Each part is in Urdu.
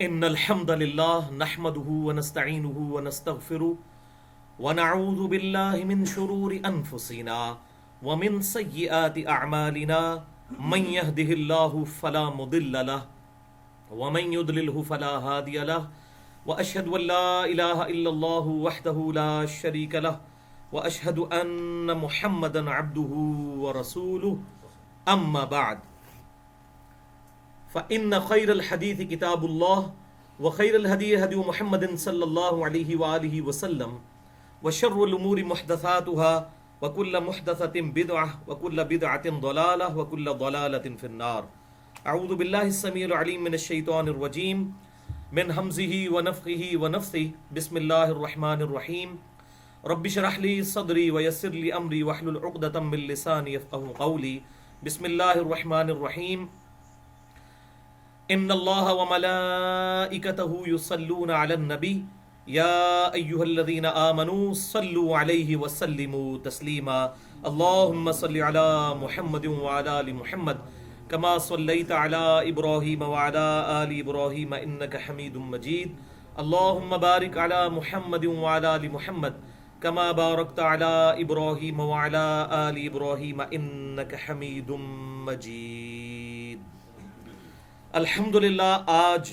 ان الحمد للہ نحمده ونستعینه ونستغفره ونعوذ باللہ من شرور انفسنا ومن سیئات اعمالنا من يهده اللہ فلا مضل له ومن يضلله فلا هادی له واشهد ان لا الہ الا اللہ وحدہ لا شریک له واشهد ان محمدا عبدہ ورسولہ اما بعد فإن خير الحديث كتاب الله وخير الهدي هدي محمد صلى الله عليه وآله وسلم وشر الأمور محدثاتها وكل محدثة بدعة وكل بدعة ضلالة وكل ضلالة في النار. أعوذ بالله السميع العليم من الشيطان الرجيم من همزه ونفخه ونفثه. بسم الله الرحمن الرحيم. رب اشرح لي صدري ويسر لي أمري واحلل عقدة من لساني يفقهوا قولي. بسم الله الرحمن الرحيم. ان اللہ وملائکتہ یصلون علی النبی یا ایہا الذین آمنوا صلوا علیہ وسلموا تسلیما. اللہم صل علی محمد وعلی آل محمد کما صلیت علی ابراہیم وعلی آل ابراہیم انک حمید مجید. اللہم بارک علی محمد وعلی آل محمد کما بارکت علی ابراہیم وعلی آل ابراہیم انک حمید مجید. الحمدللہ آج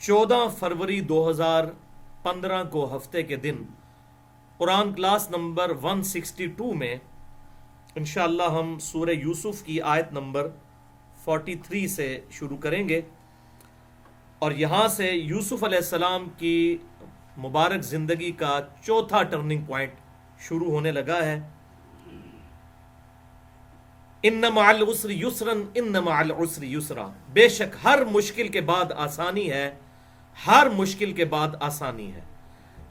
14 فروری 2015 کو ہفتے کے دن قرآن کلاس نمبر 162 میں انشاءاللہ ہم سورہ یوسف کی آیت نمبر 43 سے شروع کریں گے اور یہاں سے یوسف علیہ السلام کی مبارک زندگی کا چوتھا ٹرننگ پوائنٹ شروع ہونے لگا ہے. ان مع العسر یسرا ان مع العسر یسرا. بے شک ہر مشکل کے بعد آسانی ہے، ہر مشکل کے بعد آسانی ہے.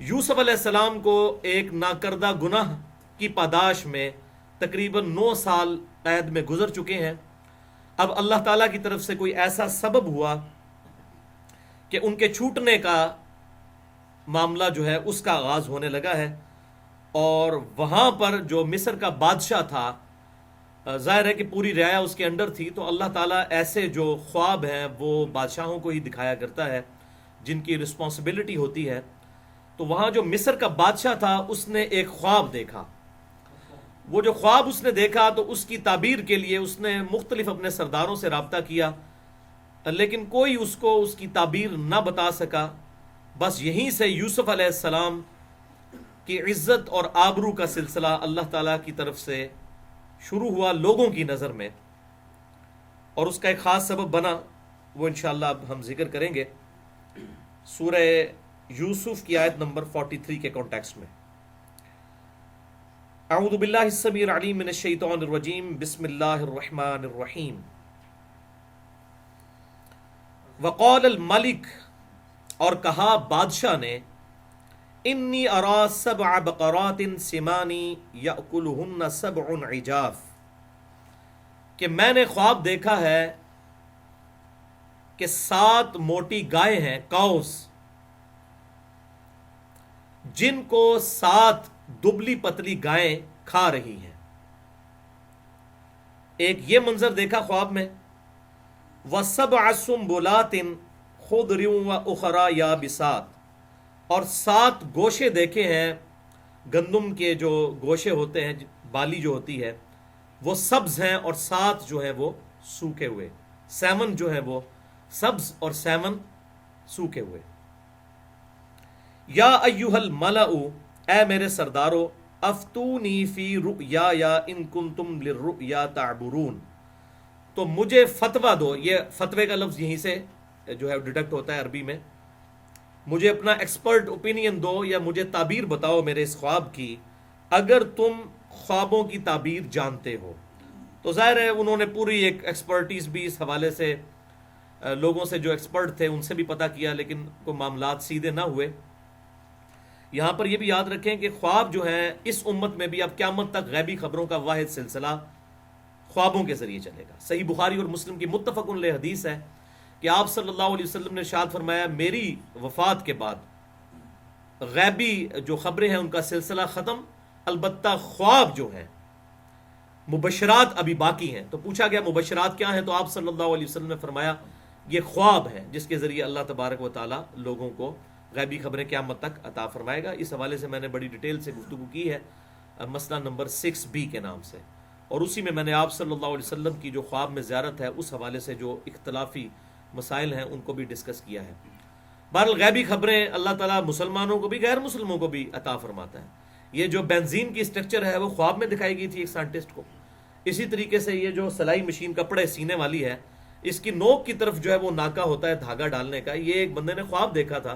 یوسف علیہ السلام کو ایک ناکردہ گناہ کی پاداش میں تقریباً 9 سال قید میں گزر چکے ہیں. اب اللہ تعالیٰ کی طرف سے کوئی ایسا سبب ہوا کہ ان کے چھوٹنے کا معاملہ جو ہے اس کا آغاز ہونے لگا ہے. اور وہاں پر جو مصر کا بادشاہ تھا، ظاہر ہے کہ پوری رعایا اس کے انڈر تھی، تو اللہ تعالیٰ ایسے جو خواب ہیں وہ بادشاہوں کو ہی دکھایا کرتا ہے جن کی رسپانسبلٹی ہوتی ہے. تو وہاں جو مصر کا بادشاہ تھا اس نے ایک خواب دیکھا. وہ جو خواب اس نے دیکھا تو اس کی تعبیر کے لیے اس نے مختلف اپنے سرداروں سے رابطہ کیا، لیکن کوئی اس کو اس کی تعبیر نہ بتا سکا. بس یہیں سے یوسف علیہ السلام کی عزت اور آبرو کا سلسلہ اللہ تعالیٰ کی طرف سے شروع ہوا لوگوں کی نظر میں، اور اس کا ایک خاص سبب بنا، وہ انشاءاللہ اب ہم ذکر کریں گے سورہ یوسف کی آیت نمبر 43 کے کانٹیکسٹ میں. اعوذ باللہ السمیع العلیم من الشیطان الرجیم. بسم اللہ الرحمن الرحیم. وقال الملک، اور کہا بادشاہ نے، انی ارا سبع بقرات سمان یأکلہن سبع عجاف، کہ میں نے خواب دیکھا ہے کہ 7 موٹی گائے ہیں، کاؤز، جن کو 7 دبلی پتلی گائیں کھا رہی ہیں. ایک یہ منظر دیکھا خواب میں. وسبع سنبلات خضر واخرى یابسات، اور 7 گوشے دیکھے ہیں، گندم کے جو گوشے ہوتے ہیں، بالی جو ہوتی ہے وہ سبز ہیں، اور 7 جو ہیں وہ سوکھے ہوئے. 7 جو ہیں وہ سبز اور 7 سوکھے ہوئے. یا ایھا الملأ، اے میرے سردارو، افتونی فی رؤیایا ان کنتم للرؤیا تعبرون، تو مجھے فتویٰ دو. یہ فتوے کا لفظ یہیں سے جو ہے ڈیٹیکٹ ہوتا ہے عربی میں. مجھے اپنا ایکسپرٹ اوپینین دو یا مجھے تعبیر بتاؤ میرے اس خواب کی، اگر تم خوابوں کی تعبیر جانتے ہو. تو ظاہر ہے انہوں نے پوری ایک ایکسپرٹیز بھی اس حوالے سے لوگوں سے جو ایکسپرٹ تھے ان سے بھی پتہ کیا، لیکن کوئی معاملات سیدھے نہ ہوئے. یہاں پر یہ بھی یاد رکھیں کہ خواب جو ہیں اس امت میں بھی اب قیامت تک غیبی خبروں کا واحد سلسلہ خوابوں کے ذریعے چلے گا. صحیح بخاری اور مسلم کی متفق علیہ حدیث ہے کہ آپ صلی اللہ علیہ وسلم نے ارشاد فرمایا، میری وفات کے بعد غیبی جو خبریں ہیں ان کا سلسلہ ختم، البتہ خواب جو ہیں مبشرات ابھی باقی ہیں. تو پوچھا گیا مبشرات کیا ہیں، تو آپ صلی اللہ علیہ وسلم نے فرمایا یہ خواب ہے جس کے ذریعے اللہ تبارک و تعالیٰ لوگوں کو غیبی خبریں قیامت تک عطا فرمائے گا. اس حوالے سے میں نے بڑی ڈیٹیل سے گفتگو کی ہے مسئلہ نمبر 6B کے نام سے, اور اسی میں نے آپ صلی اللہ علیہ وسلم کی جو خواب میں زیارت ہے اس حوالے سے جو اختلافی مسائل ہیں ان کو بھی ڈسکس کیا ہے. بہرحال غیبی خبریں اللہ تعالیٰ مسلمانوں کو بھی غیر مسلموں کو بھی عطا فرماتا ہے. یہ جو بنزین کی اسٹرکچر ہے وہ خواب میں دکھائی گئی تھی ایک سائنٹسٹ کو. اسی طریقے سے یہ جو سلائی مشین کپڑے سینے والی ہے, اس کی نوک کی طرف جو ہے وہ ناکا ہوتا ہے دھاگا ڈالنے کا. یہ ایک بندے نے خواب دیکھا تھا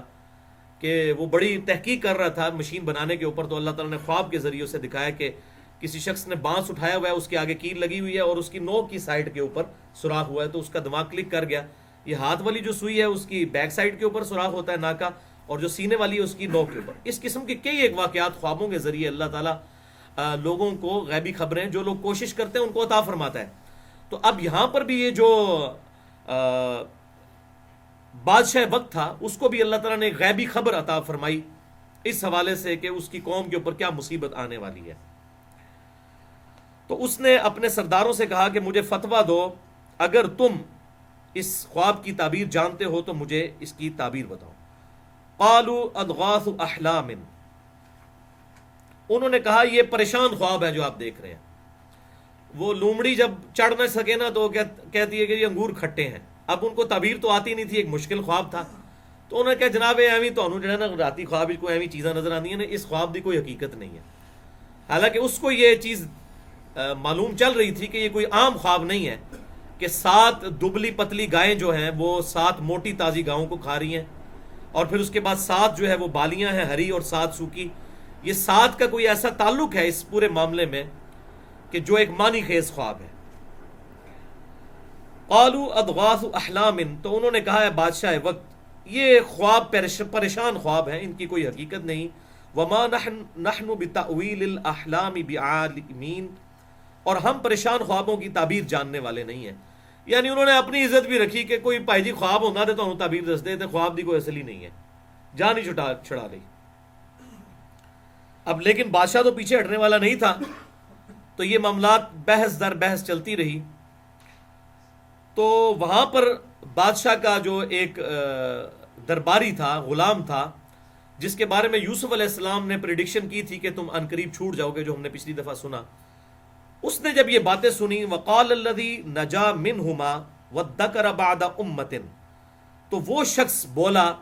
کہ وہ بڑی تحقیق کر رہا تھا مشین بنانے کے اوپر, تو اللہ تعالیٰ نے خواب کے ذریعے سے دکھایا کہ کسی شخص نے بانس اٹھایا ہوا ہے, اس کے آگے کیل لگی ہوئی ہے اور اس کی نوک کی سائڈ کے اوپر سوراخ ہوا ہے, تو اس کا دماغ کلک کر گیا. یہ ہاتھ والی جو سوئی ہے اس کی بیک سائڈ کے اوپر سوراخ ہوتا ہے ناکا, اور جو سینے والی ہے اس کی نوک کے اوپر. اس قسم کے کئی ایک واقعات خوابوں کے ذریعے اللہ تعالیٰ لوگوں کو غیبی خبریں جو لوگ کوشش کرتے ہیں ان کو عطا فرماتا ہے. تو اب یہاں پر بھی یہ جو بادشاہ وقت تھا اس کو بھی اللہ تعالیٰ نے غیبی خبر عطا فرمائی اس حوالے سے کہ اس کی قوم کے اوپر کیا مصیبت آنے والی ہے. تو اس نے اپنے سرداروں سے کہا کہ مجھے فتویٰ دو, اگر تم اس خواب کی تعبیر جانتے ہو تو مجھے اس کی تعبیر بتاؤ. قالوا اضغاث احلام, انہوں نے کہا یہ پریشان خواب ہے جو آپ دیکھ رہے ہیں. وہ لومڑی جب چڑھ نہ سکے نا تو کہتی ہے کہ یہ انگور کھٹے ہیں. اب ان کو تعبیر تو آتی نہیں تھی, ایک مشکل خواب تھا, تو انہوں نے کہا جناب ایویں تو جو ہے نا راتی خواب کو ایویں چیزاں نظر آتی ہیں نا, اس خواب کی کوئی حقیقت نہیں ہے. حالانکہ اس کو یہ چیز معلوم چل رہی تھی کہ یہ کوئی عام خواب نہیں ہے کہ 7 دبلی پتلی گائیں جو ہیں وہ 7 موٹی تازی گاؤں کو کھا رہی ہیں, اور پھر اس کے بعد 7 جو ہے وہ بالیاں ہیں ہری اور 7 سوکھی. یہ 7 کا کوئی ایسا تعلق ہے اس پورے معاملے میں کہ جو ایک معنی خیز خواب ہے. قالوا اضغاث احلام, تو انہوں نے کہا ہے بادشاہ وقت یہ خواب پریشان خواب ہیں, ان کی کوئی حقیقت نہیں. وما نحن بتأویل الاحلام بعالمین, اور ہم پریشان خوابوں کی تعبیر جاننے والے نہیں ہیں. یعنی انہوں نے اپنی عزت بھی رکھی کہ کوئی بھائی جی خواب ہونا دے تو انہوں تعبیر دس دے, خواب دی کوئی اصل ہی نہیں ہے, جان ہی چھڑا لی. اب لیکن بادشاہ تو پیچھے ہٹنے والا نہیں تھا, تو یہ معاملات بحث در بحث چلتی رہی. تو وہاں پر بادشاہ کا جو ایک درباری تھا, غلام تھا, جس کے بارے میں یوسف علیہ السلام نے پریڈکشن کی تھی کہ تم عنقریب چھوٹ جاؤ گے, جو ہم نے پچھلی دفعہ سنا. اس نے جب یہ باتیں سنی, وقال الذی نجا منہما وادکر بعد امۃ, تو وہ شخص بولا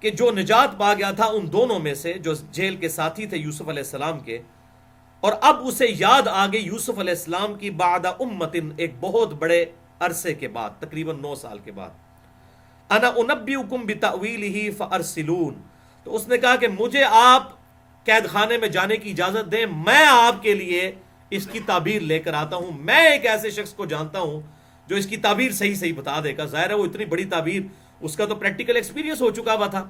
کہ جو نجات پا گیا تھا ان دونوں میں سے جو جیل کے ساتھی تھے یوسف علیہ السلام کے, اور اب اسے یاد آ گئی یوسف علیہ السلام کی بعد امۃ, ایک بہت بڑے عرصے کے بعد, تقریباً 9 سال کے بعد. انا انبئکم بتأویلہ فارسلون, تو اس نے کہا کہ مجھے آپ قید خانے میں جانے کی اجازت دیں, میں آپ کے لیے اس کی تعبیر لے کر آتا ہوں. میں ایک ایسے شخص کو جانتا ہوں جو اس کی تعبیر صحیح بتا دے گا. ظاہر ہے وہ اتنی بڑی تعبیر, اس کا تو پریکٹیکل ایکسپیرینس ہو چکا ہوا تھا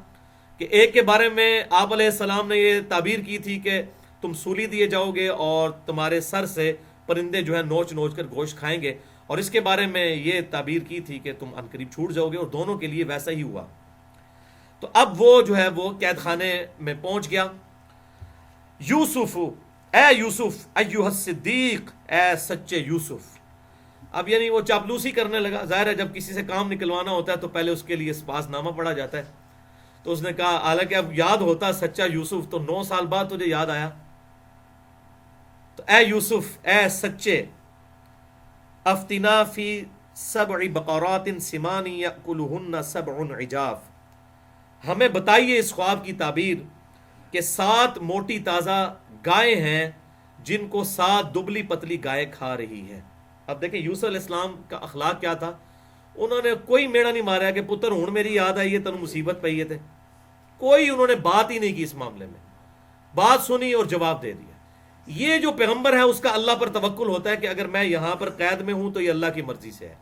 کہ ایک کے بارے میں آپ علیہ السلام نے یہ تعبیر کی تھی کہ تم سولی دیے جاؤ گے اور تمہارے سر سے پرندے جو ہے نوچ نوچ کر گوشت کھائیں گے, اور اس کے بارے میں یہ تعبیر کی تھی کہ تم عنقریب چھوٹ جاؤ گے, اور دونوں کے لیے ویسا ہی ہوا. تو اب وہ جو ہے وہ قید خانے میں پہنچ گیا. یوسف, اے یوسف, ایھا الصدیق, اے سچے یوسف. اب یعنی وہ چاپلوسی کرنے لگا. ظاہر ہے جب کسی سے کام نکلوانا ہوتا ہے تو پہلے اس کے لیے سپاس نامہ پڑھا جاتا ہے. تو اس نے کہا حالانکہ اب یاد ہوتا سچا یوسف تو 9 سال بعد تجھے یاد آیا. تو اے یوسف, اے سچے, افتنا فی 7 بقرات سمان یأکلہن 7 عجاف, ہمیں بتائیے اس خواب کی تعبیر کہ 7 موٹی تازہ گائیں ہیں جن کو 7 دبلی پتلی گائیں کھا رہی ہیں. اب دیکھیں یوسف علیہ السلام کا اخلاق کیا تھا, انہوں نے کوئی میڑا نہیں مارا کہ پتر ہون میری یاد آئی ہے تنو مصیبت پئی ہے تے, کوئی انہوں نے بات ہی نہیں کی اس معاملے میں. بات سنی اور جواب دے دیا. یہ جو پیغمبر ہے اس کا اللہ پر توکل ہوتا ہے کہ اگر میں یہاں پر قید میں ہوں تو یہ اللہ کی مرضی سے ہے,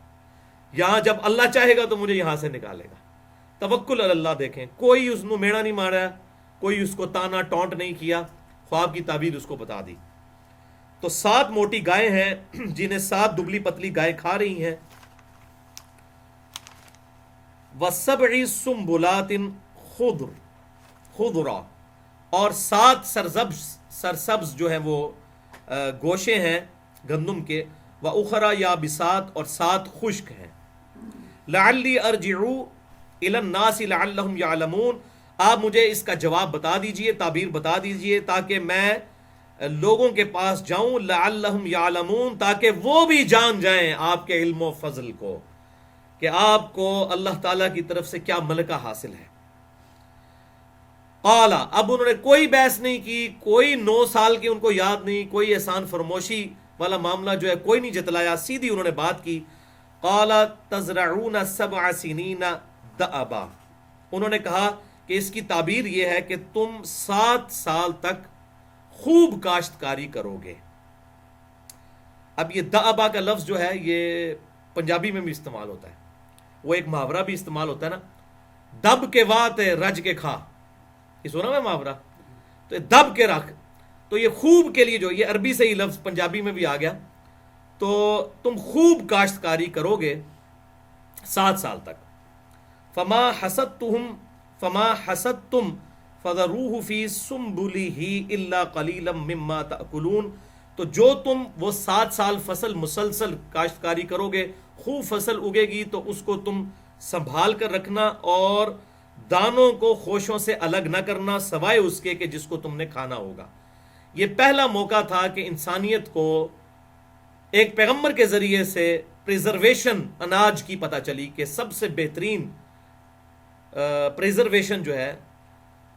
یہاں جب اللہ چاہے گا تو مجھے یہاں سے نکالے گا. توکل اللہ. دیکھیں کوئی اس کو میڑا نہیں مارا, کوئی اس کو تانا ٹونٹ نہیں کیا, خواب کی تعبیر اس کو بتا دی. تو 7 موٹی گائیں ہیں جنہیں 7 دبلی پتلی گائیں کھا رہی ہیں. وَسَبْعِ سُنبُلَاتٍ خُضْرًا, اور 7 سرسبز جو ہیں وہ گوشے ہیں گندم کے. وَأُخْرَى يَابِسَاتٍ, اور 7 خشک ہیں. لعلی ارجع الی الناس لعلہم یعلمون، آپ مجھے اس کا جواب بتا دیجئے، تعبیر بتا دیجئے، تاکہ میں لوگوں کے پاس جاؤں، لعلہم یعلمون، تاکہ وہ بھی جان جائیں آپ کے علم و فضل کو، کہ آپ کو اللہ تعالیٰ کی طرف سے کیا ملکہ حاصل ہے۔ قال، اب انہوں نے کوئی بحث نہیں کی، کوئی 9 سال کی ان کو یاد نہیں، کوئی احسان فرموشی والا معاملہ جو ہے کوئی نہیں جتلایا، سیدھی انہوں نے بات کی۔ قال تزرعون 7 سنین دأبا، انہوں نے کہا کہ اس کی تعبیر یہ ہے کہ تم 7 سال تک خوب کاشتکاری کرو گے۔ اب یہ دأبا کا لفظ جو ہے یہ پنجابی میں بھی استعمال ہوتا ہے، وہ ایک محاورہ بھی استعمال ہوتا ہے نا، دب کے وات رج کے کھا، یہ سنا میں محاورہ، تو یہ دب کے رکھ، تو یہ خوب کے لیے جو یہ عربی سے ہی لفظ پنجابی میں بھی آ گیا، تو تم خوب کاشتکاری کرو گے 7 سال تک۔ فما حصدتم فذروه فی سنبلہ الا قلیلا مما تأکلون، تو جو تم وہ 7 سال فصل مسلسل کاشتکاری کرو گے، خوب فصل اگے گی تو اس کو تم سنبھال کر رکھنا اور دانوں کو خوشوں سے الگ نہ کرنا، سوائے اس کے کہ جس کو تم نے کھانا ہوگا۔ یہ پہلا موقع تھا کہ انسانیت کو ایک پیغمبر کے ذریعے سے پریزرویشن اناج کی پتہ چلی کہ سب سے بہترین پریزرویشن جو ہے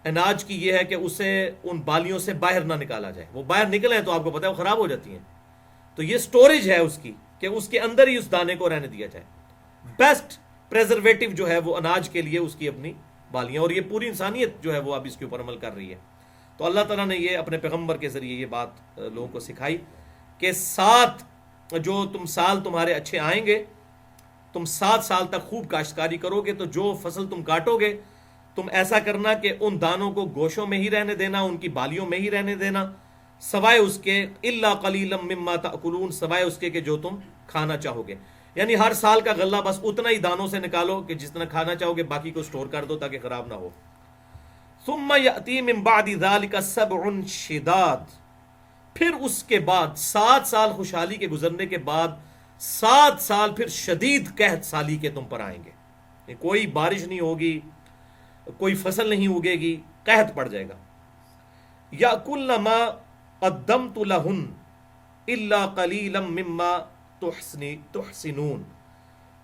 اناج کی یہ ہے کہ اسے ان بالیوں سے باہر نہ نکالا جائے، وہ باہر نکلیں تو آپ کو پتہ ہے وہ خراب ہو جاتی ہیں، تو یہ سٹوریج ہے اس کی کہ اس کے اندر ہی اس دانے کو رہنے دیا جائے۔ بیسٹ پریزرویٹو جو ہے وہ اناج کے لیے اس کی اپنی بالیاں، اور یہ پوری انسانیت جو ہے وہ اب اس کے اوپر عمل کر رہی ہے۔ تو اللہ تعالیٰ نے یہ اپنے پیغمبر کے ذریعے یہ بات لوگوں کو سکھائی کہ 7 جو تم سال تمہارے اچھے آئیں گے، تم 7 سال تک خوب کاشتکاری کرو گے، تو جو فصل تم کاٹو گے تم ایسا کرنا کہ ان دانوں کو گوشوں میں ہی رہنے دینا، ان کی بالیوں میں ہی رہنے دینا، سوائے اس کے الا قلیلا مما تأکلون، سوائے اس کے کہ جو تم کھانا چاہو گے، یعنی ہر سال کا غلہ بس اتنا ہی دانوں سے نکالو کہ جتنا کھانا چاہو گے، باقی کو سٹور کر دو تاکہ خراب نہ ہو۔ ثم یأتی من بعد ذلك 7 شداد، پھر اس کے بعد 7 سال خوشحالی کے گزرنے کے بعد 7 سال پھر شدید قحط سالی کے تم پر آئیں گے، کوئی بارش نہیں ہوگی، کوئی فصل نہیں اگے گی، قحط پڑ جائے گا۔ یأکلن ما قدمت لہن الا قلیلا مما تحسنون،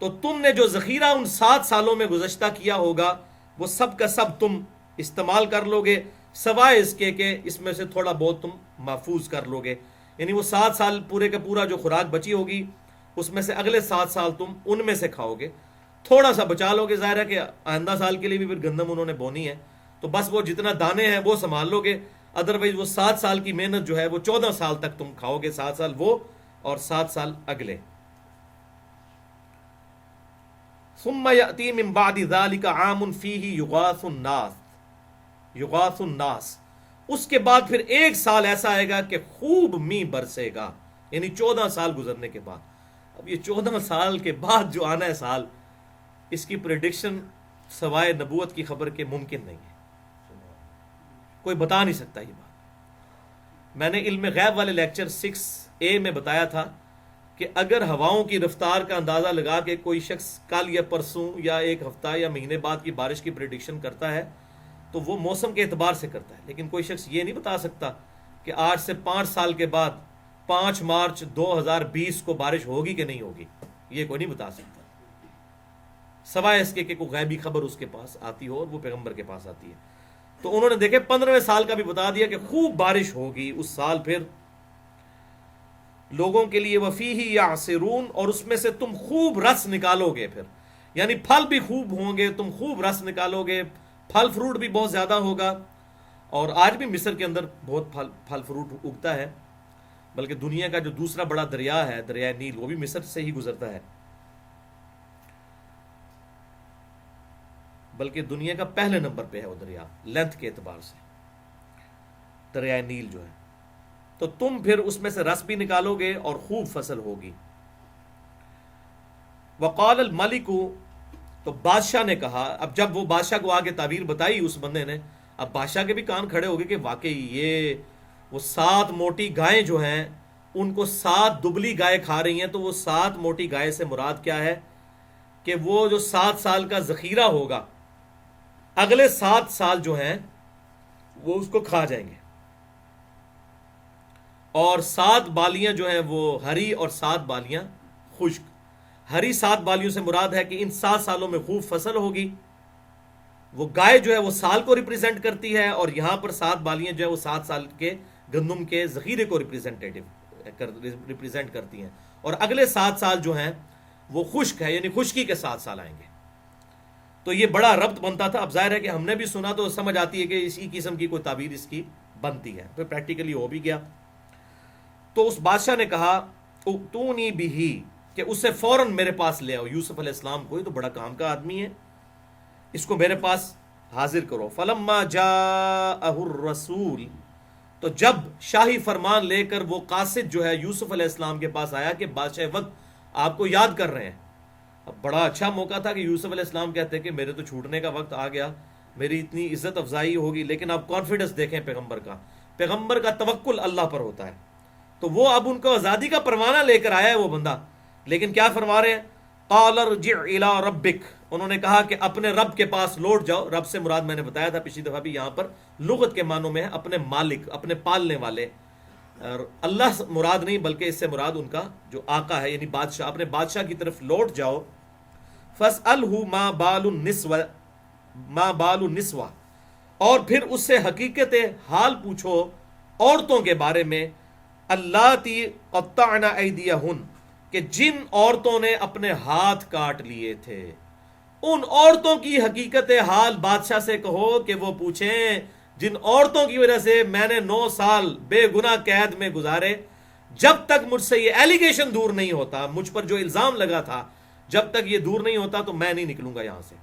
تو تم نے جو ذخیرہ ان 7 سالوں میں گزشتہ کیا ہوگا وہ سب کا سب تم استعمال کر لو گے، سوائے اس کے کہ اس میں سے تھوڑا بہت تم محفوظ کر لو گے، یعنی وہ 7 سال پورے کا پورا جو خوراک بچی ہوگی اس میں سے اگلے 7 سال تم ان میں سے کھاؤ گے، تھوڑا سا بچا لو گے، ظاہر ہے کہ آئندہ سال کے لیے بھی پھر گندم انہوں نے بونی ہے، تو بس وہ جتنا دانے ہیں وہ سنبھال لو گے، ادروائز وہ 7 سال کی محنت جو ہے وہ 14 سال تک تم کھاؤ گے، 7 سال وہ اور 7 سال اگلے۔ ثم یأتی من بعد ذلك عام فیہ یغاث الناس، اس کے بعد پھر 1 سال ایسا آئے گا کہ خوب میہ برسے گا، یعنی 14 سال گزرنے کے بعد۔ اب یہ 14 سال کے بعد جو آنا ہے سال، اس کی پریڈکشن سوائے نبوت کی خبر کے ممکن نہیں ہے، کوئی بتا نہیں سکتا یہ بات۔ میں نے علم غیب والے لیکچر 6A میں بتایا تھا کہ اگر ہواؤں کی رفتار کا اندازہ لگا کے کوئی شخص کل یا پرسوں یا 1 ہفتہ یا مہینے بعد کی بارش کی پریڈکشن کرتا ہے تو وہ موسم کے اعتبار سے کرتا ہے، لیکن کوئی شخص یہ نہیں بتا سکتا کہ آج سے 5 سال کے بعد 5 مارچ 2020 کو بارش ہوگی کہ نہیں ہوگی، یہ کوئی نہیں بتا سکتا، سوائے اس کے کہ کوئی غیبی خبر اس کے پاس آتی ہو اور وہ پیغمبر کے پاس آتی ہے۔ تو انہوں نے دیکھے 15ویں سال کا بھی بتا دیا کہ خوب بارش ہوگی اس سال، پھر لوگوں کے لیے وفیہ یعصرون، اور اس میں سے تم خوب رس نکالو گے، پھر یعنی پھل بھی خوب ہوں گے، تم خوب رس نکالو گے، پھل فروٹ بھی بہت زیادہ ہوگا، اور آج بھی مصر کے اندر بہت پھل فروٹ اگتا ہے، بلکہ دنیا کا جو دوسرا بڑا دریا ہے دریائے نیل وہ بھی مصر سے ہی گزرتا ہے، بلکہ دنیا کا پہلے نمبر پہ ہے وہ دریا لینتھ کے اعتبار سے، دریائے نیل جو ہے، تو تم پھر اس میں سے رس بھی نکالو گے اور خوب فصل ہوگی۔ وقال الملک، تو بادشاہ نے کہا، اب جب وہ بادشاہ کو آگے تعبیر بتائی اس بندے نے، اب بادشاہ کے بھی کان کھڑے ہو گئے کہ واقعی یہ وہ 7 موٹی گائیں جو ہیں ان کو 7 دبلی گائے کھا رہی ہیں، تو وہ 7 موٹی گائے سے مراد کیا ہے کہ وہ جو 7 سال کا ذخیرہ ہوگا اگلے 7 سال جو ہیں وہ اس کو کھا جائیں گے، اور 7 بالیاں جو ہیں وہ ہری اور 7 بالیاں خشک۔ ہری 7 بالیوں سے مراد ہے کہ ان 7 سالوں میں خوب فصل ہوگی، وہ گائے جو ہے وہ سال کو ریپریزنٹ کرتی ہے، اور یہاں پر 7 بالیاں جو ہے وہ 7 سال کے گندم کے ذخیرے کو ریپریزنٹ کرتی ہیں، اور اگلے 7 سال جو ہیں وہ خشک ہے، یعنی خشکی کے 7 سال آئیں گے۔ تو یہ بڑا ربط بنتا تھا۔ اب ظاہر ہے کہ ہم نے بھی سنا تو سمجھ آتی ہے کہ اسی قسم کی کوئی تعبیر اس کی بنتی ہے، پھر پریکٹیکلی ہو بھی گیا۔ تو اس بادشاہ نے کہا اُؤْتُونِی بِهِ، کہ اسے فوراً میرے پاس لے آؤ، یوسف علیہ السلام کو، یہ تو بڑا کام کا آدمی ہے، اس کو میرے پاس حاضر کرو۔ فَلَمَّا جَاءَهُ الرَّسُولُ، تو جب شاہی فرمان لے کر وہ قاصد جو ہے یوسف علیہ السلام کے پاس آیا کہ بادشاہ وقت آپ کو یاد کر رہے ہیں۔ اب بڑا اچھا موقع تھا کہ یوسف علیہ السلام کہتے ہیں کہ میرے تو چھوٹنے کا وقت آ گیا، میری اتنی عزت افزائی ہوگی، لیکن اب کانفیڈنس دیکھیں پیغمبر کا توکل اللہ پر ہوتا ہے۔ تو وہ اب ان کو آزادی کا پروانہ لے کر آیا ہے وہ بندہ، لیکن کیا فرما رہے ہیں؟ قال ارجع الی ربک، انہوں نے کہا کہ اپنے رب کے پاس لوٹ جاؤ۔ رب سے مراد میں نے بتایا تھا پچھلی دفعہ بھی، یہاں پر لغت کے معنوں میں ہے اپنے مالک، اپنے پالنے والے، اور اللہ مراد نہیں بلکہ اس سے مراد ان کا جو آقا ہے، یعنی بادشاہ، اپنے بادشاہ کی طرف لوٹ جاؤ۔ فَاسْأَلْهُ مَا بَالُ النِّسْوَةِ، اور پھر اس سے حقیقت حال پوچھو عورتوں کے بارے میں، اللَّاتِي قَطَّعْنَ أَيْدِيَهُنَّ، کہ جن عورتوں نے اپنے ہاتھ کاٹ لیے تھے، ان عورتوں کی حقیقت حال بادشاہ سے کہو کہ وہ پوچھیں جن عورتوں کی وجہ سے میں نے 9 سال بے گناہ قید میں گزارے۔ جب تک مجھ سے یہ ایلیگیشن دور نہیں ہوتا، مجھ پر جو الزام لگا تھا، جب تک یہ دور نہیں ہوتا تو میں نہیں نکلوں گا یہاں سے،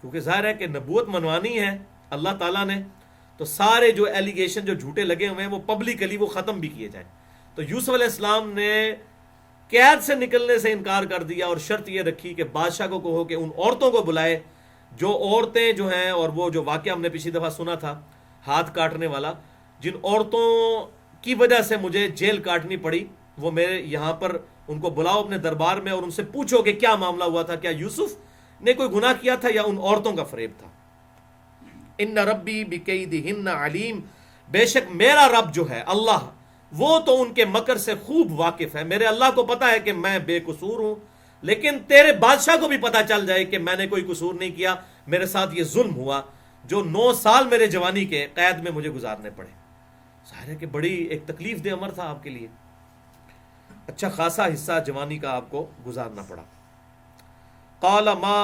کیونکہ ظاہر ہے کہ نبوت منوانی ہے اللہ تعالیٰ نے، تو سارے جو ایلیگیشن جو جھوٹے لگے ہوئے ہیں وہ پبلکلی وہ ختم بھی کیے جائیں۔ تو یوسف علیہ السلام نے قید سے نکلنے سے انکار کر دیا، اور شرط یہ رکھی کہ بادشاہ کو کہو کہ ان عورتوں کو بلائے، جو عورتیں جو ہیں، اور وہ جو واقعہ ہم نے پچھلی دفعہ سنا تھا ہاتھ کاٹنے والا، جن عورتوں کی وجہ سے مجھے جیل کاٹنی پڑی، وہ میرے یہاں پر ان کو بلاؤ اپنے دربار میں، اور ان سے پوچھو کہ کیا معاملہ ہوا تھا، کیا یوسف نے کوئی گناہ کیا تھا یا ان عورتوں کا فریب تھا۔ ان ربی بکیدہن علیم، بے شک میرا رب جو ہے اللہ، وہ تو ان کے مکر سے خوب واقف ہے۔ میرے اللہ کو پتا ہے کہ میں بے قصور ہوں، لیکن تیرے بادشاہ کو بھی پتا چل جائے کہ میں نے کوئی قصور نہیں کیا، میرے ساتھ یہ ظلم ہوا جو 9 سال میرے جوانی کے قید میں مجھے گزارنے پڑے۔ ظاہر ہے کہ بڑی ایک تکلیف دہ عمر تھا آپ کے لیے، اچھا خاصا حصہ جوانی کا آپ کو گزارنا پڑا۔ قال ما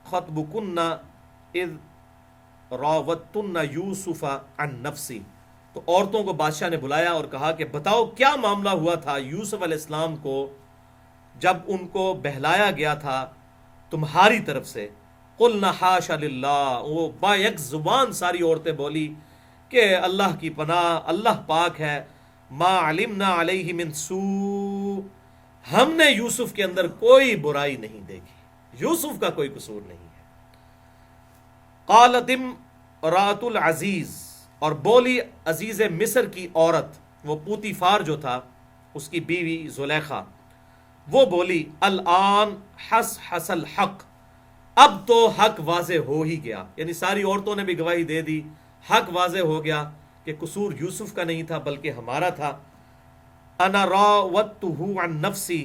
خطبکن اذ راوتن یوسف عن نفسی، تو عورتوں کو بادشاہ نے بلایا اور کہا کہ بتاؤ کیا معاملہ ہوا تھا یوسف علیہ السلام کو جب ان کو بہلایا گیا تھا تمہاری طرف سے۔ قلنا حاش للہ، وہ با یک زبان ساری عورتیں بولی کہ اللہ کی پناہ، اللہ پاک ہے، ما علمنا علیہ من سوء، ہم نے یوسف کے اندر کوئی برائی نہیں دیکھی، یوسف کا کوئی قصور نہیں ہے۔ قالت امرأۃ العزیز، اور بولی عزیز مصر کی عورت، وہ پوتیفار جو تھا اس کی بیوی زلیخا، وہ بولی الآن حس حس الحق، اب تو حق واضح ہو ہی گیا، یعنی ساری عورتوں نے بھی گواہی دے دی، حق واضح ہو گیا کہ قصور یوسف کا نہیں تھا بلکہ ہمارا تھا۔ انا راودتہ عن نفسی،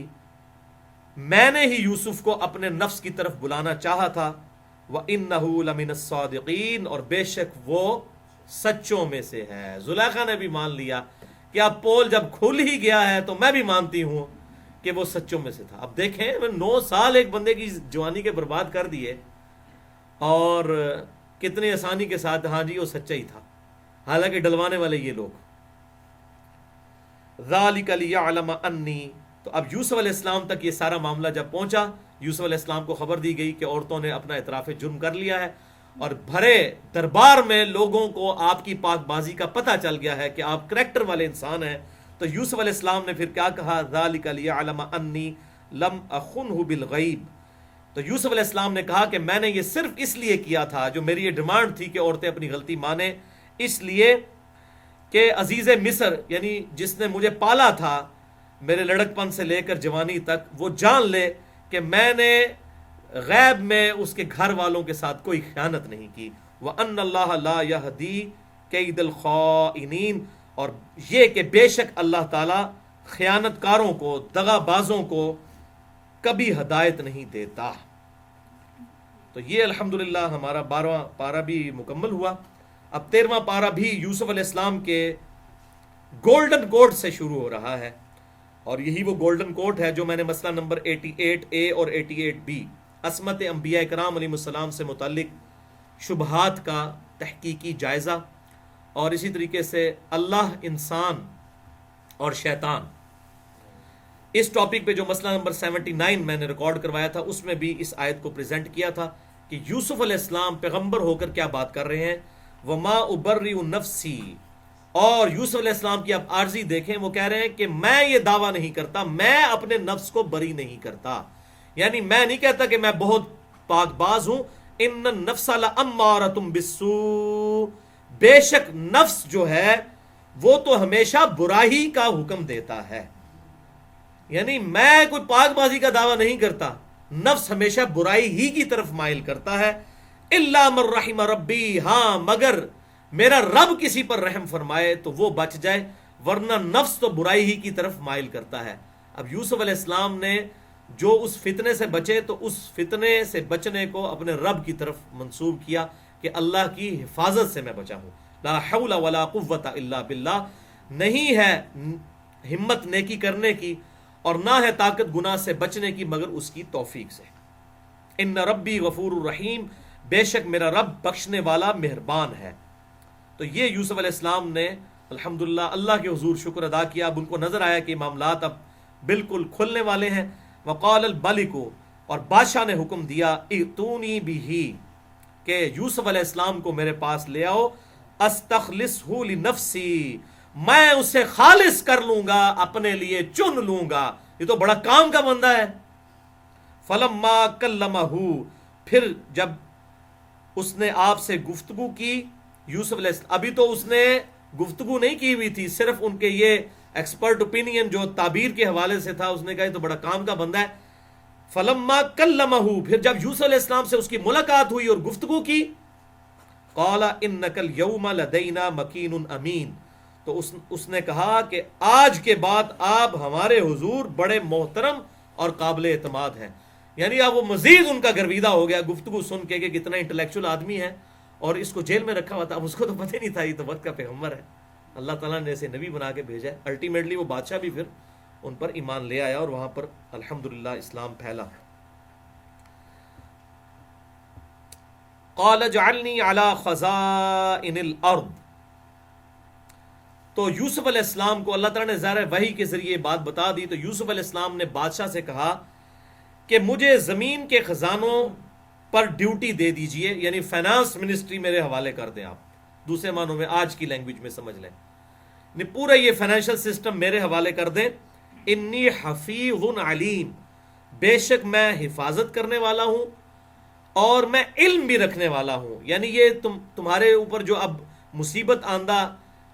میں نے ہی یوسف کو اپنے نفس کی طرف بلانا چاہا تھا، وَإِنَّهُ لَمِنَ الصَّادِقِينَ، اور بے شک وہ سچوں میں سے ہے۔ زلیخا نے بھی مان لیا کہ اب پول جب کھل ہی گیا ہے تو میں بھی مانتی ہوں کہ وہ سچوں میں سے تھا۔ اب دیکھیں 9 سال ایک بندے کی جوانی کے برباد کر دیے، اور کتنی آسانی کے ساتھ ہاں جی وہ سچا ہی تھا، حالانکہ ڈلوانے والے یہ لوگ۔ ذَلِكَ لِيَعْلَمَ أَنِّي، تو اب یوسف علیہ السلام تک یہ سارا معاملہ جب پہنچا، یوسف علیہ السلام کو خبر دی گئی کہ عورتوں نے اپنا اعتراف جرم کر لیا ہے، اور بھرے دربار میں لوگوں کو آپ کی پاک بازی کا پتہ چل گیا ہے کہ آپ کریکٹر والے انسان ہیں، تو یوسف علیہ السلام نے پھر کیا کہا؟ ذَلِكَ لِيَعْلَمَ أَنِّي لَمْ أَخُنْهُ بِالْغَيْبِ، تو یوسف علیہ السلام نے کہا کہ میں نے یہ صرف اس لیے کیا تھا، جو میری یہ ڈیمانڈ تھی کہ عورتیں اپنی غلطی مانیں، اس لیے کہ عزیز مصر یعنی جس نے مجھے پالا تھا میرے لڑک پن سے لے کر جوانی تک، وہ جان لے کہ میں نے غیب میں اس کے گھر والوں کے ساتھ کوئی خیانت نہیں کی. وَأَنَّ اللَّهَ لَا يَهْدِي كَيْدَ الْخَائِنِينَ، اور یہ کہ بے شک اللہ تعالیٰ خیانت کاروں کو، دغا بازوں کو کبھی ہدایت نہیں دیتا. تو یہ الحمدللہ ہمارا 12واں پارہ بھی مکمل ہوا. اب 13واں پارہ بھی یوسف علیہ السلام کے گولڈن کوڈ سے شروع ہو رہا ہے، اور یہی وہ گولڈن کوڈ ہے جو میں نے مسئلہ نمبر 88A اور 88B عصمت انبیاء کرام علیہ السلام سے متعلق شبہات کا تحقیقی جائزہ، اور اسی طریقے سے اللہ، انسان اور شیطان، اس ٹاپک پہ جو مسئلہ نمبر 79 میں نے ریکارڈ کروایا تھا، اس میں بھی اس آیت کو پریزنٹ کیا تھا کہ یوسف علیہ السلام پیغمبر ہو کر کیا بات کر رہے ہیں. وَمَا أُبَرِّئُ نَفْسِي، اور یوسف علیہ السلام کی آپ عارضی دیکھیں، وہ کہہ رہے ہیں کہ میں یہ دعویٰ نہیں کرتا، میں اپنے نفس کو بری نہیں کرتا، یعنی میں نہیں کہتا کہ میں بہت پاک باز ہوں. ان النفس لامارۃ بالسوء، بے شک نفس جو ہے وہ تو ہمیشہ برائی کا حکم دیتا ہے. یعنی میں کوئی پاک بازی کا دعویٰ نہیں کرتا، نفس ہمیشہ برائی ہی کی طرف مائل کرتا ہے. الا من رحم ربی، ہاں مگر میرا رب کسی پر رحم فرمائے تو وہ بچ جائے، ورنہ نفس تو برائی ہی کی طرف مائل کرتا ہے. اب یوسف علیہ السلام نے جو اس فتنے سے بچے تو اس فتنے سے بچنے کو اپنے رب کی طرف منسوب کیا کہ اللہ کی حفاظت سے میں بچا ہوں. لا حول ولا قوت الا باللہ، نہیں ہے ہمت نیکی کرنے کی اور نہ ہے طاقت گناہ سے بچنے کی مگر اس کی توفیق سے. ان ربی غفور الرحیم، بے شک میرا رب بخشنے والا مہربان ہے. تو یہ یوسف علیہ السلام نے الحمدللہ اللہ کے حضور شکر ادا کیا. اب ان کو نظر آیا کہ معاملات اب بالکل کھلنے والے ہیں. وقال الملک، اور بادشاہ نے حکم دیا، ائتونی بہ، کہ یوسف علیہ السلام کو میرے پاس لے آؤ، استخلصہ لنفسی، میں اسے خالص کر لوں گا، اپنے لیے چن لوں گا. یہ تو بڑا کام کا بندہ ہے. فلما کلمہ، پھر جب اس نے آپ سے گفتگو کی، یوسف علیہ السلام، ابھی تو اس نے گفتگو نہیں کی ہوئی تھی، صرف ان کے یہ ایکسپرٹ اوپینین جو تعبیر کے حوالے سے تھا، اس نے کہا یہ تو بڑا کام کا بندہ ہے. فلما کلمہ، پھر جب یوسف علیہ السلام سے اس کی ملاقات ہوئی اور گفتگو کی، قال انک الیوم لدینا مکین امین، تو اس نے کہا کہ آج کے بعد آپ ہمارے حضور بڑے محترم اور قابل اعتماد ہیں. یعنی اب وہ مزید ان کا گرویدہ ہو گیا گفتگو سن کے کہ کتنا انٹلیکچوئل آدمی ہے، اور اس کو جیل میں رکھا ہوا تھا. اب اس کو تو پتہ نہیں تھا یہ تو وقت کا پیغمبر ہے، اللہ تعالیٰ نے اسے نبی بنا کے بھیجا ہے. الٹیمیٹلی وہ بادشاہ بھی پھر ان پر ایمان لے آیا اور وہاں پر الحمدللہ اسلام پھیلا. قال اجعلنی علی خزائن الارض، تو یوسف علیہ السلام کو اللہ تعالیٰ نے ظاہر وحی کے ذریعے بات بتا دی. تو یوسف علیہ السلام نے بادشاہ سے کہا کہ مجھے زمین کے خزانوں پر ڈیوٹی دے دیجئے، یعنی فائنانس منسٹری میرے حوالے کر دیں. آپ دوسرے معنوں میں آج کی لینگویج میں سمجھ لیں، پورا یہ فائنینشل سسٹم میرے حوالے کر دیں. انی حفیظ علیم، بے شک میں حفاظت کرنے والا ہوں اور میں علم بھی رکھنے والا ہوں. یعنی یہ تمہارے اوپر جو اب مصیبت آندہ،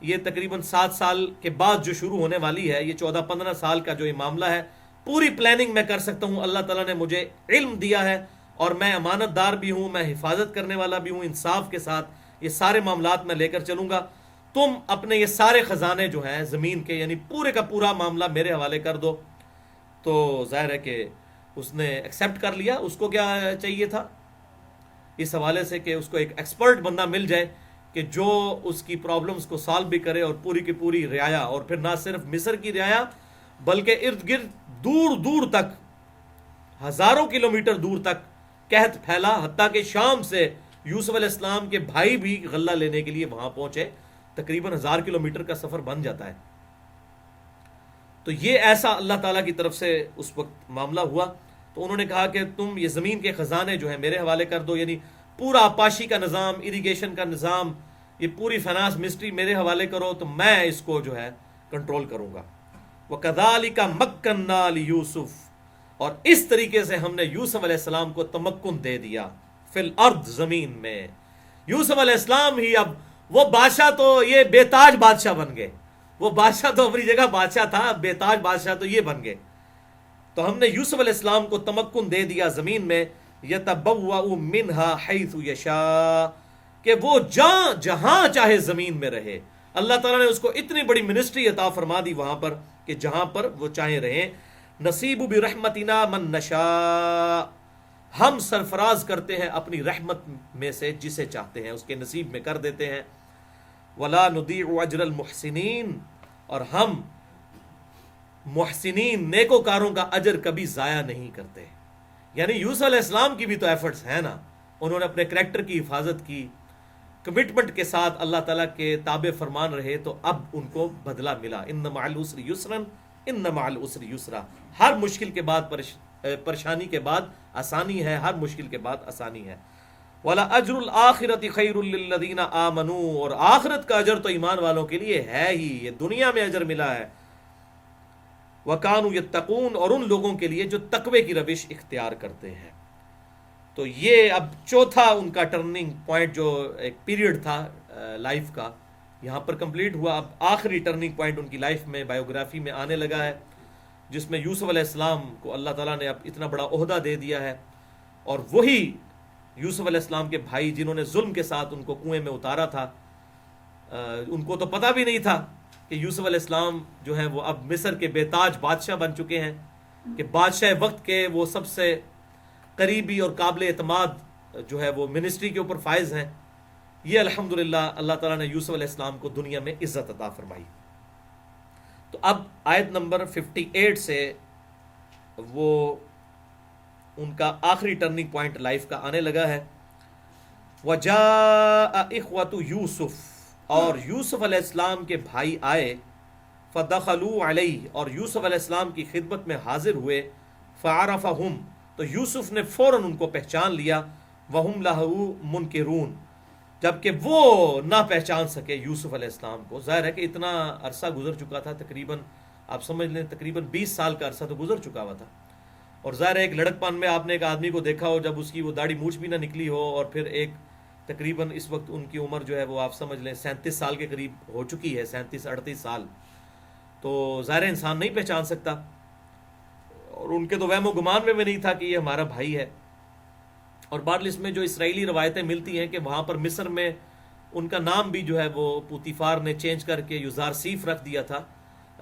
یہ تقریباً 7 سال کے بعد جو شروع ہونے والی ہے، یہ 14-15 سال کا جو یہ معاملہ ہے، پوری پلاننگ میں کر سکتا ہوں. اللہ تعالیٰ نے مجھے علم دیا ہے اور میں امانت دار بھی ہوں، میں حفاظت کرنے والا بھی ہوں. انصاف کے ساتھ یہ سارے معاملات میں لے کر چلوں گا. تم اپنے یہ سارے خزانے جو ہیں زمین کے، یعنی پورے کا پورا معاملہ میرے حوالے کر دو. تو ظاہر ہے کہ اس نے ایکسیپٹ کر لیا. اس کو کیا چاہیے تھا اس حوالے سے کہ اس کو ایک ایکسپرٹ بندہ مل جائے کہ جو اس کی پرابلمز کو سالو بھی کرے، اور پوری کی پوری رعایا، اور پھر نہ صرف مصر کی رعایا بلکہ ارد گرد دور دور تک، ہزاروں کلومیٹر دور تک قحط پھیلا، حتیٰ کہ شام سے یوسف علیہ السلام کے بھائی بھی غلہ لینے کے لیے وہاں پہنچے. تقریباً 1000 کلومیٹر کا سفر بن جاتا ہے. تو یہ ایسا اللہ تعالیٰ کی طرف سے اس وقت معاملہ ہوا. تو انہوں نے کہا کہ تم یہ زمین کے خزانے جو ہیں میرے حوالے کر دو، یعنی پورا آبپاشی کا نظام، اریگیشن کا نظام، یہ پوری فائنانس منسٹری میرے حوالے کرو تو میں اس کو جو ہے کنٹرول کروں گا. وَكَذَلِكَ مَكَّنَّا لِيُوسُفَ، اور اس طریقے سے ہم نے یوسف علیہ السلام کو تمکن دے دیا فی الارض، زمین میں. یوسف علیہ السلام ہی اب وہ بادشاہ تو یہ بے تاج بادشاہ بن گئے. وہ بادشاہ تو اپنی جگہ بادشاہ تھا، بے تاج بادشاہ تو یہ بن گئے. تو ہم نے یوسف علیہ السلام کو تمکن دے دیا زمین میں، یتبوأ منہا حیث یشاء، کہ وہ جہاں چاہے زمین میں رہے. اللہ تعالیٰ نے اس کو اتنی بڑی منسٹری عطا فرما دی وہاں پر کہ جہاں پر وہ چاہیں رہیں. نصیب برحمتنا من نشاء، ہم سرفراز کرتے ہیں اپنی رحمت میں سے جسے چاہتے ہیں، اس کے نصیب میں کر دیتے ہیں. ولا نضيع اجر المحسنین، اور ہم محسنین نیکوکاروں کا اجر کبھی ضائع نہیں کرتے. یعنی یوسف علیہ السلام کی بھی تو ایفرٹس ہیں نا، انہوں نے اپنے کریکٹر کی حفاظت کی، کمٹمنٹ کے ساتھ اللہ تعالیٰ کے تابع فرمان رہے، تو اب ان کو بدلہ ملا. ان مع العسر یسرا ان مع العسر یسرا، ہر مشکل کے بعد پریشانی کے بعد آسانی ہے، ہر مشکل کے بعد آسانی ہے. وَلَأَجْرُ الْآخِرَةِ خَيْرٌ لِّلَّذِينَ آمَنُوا، اور آخرت کا اجر تو ایمان والوں کے لیے ہے ہی، یہ دنیا میں اجر ملا ہے. وَكَانُوا يَتَّقُونَ، اور ان لوگوں کے لیے جو تقوی کی روش اختیار کرتے ہیں. تو یہ اب چوتھا ان کا ٹرننگ پوائنٹ جو ایک پیریڈ تھا لائف کا یہاں پر کمپلیٹ ہوا. اب آخری ٹرننگ پوائنٹ ان کی لائف میں بایوگرافی میں آنے لگا ہے، جس میں یوسف علیہ السلام کو اللہ تعالیٰ نے اب اتنا بڑا عہدہ دے دیا ہے، اور وہی یوسف علیہ السلام کے بھائی جنہوں نے ظلم کے ساتھ ان کو کنویں میں اتارا تھا، ان کو تو پتہ بھی نہیں تھا کہ یوسف علیہ السلام جو ہیں وہ اب مصر کے بے تاج بادشاہ بن چکے ہیں، کہ بادشاہ وقت کے وہ سب سے قریبی اور قابل اعتماد جو ہے وہ منسٹری کے اوپر فائز ہیں. یہ الحمدللہ اللہ تعالیٰ نے یوسف علیہ السلام کو دنیا میں عزت عطا فرمائی. تو اب آیت نمبر 58 سے وہ ان کا آخری ٹرننگ پوائنٹ لائف کا آنے لگا ہے. وَجَاءَ إِخْوَةُ یوسف، اور یوسف علیہ السلام کے بھائی آئے. فَدَخَلُوا عَلَيْهِ، اور یوسف علیہ السلام کی خدمت میں حاضر ہوئے. فَعَرَفَهُمْ، تو یوسف نے فوراً ان کو پہچان لیا. وَهُمْ لَهُ مُنْكِرُونَ، جبکہ وہ نہ پہچان سکے یوسف علیہ السلام کو. ظاہر ہے کہ اتنا عرصہ گزر چکا تھا، تقریباً آپ سمجھ لیں تقریباً 20 سال کا عرصہ تو گزر چکا ہوا تھا. اور ظاہر ہے ایک لڑک پن میں آپ نے ایک آدمی کو دیکھا ہو جب اس کی وہ داڑھی مونچھ بھی نہ نکلی ہو، اور پھر ایک تقریباً اس وقت ان کی عمر جو ہے وہ آپ سمجھ لیں 37 سال کے قریب ہو چکی ہے، 37-38 سال. تو ظاہر انسان نہیں پہچان سکتا، اور ان کے تو وہم و گمان میں بھی نہیں تھا کہ یہ ہمارا بھائی ہے. اور بعد اس میں جو اسرائیلی روایتیں ملتی ہیں کہ وہاں پر مصر میں ان کا نام بھی جو ہے وہ پوتیفار نے چینج کر کے یوزارسیف رکھ دیا تھا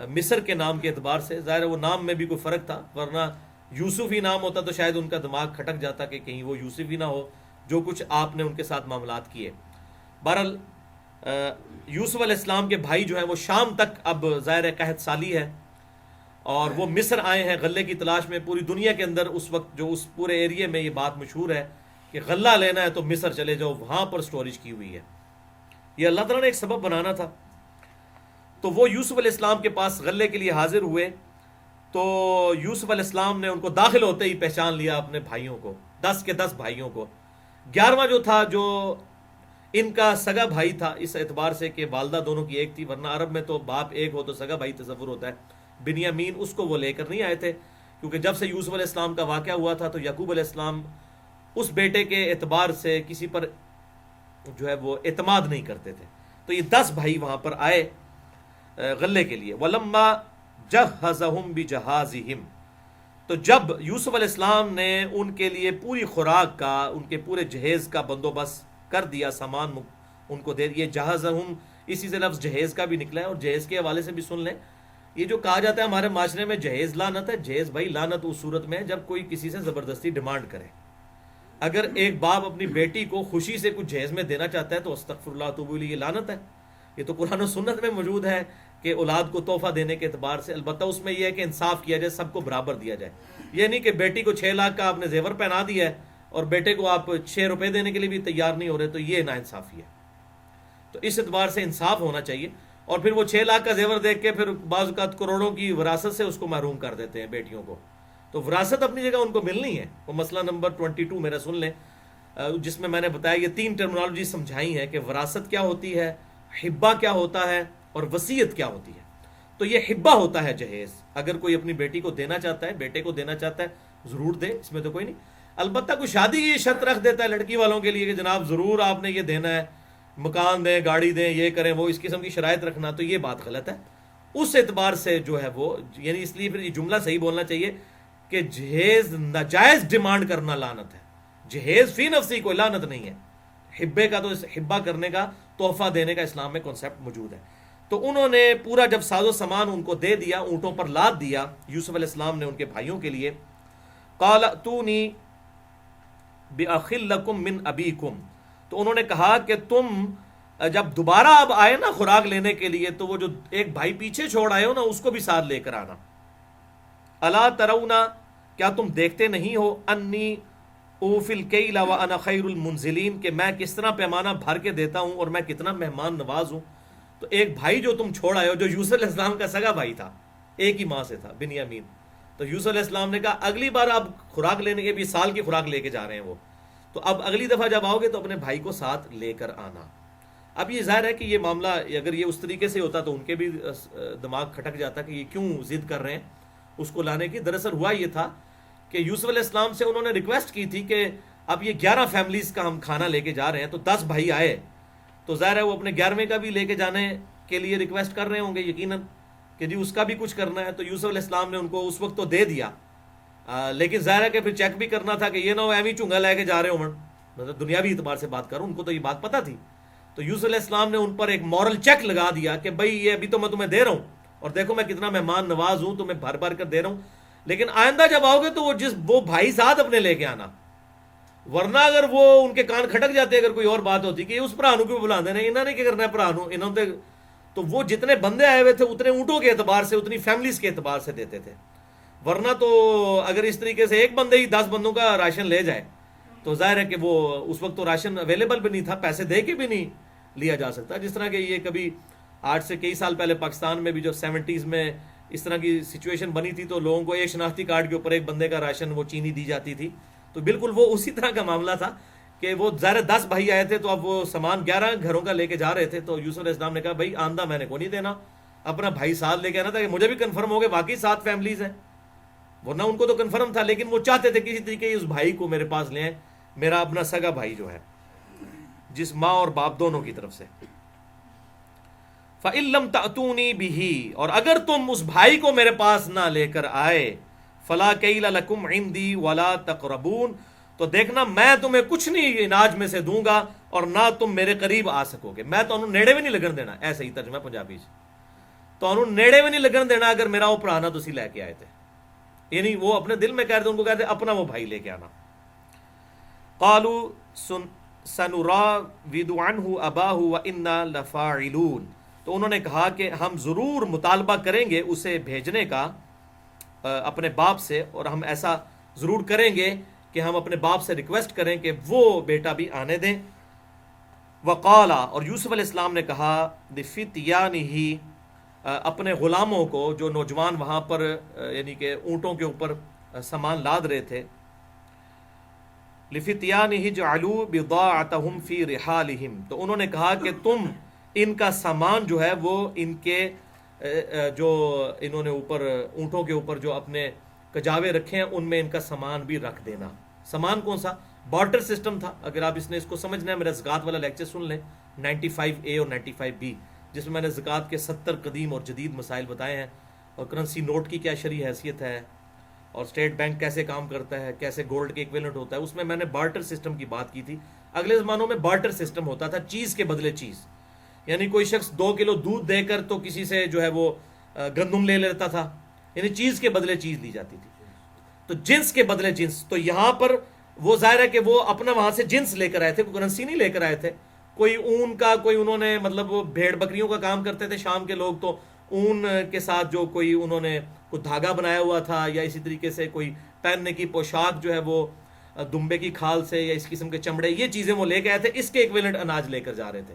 مصر کے نام کے اعتبار سے. ظاہر وہ نام میں بھی کوئی فرق تھا، ورنہ یوسف ہی نام ہوتا تو شاید ان کا دماغ کھٹک جاتا کہ کہیں وہ یوسف ہی نہ ہو جو کچھ آپ نے ان کے ساتھ معاملات کیے. بہرحال یوسف علیہ السلام کے بھائی جو ہیں وہ شام تک اب ظاہر قحط سالی ہے، اور وہ مصر آئے ہیں غلے کی تلاش میں. پوری دنیا کے اندر اس وقت جو اس پورے ایریے میں یہ بات مشہور ہے کہ غلہ لینا ہے تو مصر چلے جاؤ، وہاں پر سٹوریج کی ہوئی ہے. یہ اللہ تعالیٰ نے ایک سبب بنانا تھا. تو وہ یوسف علیہ السلام کے پاس غلے کے لیے حاضر ہوئے. تو یوسف علیہ السلام نے ان کو داخل ہوتے ہی پہچان لیا اپنے بھائیوں کو، 10 کے 10 بھائیوں کو. 11واں جو تھا جو ان کا سگا بھائی تھا، اس اعتبار سے کہ والدہ دونوں کی ایک تھی، ورنہ عرب میں تو باپ ایک ہو تو سگا بھائی تصور ہوتا ہے. بنیامین اس کو وہ لے کر نہیں آئے تھے، کیونکہ جب سے یوسف علیہ السلام کا واقعہ ہوا تھا تو یعقوب علیہ السلام اس بیٹے کے اعتبار سے کسی پر جو ہے وہ اعتماد نہیں کرتے تھے. تو یہ 10 بھائی وہاں پر آئے غلے کے لیے. وَلَمَّا جَهَّزَهُمْ بِجَهَازِهِمْ، تو جب یوسف علیہ السلام نے ان کے لیے پوری خوراک کا، ان کے پورے جہیز کا بندوبست کر دیا، سامان ان کو دے دیا. جہازہم اسی سے لفظ جہیز کا بھی نکلا ہے، اور جہیز کے حوالے سے بھی سن لیں. یہ جو کہا جاتا ہے ہمارے معاشرے میں جہیز لعنت ہے، جہیز بھائی لعنت اس صورت میں ہے جب کوئی کسی سے زبردستی ڈیمانڈ کرے. اگر ایک باپ اپنی بیٹی کو خوشی سے کچھ جہیز میں دینا چاہتا ہے تو استغفر اللہ توبوا الیہ، یہ لعنت ہے. یہ تو قرآن و سنت میں موجود ہے کہ اولاد کو تحفہ دینے کے اعتبار سے، البتہ اس میں یہ ہے کہ انصاف کیا جائے، سب کو برابر دیا جائے. یہ نہیں کہ بیٹی کو 6 لاکھ کا آپ نے زیور پہنا دیا ہے اور بیٹے کو آپ 6 روپے دینے کے لیے بھی تیار نہیں ہو رہے، تو یہ ناانصافی ہے. تو اس اعتبار سے انصاف ہونا چاہیے. اور پھر وہ 6 لاکھ کا زیور دیکھ کے پھر بعض اوقات کروڑوں کی وراثت سے اس کو محروم کر دیتے ہیں بیٹیوں کو. تو وراثت اپنی جگہ ان کو ملنی ہے. وہ مسئلہ نمبر 22 میرا سن لیں، جس میں نے بتایا یہ 3 ٹرمنالوجی سمجھائی ہیں کہ وراثت کیا ہوتی ہے، حبہ کیا ہوتا ہے، اور وصیت کیا ہوتی ہے. تو یہ حبہ ہوتا ہے جہیز. اگر کوئی اپنی بیٹی کو دینا چاہتا ہے، بیٹے کو دینا چاہتا ہے، ضرور دے، اس میں تو کوئی نہیں. البتہ کوئی شادی کی شرط رکھ دیتا ہے لڑکی والوں کے لیے کہ جناب ضرور آپ نے یہ دینا ہے، مکان دیں، گاڑی دیں، یہ کریں، وہ اس قسم کی شرائط رکھنا، تو یہ بات غلط ہے. اس اعتبار سے جو ہے وہ یعنی اس لیے پھر یہ جملہ صحیح بولنا چاہیے کہ جہیز ناجائز ڈیمانڈ کرنا لعنت ہے. جہیز فی نفسی کوئی لعنت نہیں ہے، حبے کا تو حبہ کرنے کا، تحفہ دینے کا اسلام میں کنسیپٹ موجود ہے۔ تو انہوں نے پورا جب ساز و سامان ان کو دے دیا، اونٹوں پر لاد دیا یوسف علیہ السلام نے ان کے بھائیوں کے لیے، قال اتونی بأخ لکم من ابیکم، تو انہوں نے کہا کہ تم جب دوبارہ اب آئے نا خوراک لینے کے لیے، تو وہ جو ایک بھائی پیچھے چھوڑ آئے ہو نا اس کو بھی ساتھ لے کر آنا۔ الا ترونا، کیا تم دیکھتے نہیں ہو، انی اوفی الکیل وانا خیر المنزلین، کہ میں کس طرح پیمانہ بھر کے دیتا ہوں اور میں کتنا مہمان نواز ہوں۔ تو ایک بھائی جو تم چھوڑ آئے ہو، جو یوسف علیہ السلام کا سگا بھائی تھا، ایک ہی ماں سے تھا، بنیامین، تو یوسف علیہ السلام نے کہا اگلی بار آپ خوراک لینے کے بھی سال کی خوراک لے کے جا رہے ہیں وہ، تو اب اگلی دفعہ جب آؤ گے تو اپنے بھائی کو ساتھ لے کر آنا۔ اب یہ ظاہر ہے کہ یہ معاملہ اگر یہ اس طریقے سے ہوتا تو ان کے بھی دماغ کھٹک جاتا کہ یہ کیوں ضد کر رہے ہیں اس کو لانے کی۔ دراصل ہوا یہ تھا کہ یوسف علیہ السلام سے انہوں نے ریکویسٹ کی تھی کہ اب یہ 11 فیملیز کا ہم کھانا لے کے جا رہے ہیں، تو 10 بھائی آئے، تو ظاہر ہے وہ اپنے 11ویں کا بھی لے کے جانے کے لیے ریکویسٹ کر رہے ہوں گے یقیناً کہ جی اس کا بھی کچھ کرنا ہے۔ تو یوسف علیہ السلام نے ان کو اس وقت تو دے دیا، لیکن ظاہر ہے کہ پھر چیک بھی کرنا تھا کہ یہ نہ ہو ایویں چونگا لے کے جا رہے ہوں، مطلب دنیاوی اعتبار سے بات کروں، ان کو تو یہ بات پتہ تھی۔ تو یوسف علیہ السلام نے ان پر ایک مورل چیک لگا دیا کہ بھائی یہ ابھی تو میں تمہیں دے رہا ہوں اور دیکھو میں کتنا مہمان نواز ہوں، تمہیں بھر بھر کر دے رہا ہوں، لیکن آئندہ جب آؤ گے تو وہ بھائی ساتھ اپنے لے کے آنا، ورنہ اگر وہ ان کے کان کھٹک جاتے اگر کوئی اور بات ہوتی کہ اس پرانو کو بلا دینا، انہوں نے کیا کرنا ہے پرانو، انہوں نے تو وہ جتنے بندے آئے ہوئے تھے اتنے اونٹوں کے اعتبار سے، اتنی فیملیز کے اعتبار سے دیتے تھے، ورنہ تو اگر اس طریقے سے ایک بندے ہی 10 بندوں کا راشن لے جائے تو ظاہر ہے کہ وہ اس وقت تو راشن اویلیبل بھی نہیں تھا، پیسے دے کے بھی نہیں لیا جا سکتا، جس طرح کہ یہ کبھی آج سے کئی سال پہلے پاکستان میں بھی جو 70s میں اس طرح کی سچویشن بنی تھی تو لوگوں کو ایک شناختی کارڈ کے اوپر ایک بندے کا راشن وہ چینی دی جاتی تھی، تو بالکل وہ اسی طرح کا معاملہ تھا کہ وہ ظاہر 10 بھائی آئے تھے تو اب وہ سامان 11 گھروں کا لے کے جا رہے تھے، تو یوسف علیہ السلام نے کہا بھائی آندہ میں نے کو نہیں دینا، اپنا بھائی ساتھ لے کے آنا تھا کہ مجھے بھی کنفرم ہو گیا واقعی 7 فیملیز ہیں، ورنہ ان کو تو کنفرم تھا لیکن وہ چاہتے تھے کسی طریقے اس بھائی کو میرے پاس لیں، میرا اپنا سگا بھائی جو ہے جس ماں اور باپ دونوں کی طرف سے۔ فَإِن لَمْ تَأْتُونِي بِهِ، اور اگر تم اس بھائی کو میرے پاس نہ لے کر آئے، فَلَا كَيْلَ لَكُمْ عِنْدِي وَلَا تَقْرَبُونَ، تو دیکھنا میں تمہیں کچھ نہیں اناج میں سے دوں گا اور نہ تم میرے قریب آ سکو گے، میں تو انہوں نیڑے بھی نہیں لگن دینا، ایسے ہی ترجمہ پنجابی سے، تو انہوں نیڑے بھی نہیں لگن دینا اگر میرا وہ پرانا تسی لے کے آئے تھے، یعنی وہ اپنے دل میں کہتے ان کو کہتے اپنا وہ بھائی لے کے آنا۔ قَالُوا سَنُرَاوِدُ عَنْهُ أَبَاهُ وَإِنَّا لَفَاعِلُونَ، تو انہوں نے کہا کہ ہم ضرور مطالبہ کریں گے اسے بھیجنے کا اپنے باپ سے، اور ہم ایسا ضرور کریں گے کہ ہم اپنے باپ سے ریکویسٹ کریں کہ وہ بیٹا بھی آنے دیں۔ وقالا، اور یوسف علیہ السلام نے کہا لِفِتْيَانِهِ، اپنے غلاموں کو جو نوجوان وہاں پر یعنی کہ اونٹوں کے اوپر سامان لاد رہے تھے، لِفِتْيَانِهِ جَعَلُوا بِضَاعَتَهُمْ فِي رِحَالِهِمْ، تو انہوں نے کہا کہ تم ان کا سامان جو ہے وہ ان کے جو انہوں نے اوپر اونٹوں کے اوپر جو اپنے کجاوے رکھے ہیں ان میں ان کا سامان بھی رکھ دینا۔ سامان کون سا؟ بارٹر سسٹم تھا، اگر آپ اس کو سمجھنا ہے میرا زکوٰۃ والا لیکچر سن لیں 95A اور 95B، جس میں نے زکوٰۃ کے 70 قدیم اور جدید مسائل بتائے ہیں، اور کرنسی نوٹ کی کیا شرعی حیثیت ہے، اور اسٹیٹ بینک کیسے کام کرتا ہے، کیسے گولڈ کے ایکویلنٹ ہوتا ہے، اس میں نے بارٹر سسٹم کی بات کی تھی۔ اگلے زمانوں میں بارٹر سسٹم ہوتا تھا، چیز کے بدلے چیز، یعنی کوئی شخص 2 کلو دودھ دے کر تو کسی سے جو ہے وہ گندم لے لیتا تھا، یعنی چیز کے بدلے چیز لی جاتی تھی، تو جنس کے بدلے جنس۔ تو یہاں پر وہ ظاہر ہے کہ وہ اپنا وہاں سے جنس لے کر آئے تھے، کوئی کرنسی نہیں لے کر آئے تھے، کوئی اون کا، کوئی انہوں نے مطلب وہ بھیڑ بکریوں کا کام کرتے تھے شام کے لوگ، تو اون کے ساتھ جو کوئی انہوں نے کوئی دھاگا بنایا ہوا تھا، یا اسی طریقے سے کوئی پہننے کی پوشاک جو ہے وہ دمبے کی کھال سے یا اس قسم کے چمڑے، یہ چیزیں وہ لے کے آئے تھے، اس کے ایکویلنٹ اناج لے کر جا رہے تھے۔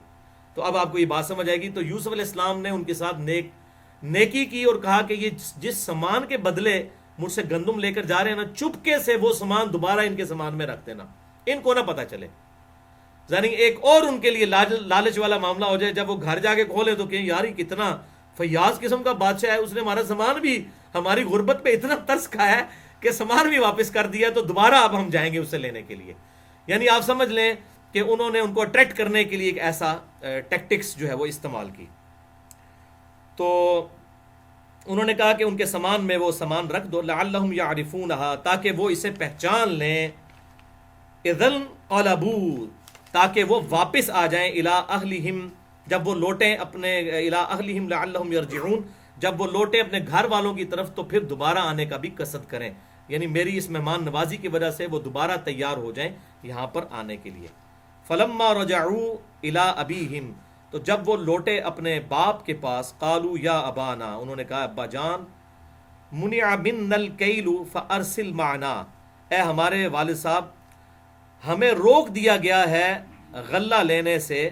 تو اب آپ کو یہ بات سمجھ آئے گی۔ تو یوسف علیہ السلام نے ان کے ساتھ نیکی کی اور کہا کہ یہ جس سامان کے بدلے مجھ سے گندم لے کر جا رہے ہیں نا، چپکے سے وہ سامان دوبارہ ان کے سامان میں رکھ دینا، ان کو نہ پتہ چلے، یعنی ایک اور ان کے لیے لالچ والا معاملہ ہو جائے، جب وہ گھر جا کے کھولے تو کہ یار یہ کتنا فیاض قسم کا بادشاہ ہے، اس نے ہمارا سامان بھی، ہماری غربت پہ اتنا ترس کھایا ہے کہ سامان بھی واپس کر دیا، تو دوبارہ اب ہم جائیں گے اس سے لینے کے لیے۔ یعنی آپ سمجھ لیں کہ انہوں نے ان کو اٹریکٹ کرنے کے لیے ایک ایسا ٹیکٹکس جو ہے وہ استعمال کی۔ تو انہوں نے کہا کہ ان کے سامان میں وہ سامان رکھ دو، لعلہم یعرفونہا، تاکہ وہ اسے پہچان لیں، اذن قلبوا، تاکہ وہ واپس آ جائیں، الی اہلہم، جب وہ لوٹیں اپنے، الی اہلہم لعلہم یرجعون، جب وہ لوٹیں اپنے گھر والوں کی طرف تو پھر دوبارہ آنے کا بھی قصد کریں، یعنی میری اس مہمان نوازی کی وجہ سے وہ دوبارہ تیار ہو جائیں یہاں پر آنے کے لیے۔ فلما رجعوا الی ابیہم، تو جب وہ لوٹے اپنے باپ کے پاس، قالوا یا ابانا، انہوں نے کہا ابا جان، منع منا الکیل فارسل معنا، اے ہمارے والد صاحب ہمیں روک دیا گیا ہے غلہ لینے سے،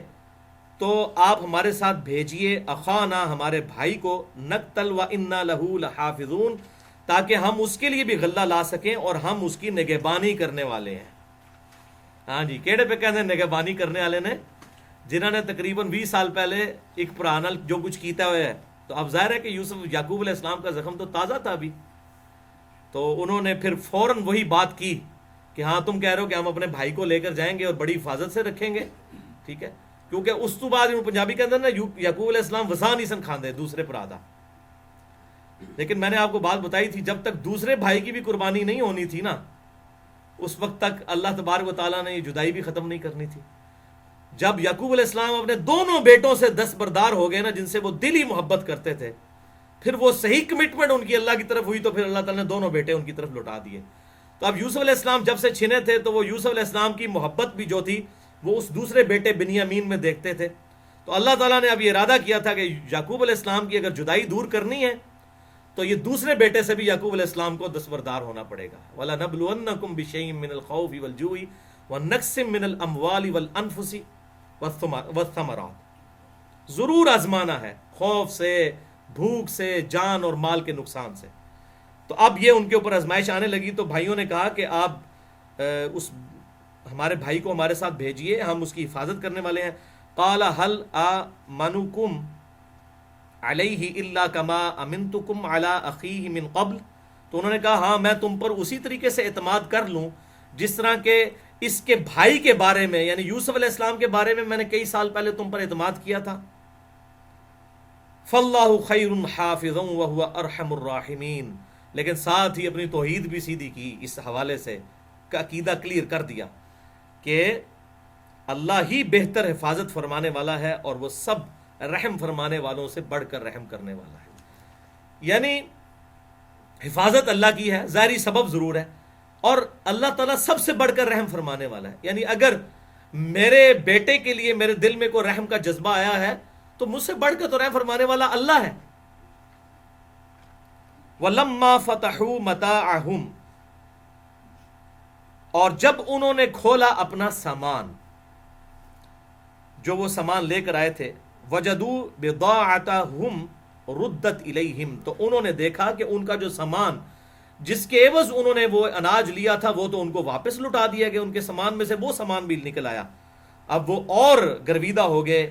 تو آپ ہمارے ساتھ بھیجئے اخانا، ہمارے بھائی کو، نقتل و انا لہو لحافظون، تاکہ ہم اس کے لیے بھی غلہ لا سکیں اور ہم اس کی نگہبانی کرنے والے ہیں۔ ہاں جی، کیڑے پہ کہتے ہیں نگہبانی کرنے والے نے، جنہوں نے تقریباً 20 سال پہلے ایک پرانا جو کچھ کیتا ہوا ہے، تو اب ظاہر ہے کہ یوسف یعقوب علیہ السلام کا زخم تو تازہ تھا ابھی، تو انہوں نے پھر فوراً وہی بات کی کہ ہاں تم کہہ رہے ہو کہ ہم اپنے بھائی کو لے کر جائیں گے اور بڑی حفاظت سے رکھیں گے، ٹھیک ہے، کیونکہ اس تو بعد پنجابی کے اندر نا یعقوب علیہ السلام وسا نہیں سن کھاندے دوسرے پرادا، لیکن میں نے آپ کو بات بتائی تھی جب تک دوسرے بھائی کی بھی قربانی نہیں ہونی تھی نا، اس وقت تک اللہ تبارک و تعالیٰ نے یہ جدائی بھی ختم نہیں کرنی تھی۔ جب یعقوب علیہ السلام اپنے دونوں بیٹوں سے دستبردار ہو گئے نا، جن سے وہ دلی محبت کرتے تھے، پھر وہ صحیح کمٹمنٹ ان کی اللہ کی طرف ہوئی، تو پھر اللہ تعالیٰ نے دونوں بیٹے ان کی طرف لوٹا دیے۔ تو اب یوسف علیہ السلام جب سے چھنے تھے تو وہ یوسف علیہ السلام کی محبت بھی جو تھی وہ اس دوسرے بیٹے بنیامین میں دیکھتے تھے، تو اللہ تعالیٰ نے اب یہ ارادہ کیا تھا کہ یعقوب علیہ السلام کی اگر جدائی دور کرنی ہے تو یہ دوسرے بیٹے سے بھی یعقوب علیہ السلام کو دستبردار ہونا پڑے گا۔ وَلَنَبْلُوَنَّكُمْ بِشَيْءٍ مِّنَ الْخَوْفِ وَالْجُوعِ وَنَقْصٍ مِّنَ الْأَمْوَالِ وَالْأَنفُسِ وَالثَّمَرَاتِ، ضرور آزمانا ہے، خوف سے، بھوک سے، جان اور مال کے نقصان سے۔ تو اب یہ ان کے اوپر آزمائش آنے لگی، تو بھائیوں نے کہا کہ آپ اس ہمارے بھائی کو ہمارے ساتھ بھیجئے، ہم اس کی حفاظت کرنے والے ہیں۔ قال هل آمنكم علیہ الا کما امنتکم علی اخیہ من قبل، تو انہوں نے کہا ہاں میں تم پر اسی طریقے سے اعتماد کر لوں جس طرح کہ اس کے بھائی کے بارے میں، یعنی یوسف علیہ السلام کے بارے میں میں نے کئی سال پہلے تم پر اعتماد کیا تھا۔ فاللہ خیر حافظا وہو ارحم الراحمین، لیکن ساتھ ہی اپنی توحید بھی سیدھی کی، اس حوالے سے کا عقیدہ کلیئر کر دیا کہ اللہ ہی بہتر حفاظت فرمانے والا ہے اور وہ سب رحم فرمانے والوں سے بڑھ کر رحم کرنے والا ہے۔ یعنی حفاظت اللہ کی ہے، ظاہری سبب ضرور ہے، اور اللہ تعالیٰ سب سے بڑھ کر رحم فرمانے والا ہے۔ یعنی اگر میرے بیٹے کے لیے میرے دل میں کوئی رحم کا جذبہ آیا ہے تو مجھ سے بڑھ کر تو رحم فرمانے والا اللہ ہے۔ وَلَمَّا فَتَحُوا مَتَاعَهُمْ، اور جب انہوں نے کھولا اپنا سامان، جو وہ سامان لے کر آئے تھے، وجدوا بضاعتهم ردت الیہم، تو انہوں نے دیکھا کہ ان کا جو سامان جس کے عوض انہوں نے وہ اناج لیا تھا وہ تو ان کو واپس لٹا دیا گیا، ان کے سامان میں سے وہ سامان بھی نکل آیا۔ اب وہ اور گرویدہ ہو گئے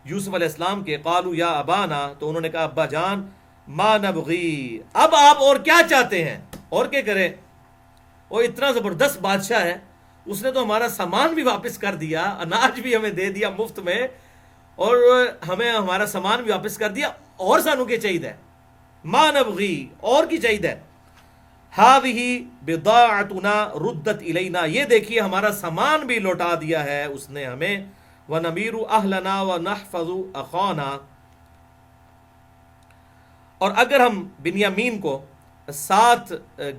یوسف علیہ السلام کے۔ قالوا یا ابانا، تو انہوں نے کہا ابا جان، ما نبغی، اب آپ اور کیا چاہتے ہیں، اور کیا کرے، وہ اتنا زبردست بادشاہ ہے، اس نے تو ہمارا سامان بھی واپس کر دیا، اناج بھی ہمیں دے دیا مفت میں، اور ہمیں ہمارا سامان بھی واپس کر دیا، اور سانو کے چاہیے، ما نبغی، اور کی چاہیے، ہاذہ بضاعتنا ردت الینا، یہ دیکھیے ہمارا سامان بھی لوٹا دیا ہے اس نے ہمیں، ونمیر اہلنا ونحفظ اخانا، اور اگر ہم بنیامین کو ساتھ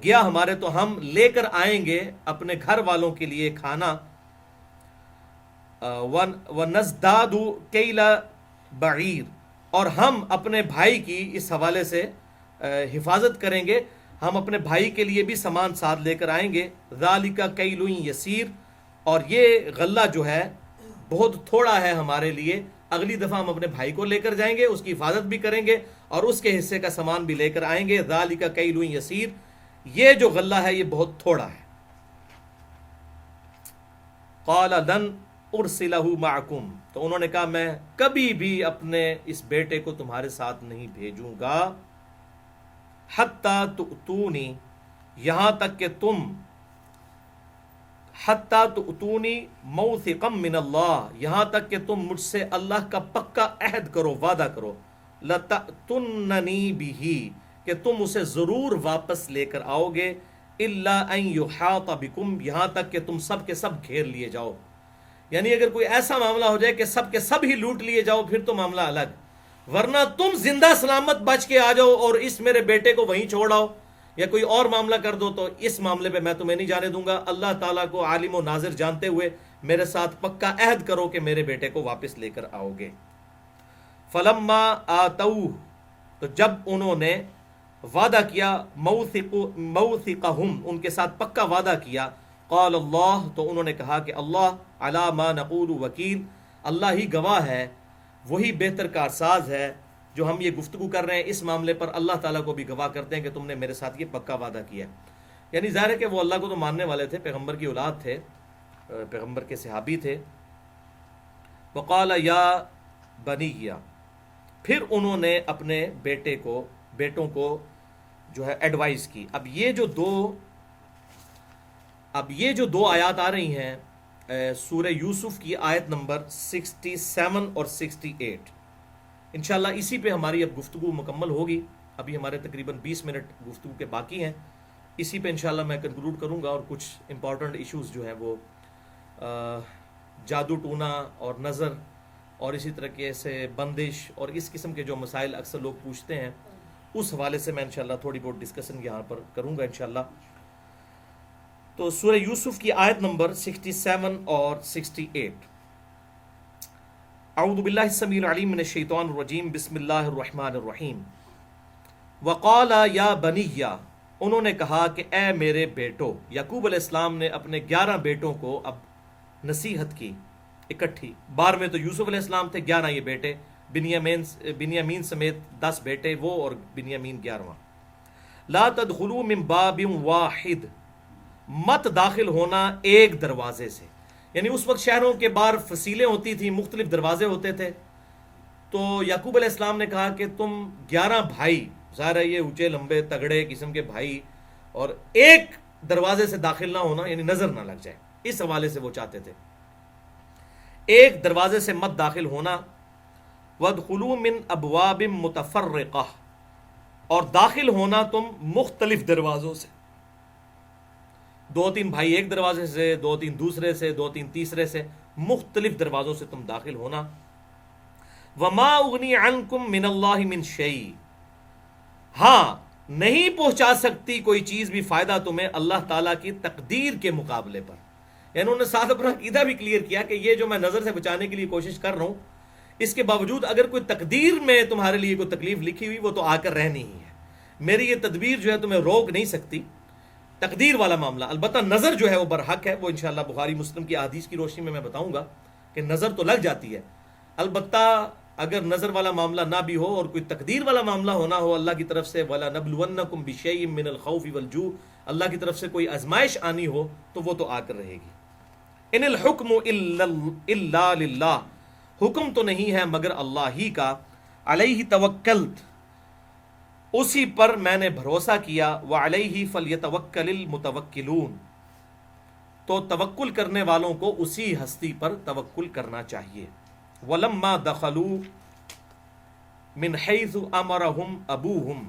گیا ہمارے تو ہم لے کر آئیں گے اپنے گھر والوں کے لیے کھانا، وَنَزْدَادُ كَيْلَ بَعِيرٍ، اور ہم اپنے بھائی کی اس حوالے سے حفاظت کریں گے، ہم اپنے بھائی کے لیے بھی سامان ساتھ لے کر آئیں گے، ذَلِكَ كَيْلٌ يَسِيرٌ، اور یہ غلہ جو ہے بہت تھوڑا ہے ہمارے لیے، اگلی دفعہ ہم اپنے بھائی کو لے کر جائیں گے، اس کی حفاظت بھی کریں گے اور اس کے حصے کا سامان بھی لے کر آئیں گے، ذَلِكَ كَيْلٌ يَسِيرٌ، یہ جو غلہ ہے یہ بہت تھوڑا ہے۔ قَالَ لَنْ أُرْسِلَهُ مَعَكُمْ، تو انہوں نے کہا میں کبھی بھی اپنے اس بیٹے کو تمہارے ساتھ نہیں بھیجوں گا، حَتَّى تُؤْتُونِ، یہاں تک کہ تم، حَتَّى تُؤْتُونِ مَوْثِقًا مِّنَ اللَّهِ، یہاں تک کہ تم مجھ سے اللہ کا پکا عہد کرو، وعدہ کرو، لَتَأْتُنَّنِي بِهِ، کہ تم اسے ضرور واپس لے کر آؤ گے، الا ان یحاط بکم، یہاں تک کہ تم سب کے سب گھیر لیے جاؤ. یعنی اگر کوئی ایسا معاملہ ہو جائے کہ سب کے سب ہی لوٹ لیے جاؤ پھر تو معاملہ الگ، ورنہ تم زندہ سلامت بچ کے آ جاؤ اور اس میرے بیٹے کو وہیں چھوڑ آؤ یا کوئی اور معاملہ کر دو تو اس معاملے پہ میں تمہیں نہیں جانے دوں گا. اللہ تعالیٰ کو عالم و ناظر جانتے ہوئے میرے ساتھ پکا عہد کرو کہ میرے بیٹے کو واپس لے کر آؤ گے. فلما آتوہ، تو جب انہوں نے وعدہ کیا، موثقہم، ان کے ساتھ پکا وعدہ کیا، قال اللہ، تو انہوں نے کہا کہ اللہ علی ما نقول وکیل، اللہ ہی گواہ ہے، وہی بہتر کارساز ہے. جو ہم یہ گفتگو کر رہے ہیں اس معاملے پر اللہ تعالیٰ کو بھی گواہ کرتے ہیں کہ تم نے میرے ساتھ یہ پکا وعدہ کیا. یعنی ظاہر ہے کہ وہ اللہ کو تو ماننے والے تھے، پیغمبر کی اولاد تھے، پیغمبر کے صحابی تھے. وقال یا بنی، پھر انہوں نے اپنے بیٹوں کو جو ہے ایڈوائز کی. اب یہ جو دو آیات آ رہی ہیں سورہ یوسف کی آیت نمبر 67 اور 68، انشاءاللہ اسی پہ ہماری اب گفتگو مکمل ہوگی. ابھی ہمارے تقریباً 20 منٹ گفتگو کے باقی ہیں، اسی پہ انشاءاللہ میں کنکلوڈ کروں گا. اور کچھ امپورٹنٹ ایشوز جو ہیں وہ جادو ٹونا اور نظر اور اسی طرح سے بندش اور اس قسم کے جو مسائل اکثر لوگ پوچھتے ہیں اس حوالے سے میں انشاءاللہ تھوڑی بہت ڈسکشن یہاں پر کروں گا انشاءاللہ. تو سورہ یوسف کی آیت نمبر 67 اور 68، اعوذ باللہ السمیع العلیم من الشیطان الرجیم، بسم اللہ الرحمن الرحیم. وقال یا بنی، انہوں نے کہا کہ اے میرے بیٹو. یعقوب علیہ السلام نے اپنے 11 بیٹوں کو اب نصیحت کی اکٹھی. 12 میں تو یوسف علیہ السلام تھے، 11 یہ بیٹے، بنیامین سمیت 10 بیٹے وہ اور بنیامین 11واں. لا تدخلوا من باب واحد، مت داخل ہونا ایک دروازے سے. یعنی اس وقت شہروں کے باہر فصیلیں ہوتی تھیں، مختلف دروازے ہوتے تھے. تو یعقوب علیہ السلام نے کہا کہ تم 11 بھائی، ظاہر ہے یہ اونچے لمبے تگڑے قسم کے بھائی، اور ایک دروازے سے داخل نہ ہونا یعنی نظر نہ لگ جائے، اس حوالے سے وہ چاہتے تھے ایک دروازے سے مت داخل ہونا. وادخلوا من ابواب متفرقہ، اور داخل ہونا تم مختلف دروازوں سے. 2-3 بھائی ایک دروازے سے، 2-3 دوسرے سے، 2-3 تیسرے سے، مختلف دروازوں سے تم داخل ہونا. وما اغنی عنکم من اللہ من شیء، ہاں نہیں پہنچا سکتی کوئی چیز بھی فائدہ تمہیں اللہ تعالیٰ کی تقدیر کے مقابلے پر. یعنی انہوں نے ساتھ اپنا عقیدہ بھی کلیئر کیا کہ یہ جو میں نظر سے بچانے کے لیے کوشش کر رہا ہوں، اس کے باوجود اگر کوئی تقدیر میں تمہارے لیے کوئی تکلیف لکھی ہوئی وہ تو آ کر رہنی ہی ہے. میری یہ تدبیر جو ہے تمہیں روک نہیں سکتی. تقدیر والا معاملہ، البتہ نظر جو ہے وہ برحق ہے، وہ انشاءاللہ بخاری مسلم کی احادیث کی روشنی میں بتاؤں گا کہ نظر تو لگ جاتی ہے. البتہ اگر نظر والا معاملہ نہ بھی ہو اور کوئی تقدیر والا معاملہ ہونا ہو اللہ کی طرف سے، وَلَنَبْلُوَنَّكُمْ بِشَيْءٍ مِّنَ الْخَوْفِ وَالْجُوعِ، اللہ کی طرف سے کوئی آزمائش آنی ہو تو وہ تو آ کر رہے گی. ان الحکم الا للہ، حکم تو نہیں ہے مگر اللہ ہی کا. علیہ توکلت، اسی پر میں نے بھروسہ کیا. وعلیہ فلیتوکل المتوکلون، تو توکل کرنے والوں کو اسی ہستی پر توکل کرنا چاہیے. ولما دخلوا من حیث امرهم ابوہم،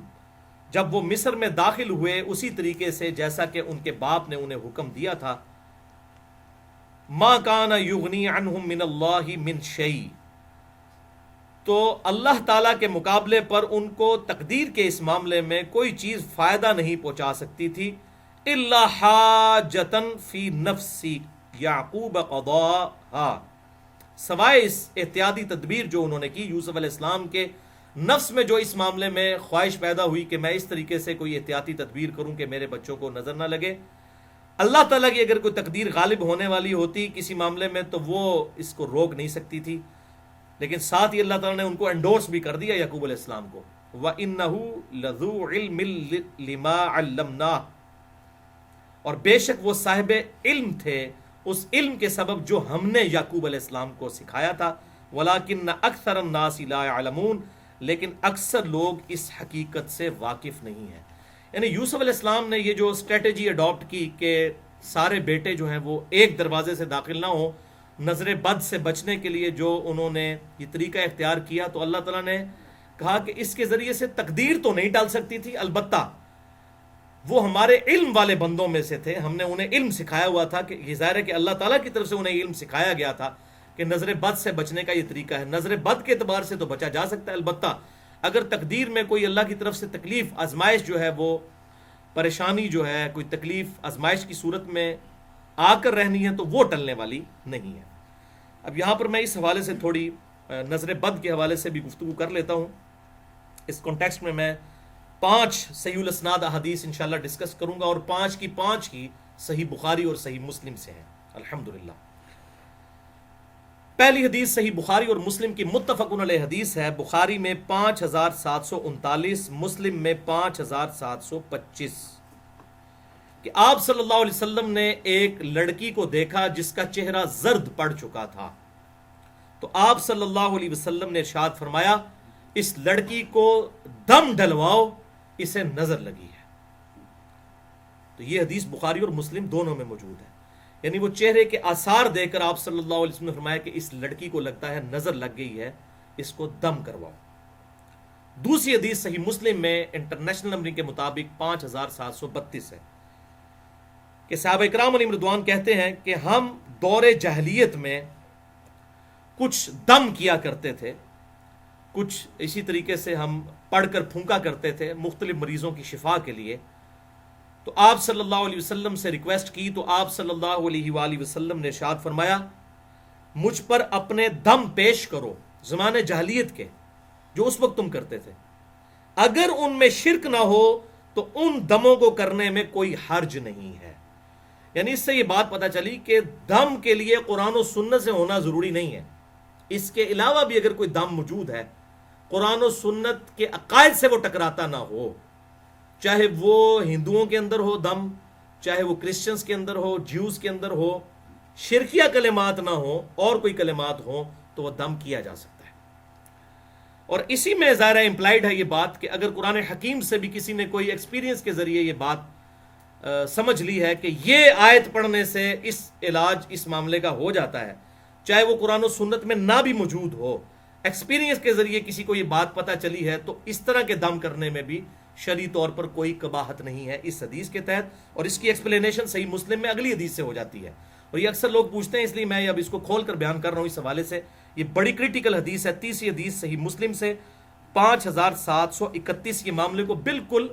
جب وہ مصر میں داخل ہوئے اسی طریقے سے جیسا کہ ان کے باپ نے انہیں حکم دیا تھا. ما کان یغنی عنہم من اللہ من شیء، تو اللہ تعالیٰ کے مقابلے پر ان کو تقدیر کے اس معاملے میں کوئی چیز فائدہ نہیں پہنچا سکتی تھی. الا حاجۃ فی نفس یعقوب قضاها، سوائے اس احتیاطی تدبیر جو انہوں نے کی یوسف علیہ السلام کے نفس میں جو اس معاملے میں خواہش پیدا ہوئی کہ میں اس طریقے سے کوئی احتیاطی تدبیر کروں کہ میرے بچوں کو نظر نہ لگے. اللہ تعالیٰ کی اگر کوئی تقدیر غالب ہونے والی ہوتی کسی معاملے میں تو وہ اس کو روک نہیں سکتی تھی. لیکن ساتھ ہی اللہ تعالیٰ نے ان کو انڈورس بھی کر دیا یعقوب علیہ السلام کو. وَإِنَّهُ لَذُو عِلْمٍ لِمَا عَلَّمْنَاهُ، اور بے شک وہ صاحب علم تھے اس علم کے سبب جو ہم نے یعقوب علیہ السلام کو سکھایا تھا. وَلَكِنَّ أَكْثَرَ النَّاسِ لَا يَعْلَمُونَ، لیکن اکثر لوگ اس حقیقت سے واقف نہیں ہیں. یعنی یوسف علیہ السلام نے یہ جو اسٹریٹجی اڈاپٹ کی کہ سارے بیٹے جو ہیں وہ ایک دروازے سے داخل نہ ہوں، نظر بد سے بچنے کے لیے جو انہوں نے یہ طریقہ اختیار کیا، تو اللہ تعالیٰ نے کہا کہ اس کے ذریعے سے تقدیر تو نہیں ٹال سکتی تھی، البتہ وہ ہمارے علم والے بندوں میں سے تھے، ہم نے انہیں علم سکھایا ہوا تھا، کہ یہ ظاہر ہے کہ اللہ تعالیٰ کی طرف سے انہیں علم سکھایا گیا تھا کہ نظر بد سے بچنے کا یہ طریقہ ہے۔ نظر بد کے اعتبار سے تو بچا جا سکتا ہے، البتہ اگر تقدیر میں کوئی اللہ کی طرف سے تکلیف، آزمائش جو ہے، وہ پریشانی جو ہے، کوئی تکلیف آزمائش کی صورت میں آ کر رہنی ہے تو وہ ٹلنے والی نہیں ہے۔ اب یہاں پر میں اس حوالے سے تھوڑی نظر بد کے حوالے سے بھی گفتگو کر لیتا ہوں۔ اس کانٹیکسٹ میں 5 صحیح الاسناد احادیث انشاءاللہ ڈسکس کروں گا، اور 5 کی 5 ہی صحیح بخاری اور صحیح مسلم سے ہیں الحمدللہ۔ پہلی حدیث صحیح بخاری اور مسلم کی متفقن علیہ حدیث ہے، بخاری میں 5739، مسلم میں 5725، کہ آپ صلی اللہ علیہ وسلم نے ایک لڑکی کو دیکھا جس کا چہرہ زرد پڑ چکا تھا، تو آپ صلی اللہ علیہ وسلم نے ارشاد فرمایا اس لڑکی کو دم ڈلواؤ، اسے نظر لگی ہے۔ تو یہ حدیث بخاری اور مسلم دونوں میں موجود ہے، یعنی وہ چہرے کے آثار دیکھ کر آپ صلی اللہ علیہ وسلم نے فرمایا کہ اس لڑکی کو لگتا ہے نظر لگ گئی ہے، اس کو دم کرواؤ۔ دوسری حدیث صحیح مسلم میں انٹرنیشنل نمبرنگ کے مطابق 5732 ہے، کہ صحابہ اکرام علیہم رضوان کہتے ہیں کہ ہم دور جاہلیت میں کچھ دم کیا کرتے تھے، کچھ اسی طریقے سے ہم پڑھ کر پھونکا کرتے تھے مختلف مریضوں کی شفا کے لیے۔ تو آپ صلی اللہ علیہ وسلم سے ریکویسٹ کی تو آپ صلی اللہ علیہ وآلہ وسلم نے ارشاد فرمایا مجھ پر اپنے دم پیش کرو زمانے جاہلیت کے، جو اس وقت تم کرتے تھے، اگر ان میں شرک نہ ہو تو ان دموں کو کرنے میں کوئی حرج نہیں ہے۔ یعنی اس سے یہ بات پتہ چلی کہ دم کے لیے قرآن و سنت سے ہونا ضروری نہیں ہے، اس کے علاوہ بھی اگر کوئی دم موجود ہے، قرآن و سنت کے عقائد سے وہ ٹکراتا نہ ہو، چاہے وہ ہندوؤں کے اندر ہو دم، چاہے وہ کرسچنز کے اندر ہو، جیوز کے اندر ہو، شرکیہ کلمات نہ ہو اور کوئی کلمات ہوں، تو وہ دم کیا جا سکتا ہے۔ اور اسی میں ظاہر امپلائڈ ہے یہ بات کہ اگر قرآن حکیم سے بھی کسی نے کوئی ایکسپیرینس کے ذریعے یہ بات سمجھ لی ہے کہ یہ آیت پڑھنے سے اس علاج اس معاملے کا ہو جاتا ہے، چاہے وہ قرآن و سنت میں نہ بھی موجود ہو، ایکسپیرینس کے ذریعے کسی کو یہ بات پتہ چلی ہے، تو اس طرح کے دم کرنے میں بھی شرعی طور پر کوئی قباحت نہیں ہے اس حدیث کے تحت، اور اس کی ایکسپلینیشن صحیح مسلم میں اگلی حدیث سے ہو جاتی ہے۔ اور یہ اکثر لوگ پوچھتے ہیں، اس لیے میں اب اس کو کھول کر بیان کر رہا ہوں اس حوالے سے، یہ بڑی کریٹیکل حدیث ہے۔ تیسری حدیث صحیح مسلم سے 5731 یہ معاملے کو بالکل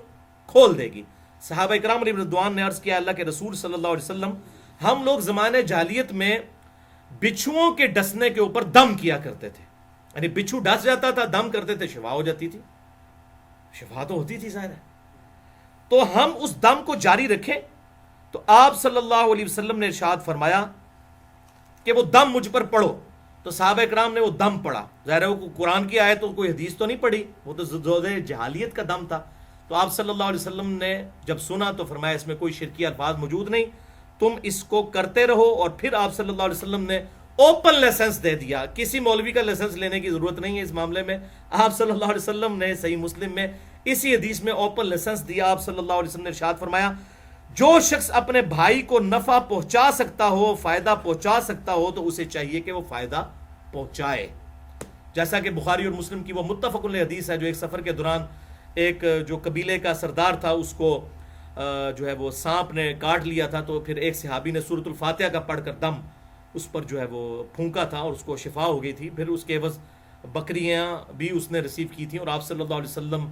کھول دے گی۔ صحابہ اکرام علیہ رضوان نے عرض کیا اللہ کے رسول صلی اللہ علیہ وسلم، ہم لوگ زمانے جاہلیت میں بچھوؤں کے ڈسنے کے اوپر دم کیا کرتے تھے، یعنی بچھو ڈس جاتا تھا، دم کرتے تھے، شفا ہو جاتی تھی، شفا تو ہوتی تھی ظاہر ہے۔ تو ہم اس دم کو جاری رکھیں، تو آپ صلی اللہ علیہ وسلم نے ارشاد فرمایا کہ وہ دم مجھ پر پڑھو، تو صحابہ اکرام نے وہ دم پڑھا، ظاہر ہے وہ قرآن کی آیت تو کوئی حدیث تو نہیں پڑھی، وہ تو زوجہ جہالیت کا دم تھا۔ تو آپ صلی اللہ علیہ وسلم نے جب سنا تو فرمایا اس میں کوئی شرکی الفاظ موجود نہیں، تم اس کو کرتے رہو۔ اور پھر آپ صلی اللہ علیہ وسلم نے اوپن لائسنس دے دیا، کسی مولوی کا لائسنس لینے کی ضرورت نہیں ہے اس معاملے میں۔ آپ صلی اللہ علیہ وسلم نے صحیح مسلم میں اسی حدیث میں اوپن لائسنس دیا۔ آپ صلی اللہ علیہ وسلم نے ارشاد فرمایا جو شخص اپنے بھائی کو نفع پہنچا سکتا ہو، فائدہ پہنچا سکتا ہو، تو اسے چاہیے کہ وہ فائدہ پہنچائے۔ جیسا کہ بخاری اور مسلم کی وہ متفق علیہ حدیث ہے، جو ایک سفر کے دوران ایک جو قبیلے کا سردار تھا اس کو جو ہے وہ سانپ نے کاٹ لیا تھا، تو پھر ایک صحابی نے سورۃ الفاتحہ کا پڑھ کر دم اس پر جو ہے وہ پھونکا تھا اور اس کو شفا ہو گئی تھی۔ پھر اس کے عوض بکریاں بھی اس نے ریسیو کی تھیں، اور آپ صلی اللہ علیہ وسلم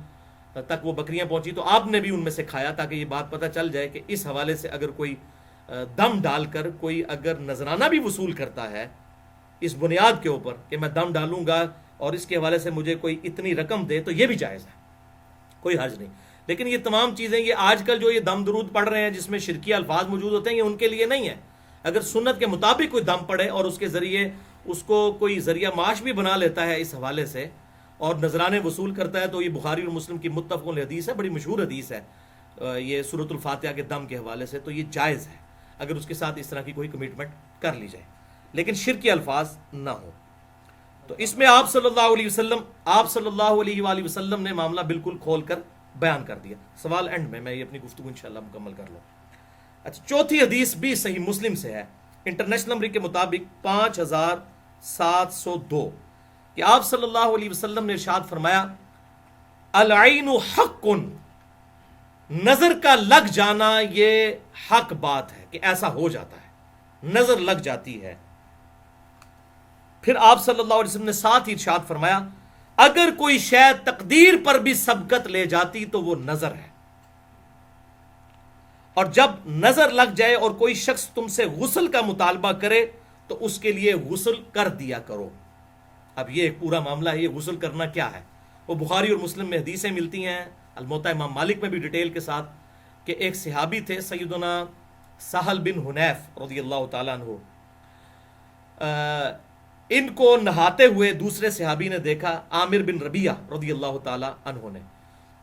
تک وہ بکریاں پہنچی تو آپ نے بھی ان میں سے کھایا، تاکہ یہ بات پتہ چل جائے کہ اس حوالے سے اگر کوئی دم ڈال کر کوئی اگر نذرانہ بھی وصول کرتا ہے اس بنیاد کے اوپر کہ میں دم ڈالوں گا اور اس کے حوالے سے مجھے کوئی اتنی رقم دے، تو یہ بھی جائز ہے، کوئی حرج نہیں۔ لیکن یہ تمام چیزیں یہ آج کل جو یہ دم درود پڑھ رہے ہیں جس میں شرکیہ الفاظ موجود ہوتے ہیں، یہ ان کے لیے نہیں ہے۔ اگر سنت کے مطابق کوئی دم پڑے اور اس کے ذریعے اس کو کوئی ذریعہ معاش بھی بنا لیتا ہے اس حوالے سے اور نذرانے وصول کرتا ہے، تو یہ بخاری اور مسلم کی متفق علیہ حدیث ہے، بڑی مشہور حدیث ہے یہ سورۃ الفاتحہ کے دم کے حوالے سے، تو یہ جائز ہے اگر اس کے ساتھ اس طرح کی کوئی کمٹمنٹ کر لی جائے، لیکن شرکی الفاظ نہ ہو۔ تو اس میں آپ صلی اللہ علیہ وآلہ وسلم نے معاملہ بالکل کھول کر بیان کر دیا۔ سوال اینڈ میں یہ اپنی گفتگو انشاءاللہ مکمل کر لوں۔ اچھا، چوتھی حدیث بھی صحیح مسلم سے ہے، انٹرنیشنل نمبر کے مطابق 5702، کہ آپ صلی اللہ علیہ وسلم نے ارشاد فرمایا العین حق، نظر کا لگ جانا یہ حق بات ہے کہ ایسا ہو جاتا ہے، نظر لگ جاتی ہے۔ پھر آپ صلی اللہ علیہ وسلم نے ساتھ ہی ارشاد فرمایا اگر کوئی شے تقدیر پر بھی سبقت لے جاتی تو وہ نظر ہے، اور جب نظر لگ جائے اور کوئی شخص تم سے غسل کا مطالبہ کرے تو اس کے لیے غسل کر دیا کرو۔ اب یہ ایک پورا معاملہ ہے، یہ غسل کرنا کیا ہے، وہ بخاری اور مسلم میں حدیثیں ملتی ہیں، الموطا امام مالک میں بھی ڈیٹیل کے ساتھ، کہ ایک صحابی تھے سیدنا سہل بن حنیف رضی اللہ تعالیٰ عنہ، ان کو نہاتے ہوئے دوسرے صحابی نے دیکھا، عامر بن ربیعہ رضی اللہ تعالیٰ عنہ نے۔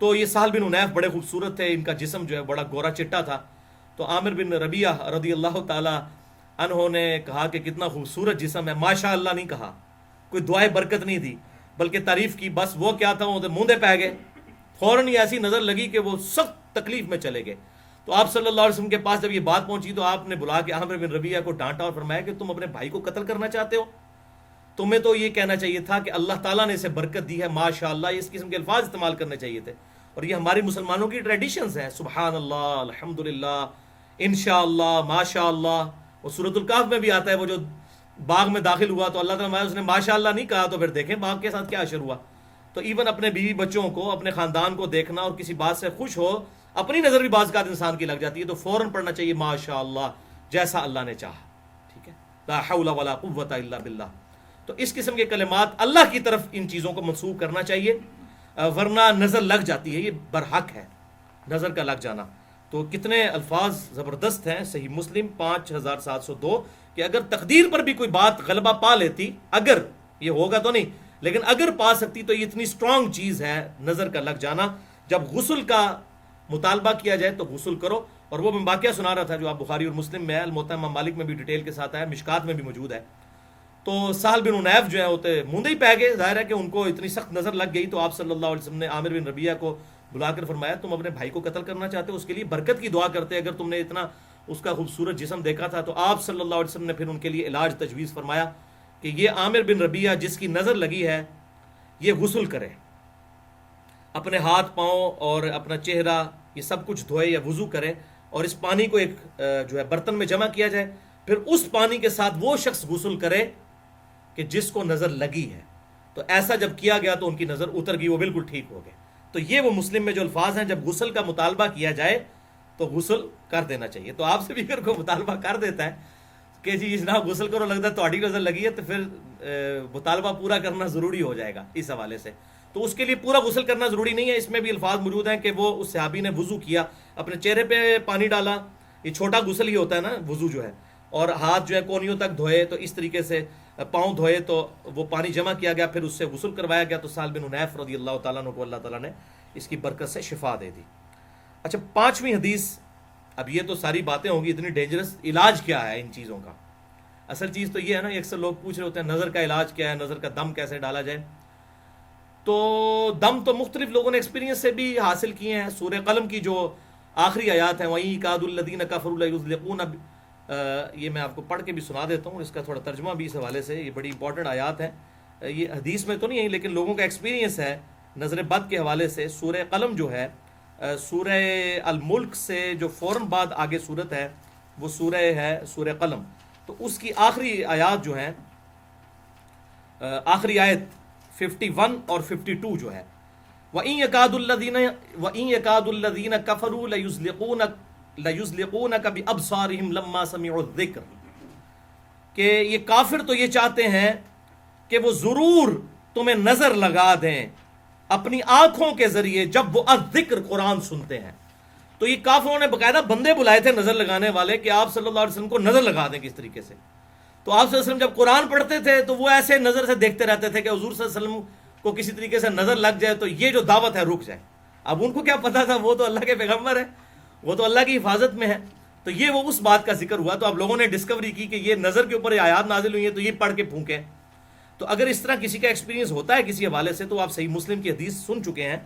تو یہ سہل بن حنیف بڑے خوبصورت تھے، ان کا جسم جو ہے بڑا گورا چٹا تھا، تو عامر بن ربیعہ رضی اللہ تعالیٰ عنہ نے کہا کہ کتنا خوبصورت جسم ہے، ماشاء اللہ نہیں کہا، کوئی دعائے برکت نہیں دی بلکہ تعریف کی، بس وہ کیا تھا، وہ موندے پہ گئے، فوراً ہی ایسی نظر لگی کہ وہ سخت تکلیف میں چلے گئے۔ تو آپ صلی اللہ علیہ وسلم کے پاس جب یہ بات پہنچی تو آپ نے بلا کے عامر بن ربیعہ کو ڈانٹا اور فرمایا کہ تم اپنے بھائی کو قتل کرنا چاہتے ہو، تمہیں تو یہ کہنا چاہیے تھا کہ اللہ تعالیٰ نے اسے برکت دی ہے، ماشاءاللہ، اس قسم کے الفاظ استعمال کرنے چاہیے تھے، اور یہ ہماری مسلمانوں کی ٹریڈیشنز ہیں، سبحان اللہ، الحمدللہ، انشاءاللہ، ماشاءاللہ۔ وہ سورۃ الکہف میں بھی آتا ہے، وہ جو باغ میں داخل ہوا تو اللہ تعالیٰ اس نے ماشاءاللہ نہیں کہا، تو پھر دیکھیں باغ کے ساتھ کیا اشر ہوا۔ تو ایون اپنے بیوی بچوں کو، اپنے خاندان کو دیکھنا اور کسی بات سے خوش ہو، اپنی نظر بھی بعض اوقات انسان کی لگ جاتی ہے، تو فوراً پڑھنا چاہیے ماشاءاللہ، جیسا اللہ نے چاہا، ٹھیک ہے، لا حول ولا قوت الا باللہ۔ تو اس قسم کے کلمات اللہ کی طرف ان چیزوں کو منسوب کرنا چاہیے، ورنہ نظر لگ جاتی ہے، یہ برحق ہے نظر کا لگ جانا۔ تو کتنے الفاظ زبردست ہیں، صحیح مسلم 5702، کہ اگر تقدیر پر بھی کوئی بات غلبہ پا لیتی، اگر یہ ہوگا تو نہیں لیکن اگر پا سکتی، تو یہ اتنی سٹرونگ چیز ہے نظر کا لگ جانا۔ جب غسل کا مطالبہ کیا جائے تو غسل کرو، اور وہ میں واقعہ سنا رہا تھا جو آپ بخاری اور مسلم میں ہے، الموطا امام مالک میں بھی ڈیٹیل کے ساتھ آیا، مشکات میں بھی موجود ہے۔ تو سہل بن حنیف جو ہے ہوتے موندے ہی پہ گئے، ظاہر ہے کہ ان کو اتنی سخت نظر لگ گئی، تو آپ صلی اللہ علیہ وسلم نے عامر بن ربیعہ کو بلا کر فرمایا تم اپنے بھائی کو قتل کرنا چاہتے ہو، اس کے لیے برکت کی دعا کرتے اگر تم نے اتنا اس کا خوبصورت جسم دیکھا تھا۔ تو آپ صلی اللہ علیہ وسلم نے پھر ان کے لیے علاج تجویز فرمایا کہ یہ عامر بن ربیعہ جس کی نظر لگی ہے یہ غسل کرے، اپنے ہاتھ پاؤں اور اپنا چہرہ یہ سب کچھ دھوئے یا وضو کرے، اور اس پانی کو ایک جو ہے برتن میں جمع کیا جائے، پھر اس پانی کے ساتھ وہ شخص غسل کرے کہ جس کو نظر لگی ہے۔ تو ایسا جب کیا گیا تو ان کی نظر اتر گئی، وہ بالکل ٹھیک ہو گئے۔ تو یہ وہ مسلم میں جو الفاظ ہیں، جب غسل کا مطالبہ کیا جائے تو غسل کر دینا چاہیے۔ تو آپ سے بھی اگر کوئی مطالبہ کر دیتا ہے کہ جی جناب غسل کرو، لگتا ہے تہاڈی نظر لگی ہے، تو پھر مطالبہ پورا کرنا ضروری ہو جائے گا اس حوالے سے۔ تو اس کے لیے پورا غسل کرنا ضروری نہیں ہے، اس میں بھی الفاظ موجود ہیں کہ وہ اس صحابی نے وضو کیا، اپنے چہرے پہ پانی ڈالا، یہ چھوٹا غسل ہی ہوتا ہے نا وضو جو ہے، اور ہاتھ جو ہے کونیوں تک دھوئے، تو اس طریقے سے پاؤں دھوئے، تو وہ پانی جمع کیا گیا، پھر اس سے غسل کروایا گیا، تو سہل بن حنیف رضی اللہ تعالیٰ عنہ کو اللہ تعالیٰ نے اس کی برکت سے شفا دے دی۔ اچھا، 5ویں حدیث، اب یہ تو ساری باتیں ہوں گی اتنی ڈینجرس، علاج کیا ہے ان چیزوں کا؟ اصل چیز تو یہ ہے نا، اکثر لوگ پوچھ رہے ہوتے ہیں نظر کا علاج کیا ہے، نظر کا دم کیسے ڈالا جائے؟ تو دم تو مختلف لوگوں نے ایکسپیرینس سے بھی حاصل کیے ہیں۔ سورہ قلم کی جو آخری آیات ہیں، وَإِن يَكَادُ الَّذِينَ كَفَرُوا لَيُزْلِقُونَ، یہ میں آپ کو پڑھ کے بھی سنا دیتا ہوں، اس کا تھوڑا ترجمہ بھی اس حوالے سے، یہ بڑی امپورٹنٹ آیات ہیں، یہ حدیث میں تو نہیں ہے لیکن لوگوں کا ایکسپیرینس ہے نظر بد کے حوالے سے۔ سورہ قلم جو ہے، سورہ الملک سے جو فوراً بعد آگے صورت ہے وہ سورہ ہے سورہ قلم، تو اس کی آخری آیات جو ہیں، آخری آیت 51 اور 52 جو ہے، وَإِن يَكَادُ الَّذِينَ كَفَرُوا لَيُزْلِقُونَكَ بِأَبْصَارِهِمْ لَمَّا سَمِعُوا الذِّكْرَ، کہ یہ کافر تو یہ چاہتے ہیں کہ وہ ضرور تمہیں نظر لگا دیں اپنی آنکھوں کے ذریعے جب وہ الذکر قرآن سنتے ہیں۔ تو یہ کافروں نے باقاعدہ بندے بلائے تھے نظر لگانے والے کہ آپ صلی اللہ علیہ وسلم کو نظر لگا دیں کس طریقے سے۔ تو آپ صلی اللہ علیہ وسلم جب قرآن پڑھتے تھے تو وہ ایسے نظر سے دیکھتے رہتے تھے کہ حضور صلی اللہ علیہ وسلم کو کسی طریقے سے نظر لگ جائے تو یہ جو دعوت ہے رک جائے۔ اب ان کو کیا پتا تھا، وہ تو اللہ کے پیغمبر ہے، وہ تو اللہ کی حفاظت میں ہے۔ تو یہ وہ اس بات کا ذکر ہوا، تو اب لوگوں نے ڈسکوری کی کہ یہ نظر کے اوپر یہ آیات نازل ہوئی ہیں تو یہ پڑھ کے پھونکیں۔ تو اگر اس طرح کسی کا ایکسپیرینس ہوتا ہے کسی حوالے سے، تو آپ صحیح مسلم کی حدیث سن چکے ہیں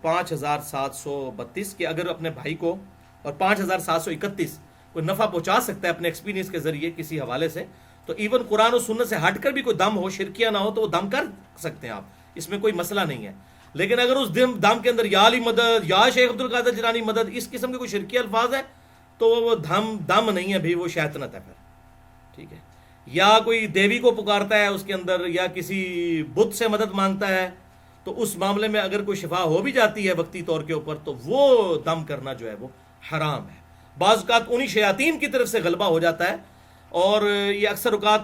5732 کہ اگر اپنے بھائی کو، اور 5731 کوئی نفع پہنچا سکتا ہے اپنے ایکسپیرینس کے ذریعے کسی حوالے سے، تو ایون قرآن و سنت سے ہٹ کر بھی کوئی دم ہو، شرکیہ نہ ہو، تو وہ دم کر سکتے ہیں آپ، اس میں کوئی مسئلہ نہیں ہے۔ لیکن اگر اس دم کے اندر یا علی مدد، یا شیخ عبد القادر جیلانی مدد، اس قسم کے کوئی شرکی الفاظ ہیں تو وہ دم نہیں ہے بھی، وہ شیطنت ہے پھر، ٹھیک ہے. یا کوئی دیوی کو پکارتا ہے اس کے اندر، یا کسی بت سے مدد مانگتا ہے، تو اس معاملے میں اگر کوئی شفا ہو بھی جاتی ہے وقتی طور کے اوپر تو وہ دم کرنا جو ہے وہ حرام ہے. بعض اوقات انہی شیاطین کی طرف سے غلبہ ہو جاتا ہے، اور یہ اکثر اوقات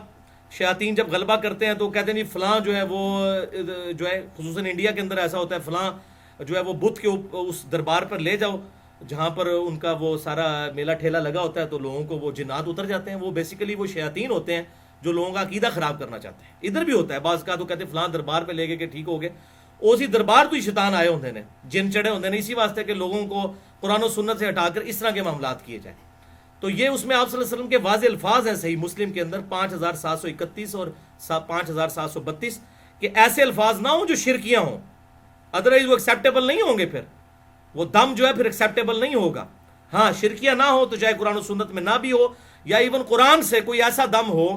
شیاطین جب غلبہ کرتے ہیں تو کہتے ہیں نہیں فلاں جو ہے وہ جو ہے، خصوصاً انڈیا کے اندر ایسا ہوتا ہے، فلاں جو ہے وہ بت کے اس دربار پر لے جاؤ جہاں پر ان کا وہ سارا میلہ ٹھیلا لگا ہوتا ہے، تو لوگوں کو وہ جنات اتر جاتے ہیں. وہ بیسیکلی وہ شیاطین ہوتے ہیں جو لوگوں کا عقیدہ خراب کرنا چاہتے ہیں. ادھر بھی ہوتا ہے بعض کا، تو کہتے ہیں فلاں دربار پہ لے گئے کہ ٹھیک ہو گئے، اسی دربار تو ہی شیطان آئے ہوتے ہیں، جن چڑھے ہوتے ہیں اسی واسطے کہ لوگوں کو قرآن و سنت سے ہٹا کر اس طرح کے معاملات کیے جائیں. تو یہ اس میں آپ صلی اللہ علیہ وسلم کے واضح الفاظ ہیں صحیح مسلم کے اندر 5731 اور 5732 کہ ایسے الفاظ نہ ہوں جو شرکیاں ہوں، ادروائز وہ ایکسیپٹیبل نہیں ہوں گے، پھر وہ دم جو ہے پھر ایکسیپٹیبل نہیں ہوگا. ہاں شرکیاں نہ ہو تو چاہے قرآن و سنت میں نہ بھی ہو، یا ایون قرآن سے کوئی ایسا دم ہو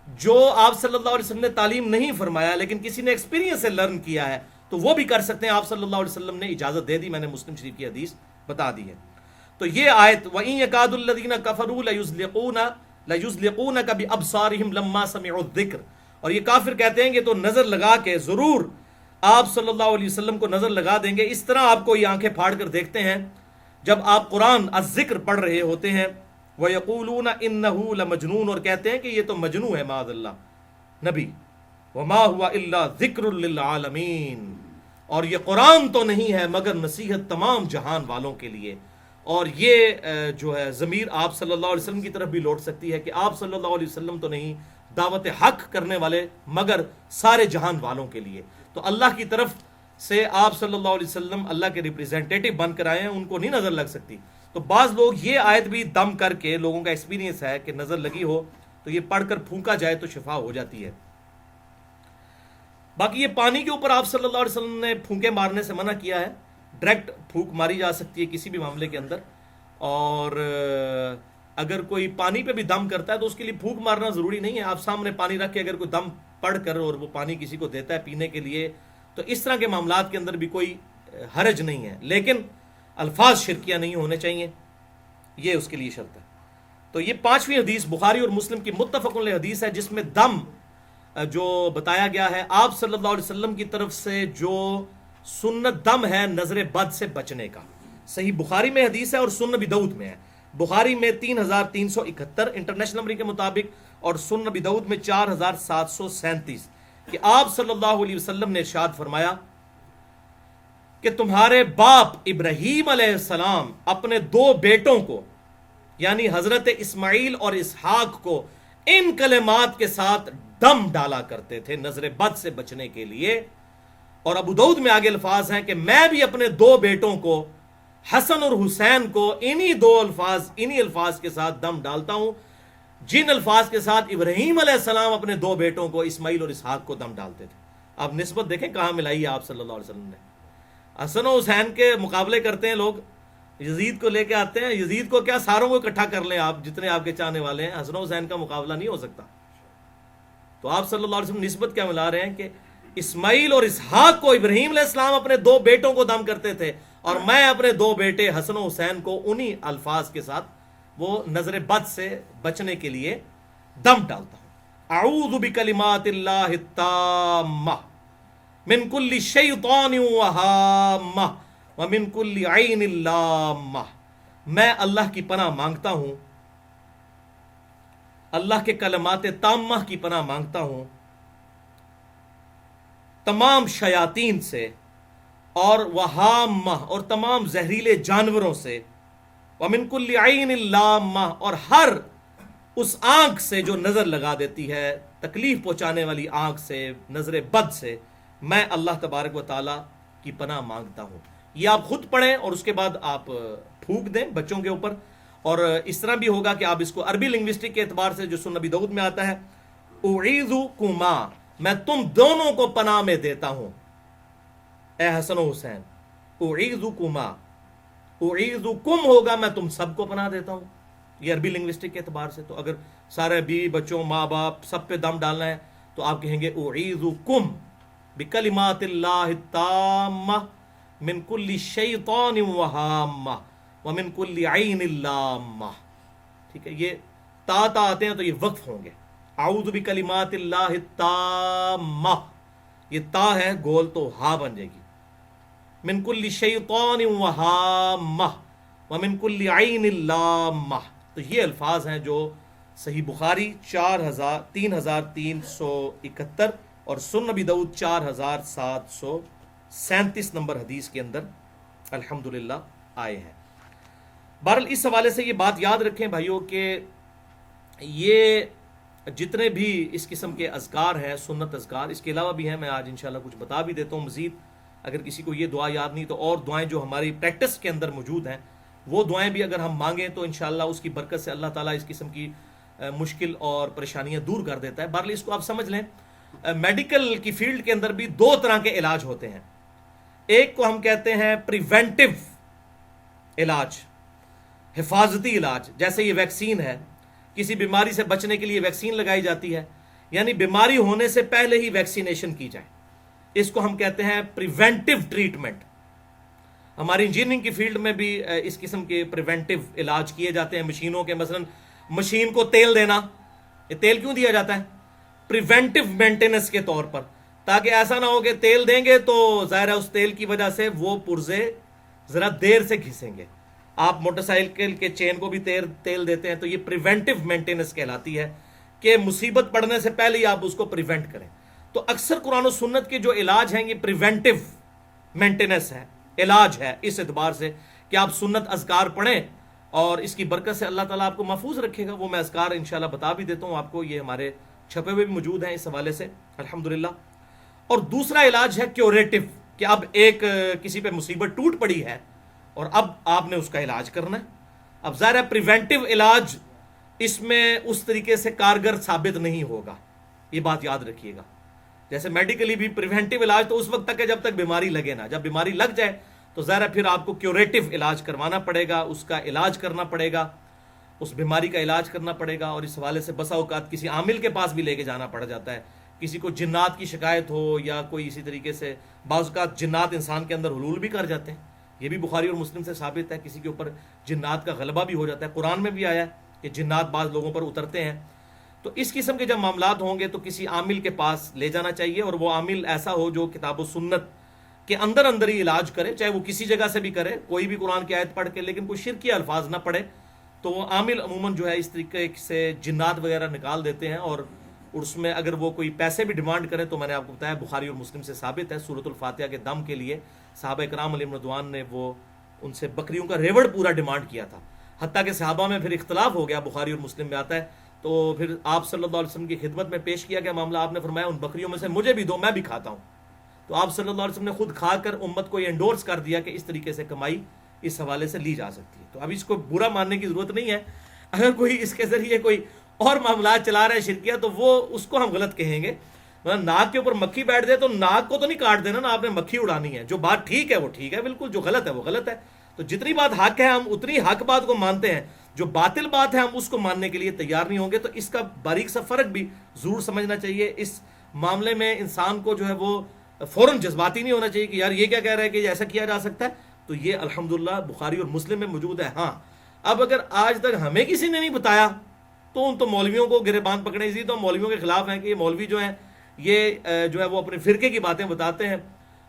جو آپ صلی اللہ علیہ وسلم نے تعلیم نہیں فرمایا لیکن کسی نے ایکسپیرینس سے لرن کیا ہے تو وہ بھی کر سکتے ہیں. آپ صلی اللہ علیہ وسلم نے اجازت دے دی، میں نے مسلم شریف کی حدیث بتا دی ہے. تو یہ آیت وَإِن يَكَادُ الَّذِينَ كَفَرُوا لَيُزْلِقُونَكَ بِأَبْصَارِهِمْ لَمَّا سَمِعُوا الذِّكْرَ، اور یہ کافر کہتے ہیں کہ تو نظر لگا کے ضرور آپ صلی اللہ علیہ وسلم کو نظر لگا دیں گے، اس طرح آپ کو یہ آنکھیں پھاڑ کر دیکھتے ہیں جب آپ قرآن الذکر پڑھ رہے ہوتے ہیں. وَيَقُولُونَ إِنَّهُ لَمَجْنُونَ، اور کہتے ہیں کہ یہ تو مجنون ہے معاذ اللہ نبی. وَمَا هُوَ إِلَّا ذِكْرٌ لِّلْعَالَمِينَ، اور یہ قرآن تو نہیں ہے مگر نصیحت تمام جہان والوں کے لیے. اور یہ جو ہے ضمیر آپ صلی اللہ علیہ وسلم کی طرف بھی لوٹ سکتی ہے کہ آپ صلی اللہ علیہ وسلم تو نہیں، دعوت حق کرنے والے مگر سارے جہان والوں کے لیے. تو اللہ کی طرف سے آپ صلی اللہ علیہ وسلم اللہ کے ریپریزنٹیٹو بن کر آئے ہیں، ان کو نہیں نظر لگ سکتی. تو بعض لوگ یہ آیت بھی دم کر کے، لوگوں کا ایکسپیرینس ہے کہ نظر لگی ہو تو یہ پڑھ کر پھونکا جائے تو شفا ہو جاتی ہے. باقی یہ پانی کے اوپر آپ صلی اللہ علیہ وسلم نے پھونکے مارنے سے منع کیا ہے. ڈائریکٹ پھونک ماری جا سکتی ہے کسی بھی معاملے کے اندر، اور اگر کوئی پانی پہ بھی دم کرتا ہے تو اس کے لیے پھونک مارنا ضروری نہیں ہے. آپ سامنے پانی رکھ کے اگر کوئی دم پڑھ کر اور وہ پانی کسی کو دیتا ہے پینے کے لیے تو اس طرح کے معاملات کے اندر بھی کوئی حرج نہیں ہے، لیکن الفاظ شرکیہ نہیں ہونے چاہیے، یہ اس کے لیے شرط ہے. تو یہ 5ویں حدیث بخاری اور مسلم کی متفق علیہ حدیث ہے جس میں دم جو بتایا گیا ہے آپ صلی اللہ علیہ وسلم کی طرف سے جو سنت دم ہے نظر بد سے بچنے کا. صحیح بخاری میں حدیث ہے اور سنن ابی داؤد میں ہے. بخاری میں 3371 انٹرنیشنل نمبر کے مطابق، اور سنن ابی داؤد میں 4737 کہ آپ صلی اللہ علیہ وسلم نے ارشاد فرمایا کہ تمہارے باپ ابراہیم علیہ السلام اپنے 2 بیٹوں کو یعنی حضرت اسماعیل اور اسحاق کو ان کلمات کے ساتھ دم ڈالا کرتے تھے نظر بد سے بچنے کے لیے. اور ابو داؤد میں آگے الفاظ ہیں کہ میں بھی اپنے 2 بیٹوں کو حسن اور حسین کو انہی الفاظ کے ساتھ دم ڈالتا ہوں جن الفاظ کے ساتھ ابراہیم علیہ السلام اپنے 2 بیٹوں کو اسماعیل اور اسحاق کو دم ڈالتے تھے. اب نسبت دیکھیں کہاں ملائی ہے آپ صلی اللہ علیہ وسلم نے. حسن و حسین کے مقابلے کرتے ہیں لوگ، یزید کو لے کے آتے ہیں. یزید کو کیا، ساروں کو اکٹھا کر لیں آپ جتنے آپ کے چاہنے والے ہیں، حسن و حسین کا مقابلہ نہیں ہو سکتا. تو آپ صلی اللہ علیہ وسلم نسبت کیا ملا رہے ہیں کہ اسماعیل اور اسحاق کو ابراہیم علیہ السلام اپنے 2 بیٹوں کو دم کرتے تھے، اور میں اپنے 2 بیٹے حسن و حسین کو انہی الفاظ کے ساتھ وہ نظر بد سے بچنے کے لیے دم ڈالتا ہوں. اعوذ بکلمات اللہ التامہ من کل شیطان وہامہ ومن کل عین لامہ. میں اللہ کی پناہ مانگتا ہوں، اللہ کے کلمات تامہ کی پناہ مانگتا ہوں تمام شیاطین سے اور وہامہ اور تمام زہریلے جانوروں سے، ومن کل عین لامہ اور ہر اس آنکھ سے جو نظر لگا دیتی ہے، تکلیف پہنچانے والی آنکھ سے، نظر بد سے میں اللہ تبارک و تعالیٰ کی پناہ مانگتا ہوں. یہ آپ خود پڑھیں اور اس کے بعد آپ پھونک دیں بچوں کے اوپر. اور اس طرح بھی ہوگا کہ آپ اس کو عربی لنگوسٹک کے اعتبار سے جو سنن ابی داؤد میں آتا ہے، اعیذکما، میں تم دونوں کو پناہ میں دیتا ہوں اے حسن و حسین. اعیذکما، اعیذکم ہوگا میں تم سب کو پناہ دیتا ہوں، یہ عربی لنگوسٹک کے اعتبار سے. تو اگر سارے بیوی بچوں ماں باپ سب پہ دم ڈالنا ہے تو آپ کہیں گے اعیذکم بکلمات اللہ التامہ من کل شیطان وہامہ ومن کل عین لامہ. ٹھیک ہے، یہ تا آتے ہیں تو یہ وقف ہوں گے. اعوذ بکلمات اللہ التامہ، یہ تا ہے گول تو ہا بن جائے گی. من کل شیطان وہامہ ومن کل عین لامہ. تو یہ الفاظ ہیں جو صحیح بخاری 3371 اور سنن نبی داؤد 4737 نمبر حدیث کے اندر الحمدللہ آئے ہیں. بہرحال اس حوالے سے یہ بات یاد رکھیں بھائیوں کہ یہ جتنے بھی اس قسم کے اذکار ہیں، سنت اذکار، اس کے علاوہ بھی ہیں. میں آج انشاءاللہ کچھ بتا بھی دیتا ہوں مزید. اگر کسی کو یہ دعا یاد نہیں تو اور دعائیں جو ہماری پریکٹس کے اندر موجود ہیں وہ دعائیں بھی اگر ہم مانگیں تو انشاءاللہ اس کی برکت سے اللہ تعالیٰ اس قسم کی مشکل اور پریشانیاں دور کر دیتا ہے. بہرحال اس کو آپ سمجھ لیں، میڈیکل کی فیلڈ کے اندر بھی دو طرح کے علاج ہوتے ہیں. ایک کو ہم کہتے ہیں پریونٹیو علاج، حفاظتی علاج. جیسے یہ ویکسین ہے، کسی بیماری سے بچنے کے لیے ویکسین لگائی جاتی ہے، یعنی بیماری ہونے سے پہلے ہی ویکسینیشن کی جائے. اس کو ہم کہتے ہیں پریونٹیو ٹریٹمنٹ. ہماری انجینئرنگ کی فیلڈ میں بھی اس قسم کے پریونٹیو علاج کیے جاتے ہیں مشینوں کے. مثلا مشین کو تیل دینا، یہ تیل کیوں دیا جاتا ہے؟ پریونٹیو مینٹیننس کے طور پر، تاکہ ایسا نہ ہو کہ تیل دیں گے تو ظاہر ہے اس تیل کی وجہ سے وہ پرزے ذرا دیر سے گھسیں گے. آپ موٹر سائیکل کے چین کو بھی تیل دیتے ہیں، تو یہ پریونٹیو مینٹیننس کہلاتی ہے کہ مصیبت پڑنے سے پہلے ہی آپ اس کو پریونٹ کریں. تو اکثر قرآن و سنت کے جو علاج ہیں یہ پریونٹیو مینٹیننس ہے، علاج ہے، اس اعتبار سے کہ آپ سنت اذکار پڑھیں اور اس کی برکت سے اللہ تعالیٰ آپ کو محفوظ رکھے گا. وہ میں اذکار انشاءاللہ بتا بھی دیتا ہوں آپ کو، یہ ہمارے چھپے ہوئے بھی موجود ہیں اس حوالے سے الحمدللہ. اور دوسرا علاج ہے کیوریٹو، کہ اب ایک کسی پہ مصیبت ٹوٹ پڑی ہے اور اب آپ نے اس کا علاج کرنا ہے. اب ظاہر ہے پریونٹیو علاج اس میں اس طریقے سے کارگر ثابت نہیں ہوگا، یہ بات یاد رکھیے گا. جیسے میڈیکلی بھی پریونٹیو علاج تو اس وقت تک ہے جب تک بیماری لگے نا. جب بیماری لگ جائے تو ظاہر ہے پھر آپ کو کیوریٹو علاج کروانا پڑے گا، اس کا علاج کرنا پڑے گا، اس بیماری کا علاج کرنا پڑے گا. اور اس حوالے سے بسا اوقات کسی عامل کے پاس بھی لے کے جانا پڑ جاتا ہے. کسی کو جنات کی شکایت ہو یا کوئی اسی طریقے سے، بعض اوقات جنات انسان کے اندر حلول بھی کر جاتے ہیں، یہ بھی بخاری اور مسلم سے ثابت ہے. کسی کے اوپر جنات کا غلبہ بھی ہو جاتا ہے، قرآن میں بھی آیا ہے کہ جنات بعض لوگوں پر اترتے ہیں. تو اس قسم کے جب معاملات ہوں گے تو کسی عامل کے پاس لے جانا چاہیے، اور وہ عامل ایسا ہو جو کتاب و سنت کے اندر ہی علاج کرے، چاہے وہ کسی جگہ سے بھی کرے، کوئی بھی قرآن کی آیت پڑھ کے، لیکن کوئی شرکی الفاظ نہ پڑھے. تو وہ عامل عموماً جو ہے اس طریقے سے جنات وغیرہ نکال دیتے ہیں، اور اس میں اگر وہ کوئی پیسے بھی ڈیمانڈ کرے تو میں نے آپ کو بتایا بخاری اور مسلم سے ثابت ہے. سورۃ الفاتحہ کے دم کے لیے صحابہ کرام علیہم رضوان نے وہ ان سے بکریوں کا ریوڑ پورا ڈیمانڈ کیا تھا، حتیٰ کہ صحابہ میں پھر اختلاف ہو گیا، بخاری اور مسلم میں آتا ہے. تو پھر آپ صلی اللہ علیہ وسلم کی خدمت میں پیش کیا گیا معاملہ. آپ نے فرمایا ان بکریوں میں سے مجھے بھی دو، میں بھی کھاتا ہوں. تو آپ صلی اللہ علیہ وسلم نے خود کھا کر امت کو یہ انڈورس کر دیا کہ اس طریقے سے کمائی اس حوالے سے لی جا سکتی ہے. تو اب اس کو برا ماننے کی ضرورت نہیں ہے. اگر کوئی اس کے ذریعے کوئی اور معاملات چلا رہا ہے شرکیہ تو وہ اس کو ہم غلط کہیں گے. ناک کے اوپر مکھی بیٹھ دے تو ناک کو تو نہیں کاٹ دینا نا، آپ نے مکھی اڑانی ہے. جو بات ٹھیک ہے وہ ٹھیک ہے بالکل، جو غلط ہے وہ غلط ہے. تو جتنی بات حق ہے ہم اتنی حق بات کو مانتے ہیں، جو باطل بات ہے ہم اس کو ماننے کے لیے تیار نہیں ہوں گے. تو اس کا باریک سا فرق بھی ضرور سمجھنا چاہیے. اس معاملے میں انسان کو جو ہے وہ فوراً جذباتی نہیں ہونا چاہیے کہ یار یہ کیا کہہ رہا ہے کہ ایسا کیا جا سکتا ہے. تو یہ الحمدللہ بخاری اور مسلم میں موجود ہے. ہاں اب اگر آج تک ہمیں کسی نے نہیں بتایا تو ان تو مولویوں کو گریبان پکڑے. اسی تو مولویوں کے خلاف ہیں کہ یہ مولوی جو ہیں یہ جو ہے وہ اپنے فرقے کی باتیں بتاتے ہیں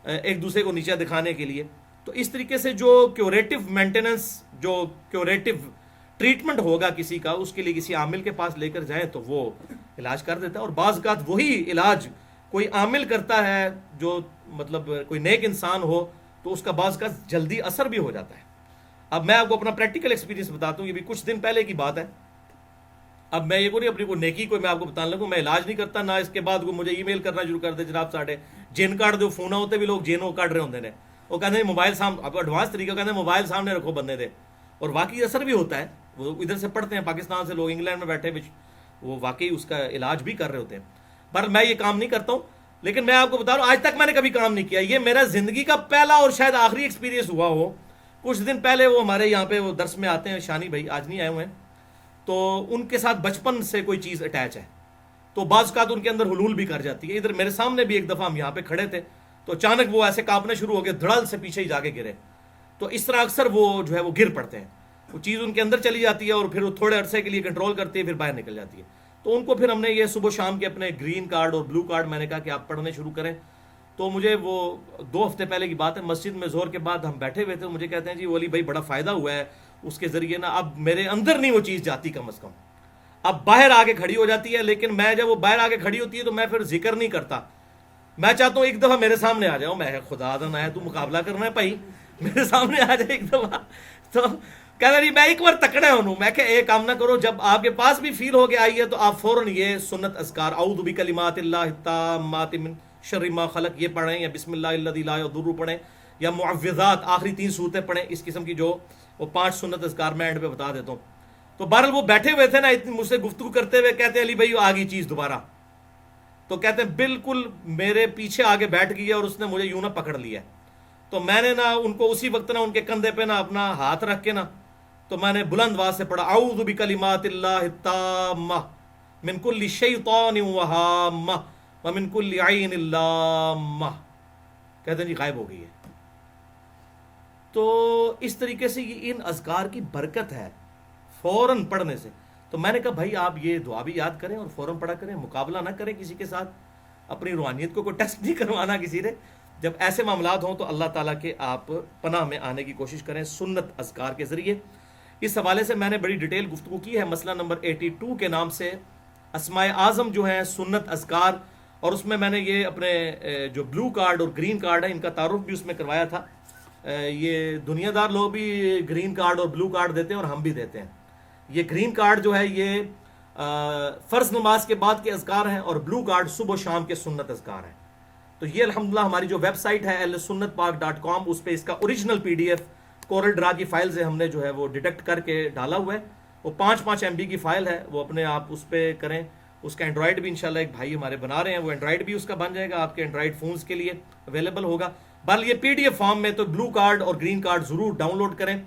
ایک دوسرے کو نیچا دکھانے کے لیے. تو اس طریقے سے جو کیوریٹو مینٹیننس، جو کیوریٹو ٹریٹمنٹ ہوگا کسی کا، اس کے لیے کسی عامل کے پاس لے کر جائیں تو وہ علاج کر دیتا ہے. اور بعض اوقات وہی علاج کوئی عامل کرتا ہے جو مطلب کوئی نیک انسان ہو تو اس کا بعض اوقات جلدی اثر بھی ہو جاتا ہے. اب میں آپ کو اپنا پریکٹیکل ایکسپیرینس بتاتا ہوں، یہ بھی کچھ دن پہلے کی بات ہے. اب میں یہ نہیں اپنی کوئی نیکی کوئی میں آپ کو بتانے لگوں، میں علاج نہیں کرتا نہ اس کے بعد کوئی مجھے ای میل کرنا شروع کر دے جناب ساڈے جن کاٹ دو فون ہوتے بھی لوگ جینوں کاٹ رہے ہوتے ہیں. وہ کہتے ہیں موبائل سامنے، اب ایڈوانس طریقہ کہتے ہیں موبائل سامنے رکھو بندے دے، اور واقعی اثر بھی ہوتا ہے. وہ ادھر سے پڑھتے ہیں پاکستان سے لوگ انگلینڈ میں بیٹھے وہ واقعی اس کا علاج بھی کر رہے ہوتے ہیں. پر میں یہ کام نہیں کرتا ہوں، لیکن میں آپ کو بتا رہا ہوں آج تک میں نے کبھی کام نہیں کیا. یہ میرا زندگی کا پہلا اور شاید آخری ایکسپیرینس ہوا ہو. کچھ دن پہلے وہ ہمارے یہاں پہ وہ درس میں آتے ہیں، شانی بھائی آج نہیں آئے ہوئے ہیں، تو ان کے ساتھ بچپن سے کوئی چیز اٹیچ ہے. تو بعض اوقات ان کے اندر حلول بھی کر جاتی ہے. ادھر میرے سامنے بھی ایک دفعہ ہم یہاں پہ کھڑے تھے تو اچانک وہ ایسے کانپنے شروع ہو گئے, دھڑل سے پیچھے ہی جا کے گرے. تو اس طرح اکثر وہ جو ہے وہ گر پڑتے ہیں, وہ چیز ان کے اندر چلی جاتی ہے اور پھر وہ تھوڑے عرصے کے لیے کنٹرول کرتی ہے, پھر باہر نکل جاتی ہے. تو ان کو پھر ہم نے یہ صبح شام کے اپنے گرین کارڈ اور بلو کارڈ میں نے کہا کہ آپ پڑھنے شروع کریں. تو مجھے وہ 2 ہفتے پہلے کی بات ہے, مسجد میں زور کے بعد ہم بیٹھے ہوئے تھے, مجھے کہتے ہیں جی ولی بھائی بڑا فائدہ ہوا ہے اس کے ذریعے نا, اب میرے اندر نہیں وہ چیز جاتی کم از کم, اب باہر آ کے کھڑی ہو جاتی ہے. لیکن میں جب وہ باہر آ کے کھڑی ہوتی ہے تو میں پھر ذکر نہیں کرتا, میں چاہتا ہوں ایک دفعہ میرے سامنے آ جاؤ, میں خدا نہ ہے تو مقابلہ کرنا ہے بھائی, میرے سامنے آ جائے ایک دفعہ. تو کہنا جی میں ایک بار تکڑا ہوں, میں کہ ایک کام نہ کرو, جب آپ کے پاس بھی فیل ہو کے آئی ہے تو آپ فوراً یہ سنت اذکار اعوذ بکلمات اللہ التامات من شر ما خلق یہ پڑھیں, یا بسم اللہ الذی لا یضر پڑھیں, یا معوذات آخری 3 صورتیں پڑھیں. اس قسم کی جو وہ 5 سنت اذکار میں اینڈ پہ بتا دیتا ہوں. تو بہرحال وہ بیٹھے ہوئے تھے نا, اتنی مجھ سے گفتگو کرتے ہوئے کہتے ہیں علی بھائی آ گئی چیز دوبارہ. تو کہتے ہیں بالکل میرے پیچھے آگے بیٹھ گئی اور اس نے مجھے یوں نہ پکڑ لیا. تو میں نے نا ان کو اسی وقت نا ان کے کندھے پہ نا اپنا ہاتھ رکھ کے نا, تو میں نے بلند آواز سے پڑھا اعوذ بکلمات اللہ التامہ من کل شیطان وہامہ ومن کل عین لامہ. کہتے ہیں جی غائب ہو گئی ہے. تو اس طریقے سے یہ ان اذکار کی برکت ہے فوراً پڑھنے سے. تو میں نے کہا بھائی آپ یہ دعا بھی یاد کریں اور فوراً پڑھا کریں, مقابلہ نہ کریں کسی کے ساتھ, اپنی روحانیت کو کوئی ٹیسٹ نہیں کروانا کسی نے. جب ایسے معاملات ہوں تو اللہ تعالیٰ کے آپ پناہ میں آنے کی کوشش کریں سنت اذکار کے ذریعے. اس حوالے سے میں نے بڑی ڈیٹیل گفتگو کی ہے, مسئلہ نمبر 82 کے نام سے اسماء اعظم جو ہیں سنت اذکار, اور اس میں نے یہ اپنے جو بلو کارڈ اور گرین کارڈ ہے ان کا تعارف بھی اس میں کروایا تھا. یہ دنیا دار لوگ بھی گرین کارڈ اور بلو کارڈ دیتے ہیں اور ہم بھی دیتے ہیں. یہ گرین کارڈ جو ہے یہ فرض نماز کے بعد کے اذکار ہیں, اور بلو کارڈ صبح و شام کے سنت اذکار ہیں. تو یہ الحمدللہ ہماری جو ویب سائٹ ہے ahlsunnatpark.com, اس پہ اس کا اوریجنل PDF کورل ڈرا کی فائل سے ہم نے جو ہے وہ ڈیٹیکٹ کر کے ڈالا ہوا ہے. وہ 5 MB کی فائل ہے, وہ اپنے آپ اس پہ کریں. اس کا اینڈرائڈ بھی انشاءاللہ ایک بھائی ہمارے بنا رہے ہیں, وہ اینڈرائڈ بھی اس کا بن جائے گا, آپ کے اینڈرائڈ فونز کے لیے اویلیبل ہوگا. بل یہ PDF فارم میں, تو بلو کارڈ اور گرین کارڈ ضرور ڈاؤن لوڈ کریں.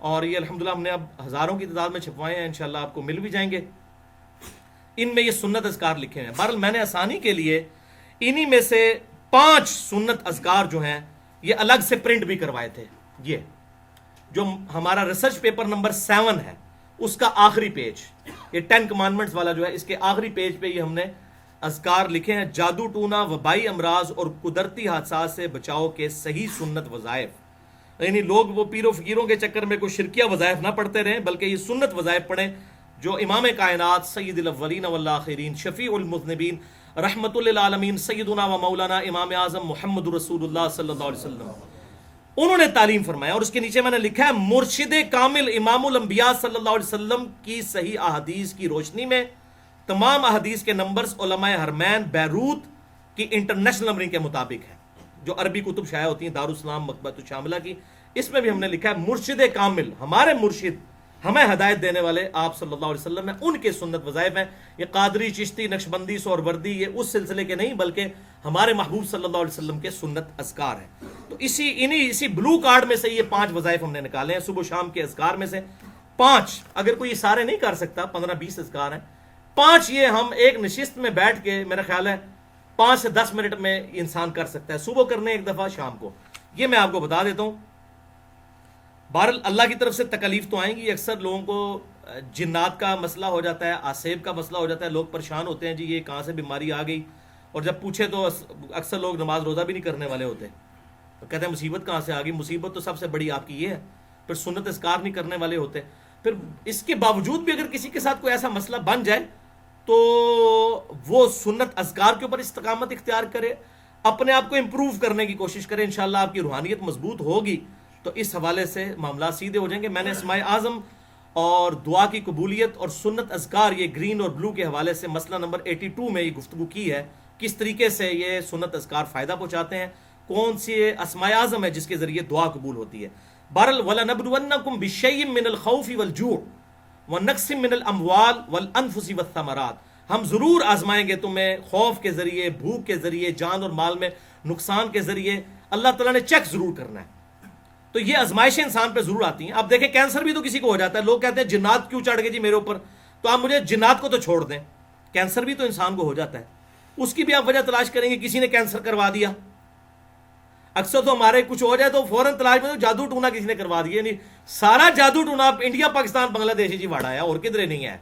اور یہ الحمدللہ ہم نے اب ہزاروں کی تعداد میں چھپوائے ہیں, انشاءاللہ آپ کو مل بھی جائیں گے. ان میں یہ سنت اذکار لکھے ہیں. بہرحال میں نے آسانی کے لیے انہی میں سے 5 سنت اذکار جو ہیں یہ الگ سے پرنٹ بھی کروائے تھے. یہ جو ہمارا ریسرچ پیپر نمبر 7 ہے اس کا آخری پیج, یہ 10 کمانڈمنٹس والا جو ہے, اس کے آخری پیج پہ یہ ہم نے اذکار لکھے ہیں. جادو ٹونا, وبائی امراض اور قدرتی حادثات سے بچاؤ کے صحیح سنت وظائف. یعنی لوگ وہ پیر و فقیروں کے چکر میں کوئی شرکیہ وظائف نہ پڑھتے رہیں, بلکہ یہ سنت وظائف پڑھیں جو امام کائنات سید الاولین والآخرین شفیع المذنبین رحمت للعالمین سیدنا و مولانا امام اعظم محمد رسول اللہ صلی اللہ علیہ وسلم انہوں نے تعلیم فرمایا. اور اس کے نیچے میں نے لکھا ہے مرشد کامل امام الانبیاء صلی اللہ علیہ وسلم کی صحیح احادیث کی روشنی میں تمام احادیث کے نمبرز علماء حرمین بیروت کی انٹرنیشنل نمبرنگ کے مطابق ہیں, جو عربی کتب شائع ہوتی ہیں دارالسلام مکتبۃ الشاملہ کی. اس میں بھی ہم نے لکھا ہے مرشد کامل, ہمارے مرشد ہمیں ہدایت دینے والے آپ صلی اللہ علیہ وسلم ہیں, ان کے سنت وظائف ہیں. یہ قادری, چشتی, نقشبندی, سہروردی یہ اس سلسلے کے نہیں, بلکہ ہمارے محبوب صلی اللہ علیہ وسلم کے سنت اذکار ہیں. تو اسی بلو کارڈ میں سے یہ 5 وظائف ہم نے نکالے ہیں صبح و شام کے اذکار میں سے 5. اگر کوئی یہ سارے نہیں کر سکتا, 15-20 اذکار ہیں, 5 یہ ہم ایک نشست میں بیٹھ کے میرا خیال ہے 5 سے 10 منٹ میں انسان کر سکتا ہے. صبح کرنے ایک دفعہ, شام کو. یہ میں آپ کو بتا دیتا ہوں. بہرحال اللہ کی طرف سے تکلیف تو آئیں گی. اکثر لوگوں کو جنات کا مسئلہ ہو جاتا ہے, آسیب کا مسئلہ ہو جاتا ہے, لوگ پریشان ہوتے ہیں جی یہ کہاں سے بیماری آ گئی. اور جب پوچھے تو اکثر لوگ نماز روزہ بھی نہیں کرنے والے ہوتے, کہتے ہیں مصیبت کہاں سے آ گئی. مصیبت تو سب سے بڑی آپ کی یہ ہے. پھر سنت اذکار نہیں کرنے والے ہوتے. پھر اس کے باوجود بھی اگر کسی کے ساتھ کوئی ایسا مسئلہ بن جائے تو وہ سنت اذکار کے اوپر استقامت اختیار کرے, اپنے آپ کو امپروو کرنے کی کوشش کرے. انشاءاللہ آپ کی روحانیت مضبوط ہوگی تو اس حوالے سے معاملات سیدھے ہو جائیں گے. میں نے اسماء اعظم اور دعا کی قبولیت اور سنت اذکار یہ گرین اور بلو کے حوالے سے مسئلہ نمبر 82 میں یہ گفتگو کی ہے, کس طریقے سے یہ سنت اذکار فائدہ پہنچاتے ہیں, کون سی اسماء اعظم ہے جس کے ذریعے دعا قبول ہوتی ہے. بہرحال وَلَنَبْلُوَنَّكُمْ بِشَيْءٍ مِّنَ الْخَوْفِ وَالْجُوعِ وَنَقْصٍ مِّنَ الْأَمْوَالِ وَالْأَنفُسِ وَالثَّمَرَاتِ. ہم ضرور آزمائیں گے تمہیں خوف کے ذریعے, بھوک کے ذریعے, جان اور مال میں نقصان کے ذریعے. اللہ تعالیٰ نے چیک ضرور کرنا ہے. تو یہ آزمائشیں انسان پہ ضرور آتی ہیں. اب دیکھیں کینسر بھی تو کسی کو ہو جاتا ہے, لوگ کہتے ہیں جنات کیوں چڑھ گئے جی میرے اوپر, تو آپ مجھے جنات کو تو چھوڑ دیں, کینسر بھی تو انسان کو ہو جاتا ہے، اس کی بھی آپ وجہ تلاش کریں گے، کسی نے کینسر کروا دیا. اکثر تو ہمارے کچھ ہو جائے تو فوراً تلاش میں تو جادو ٹونا کسی نے کروا دیا. نہیں، سارا جادو ٹونا انڈیا پاکستان بنگلہ دیش جی واڑا ہے، اور کدھر نہیں ہے.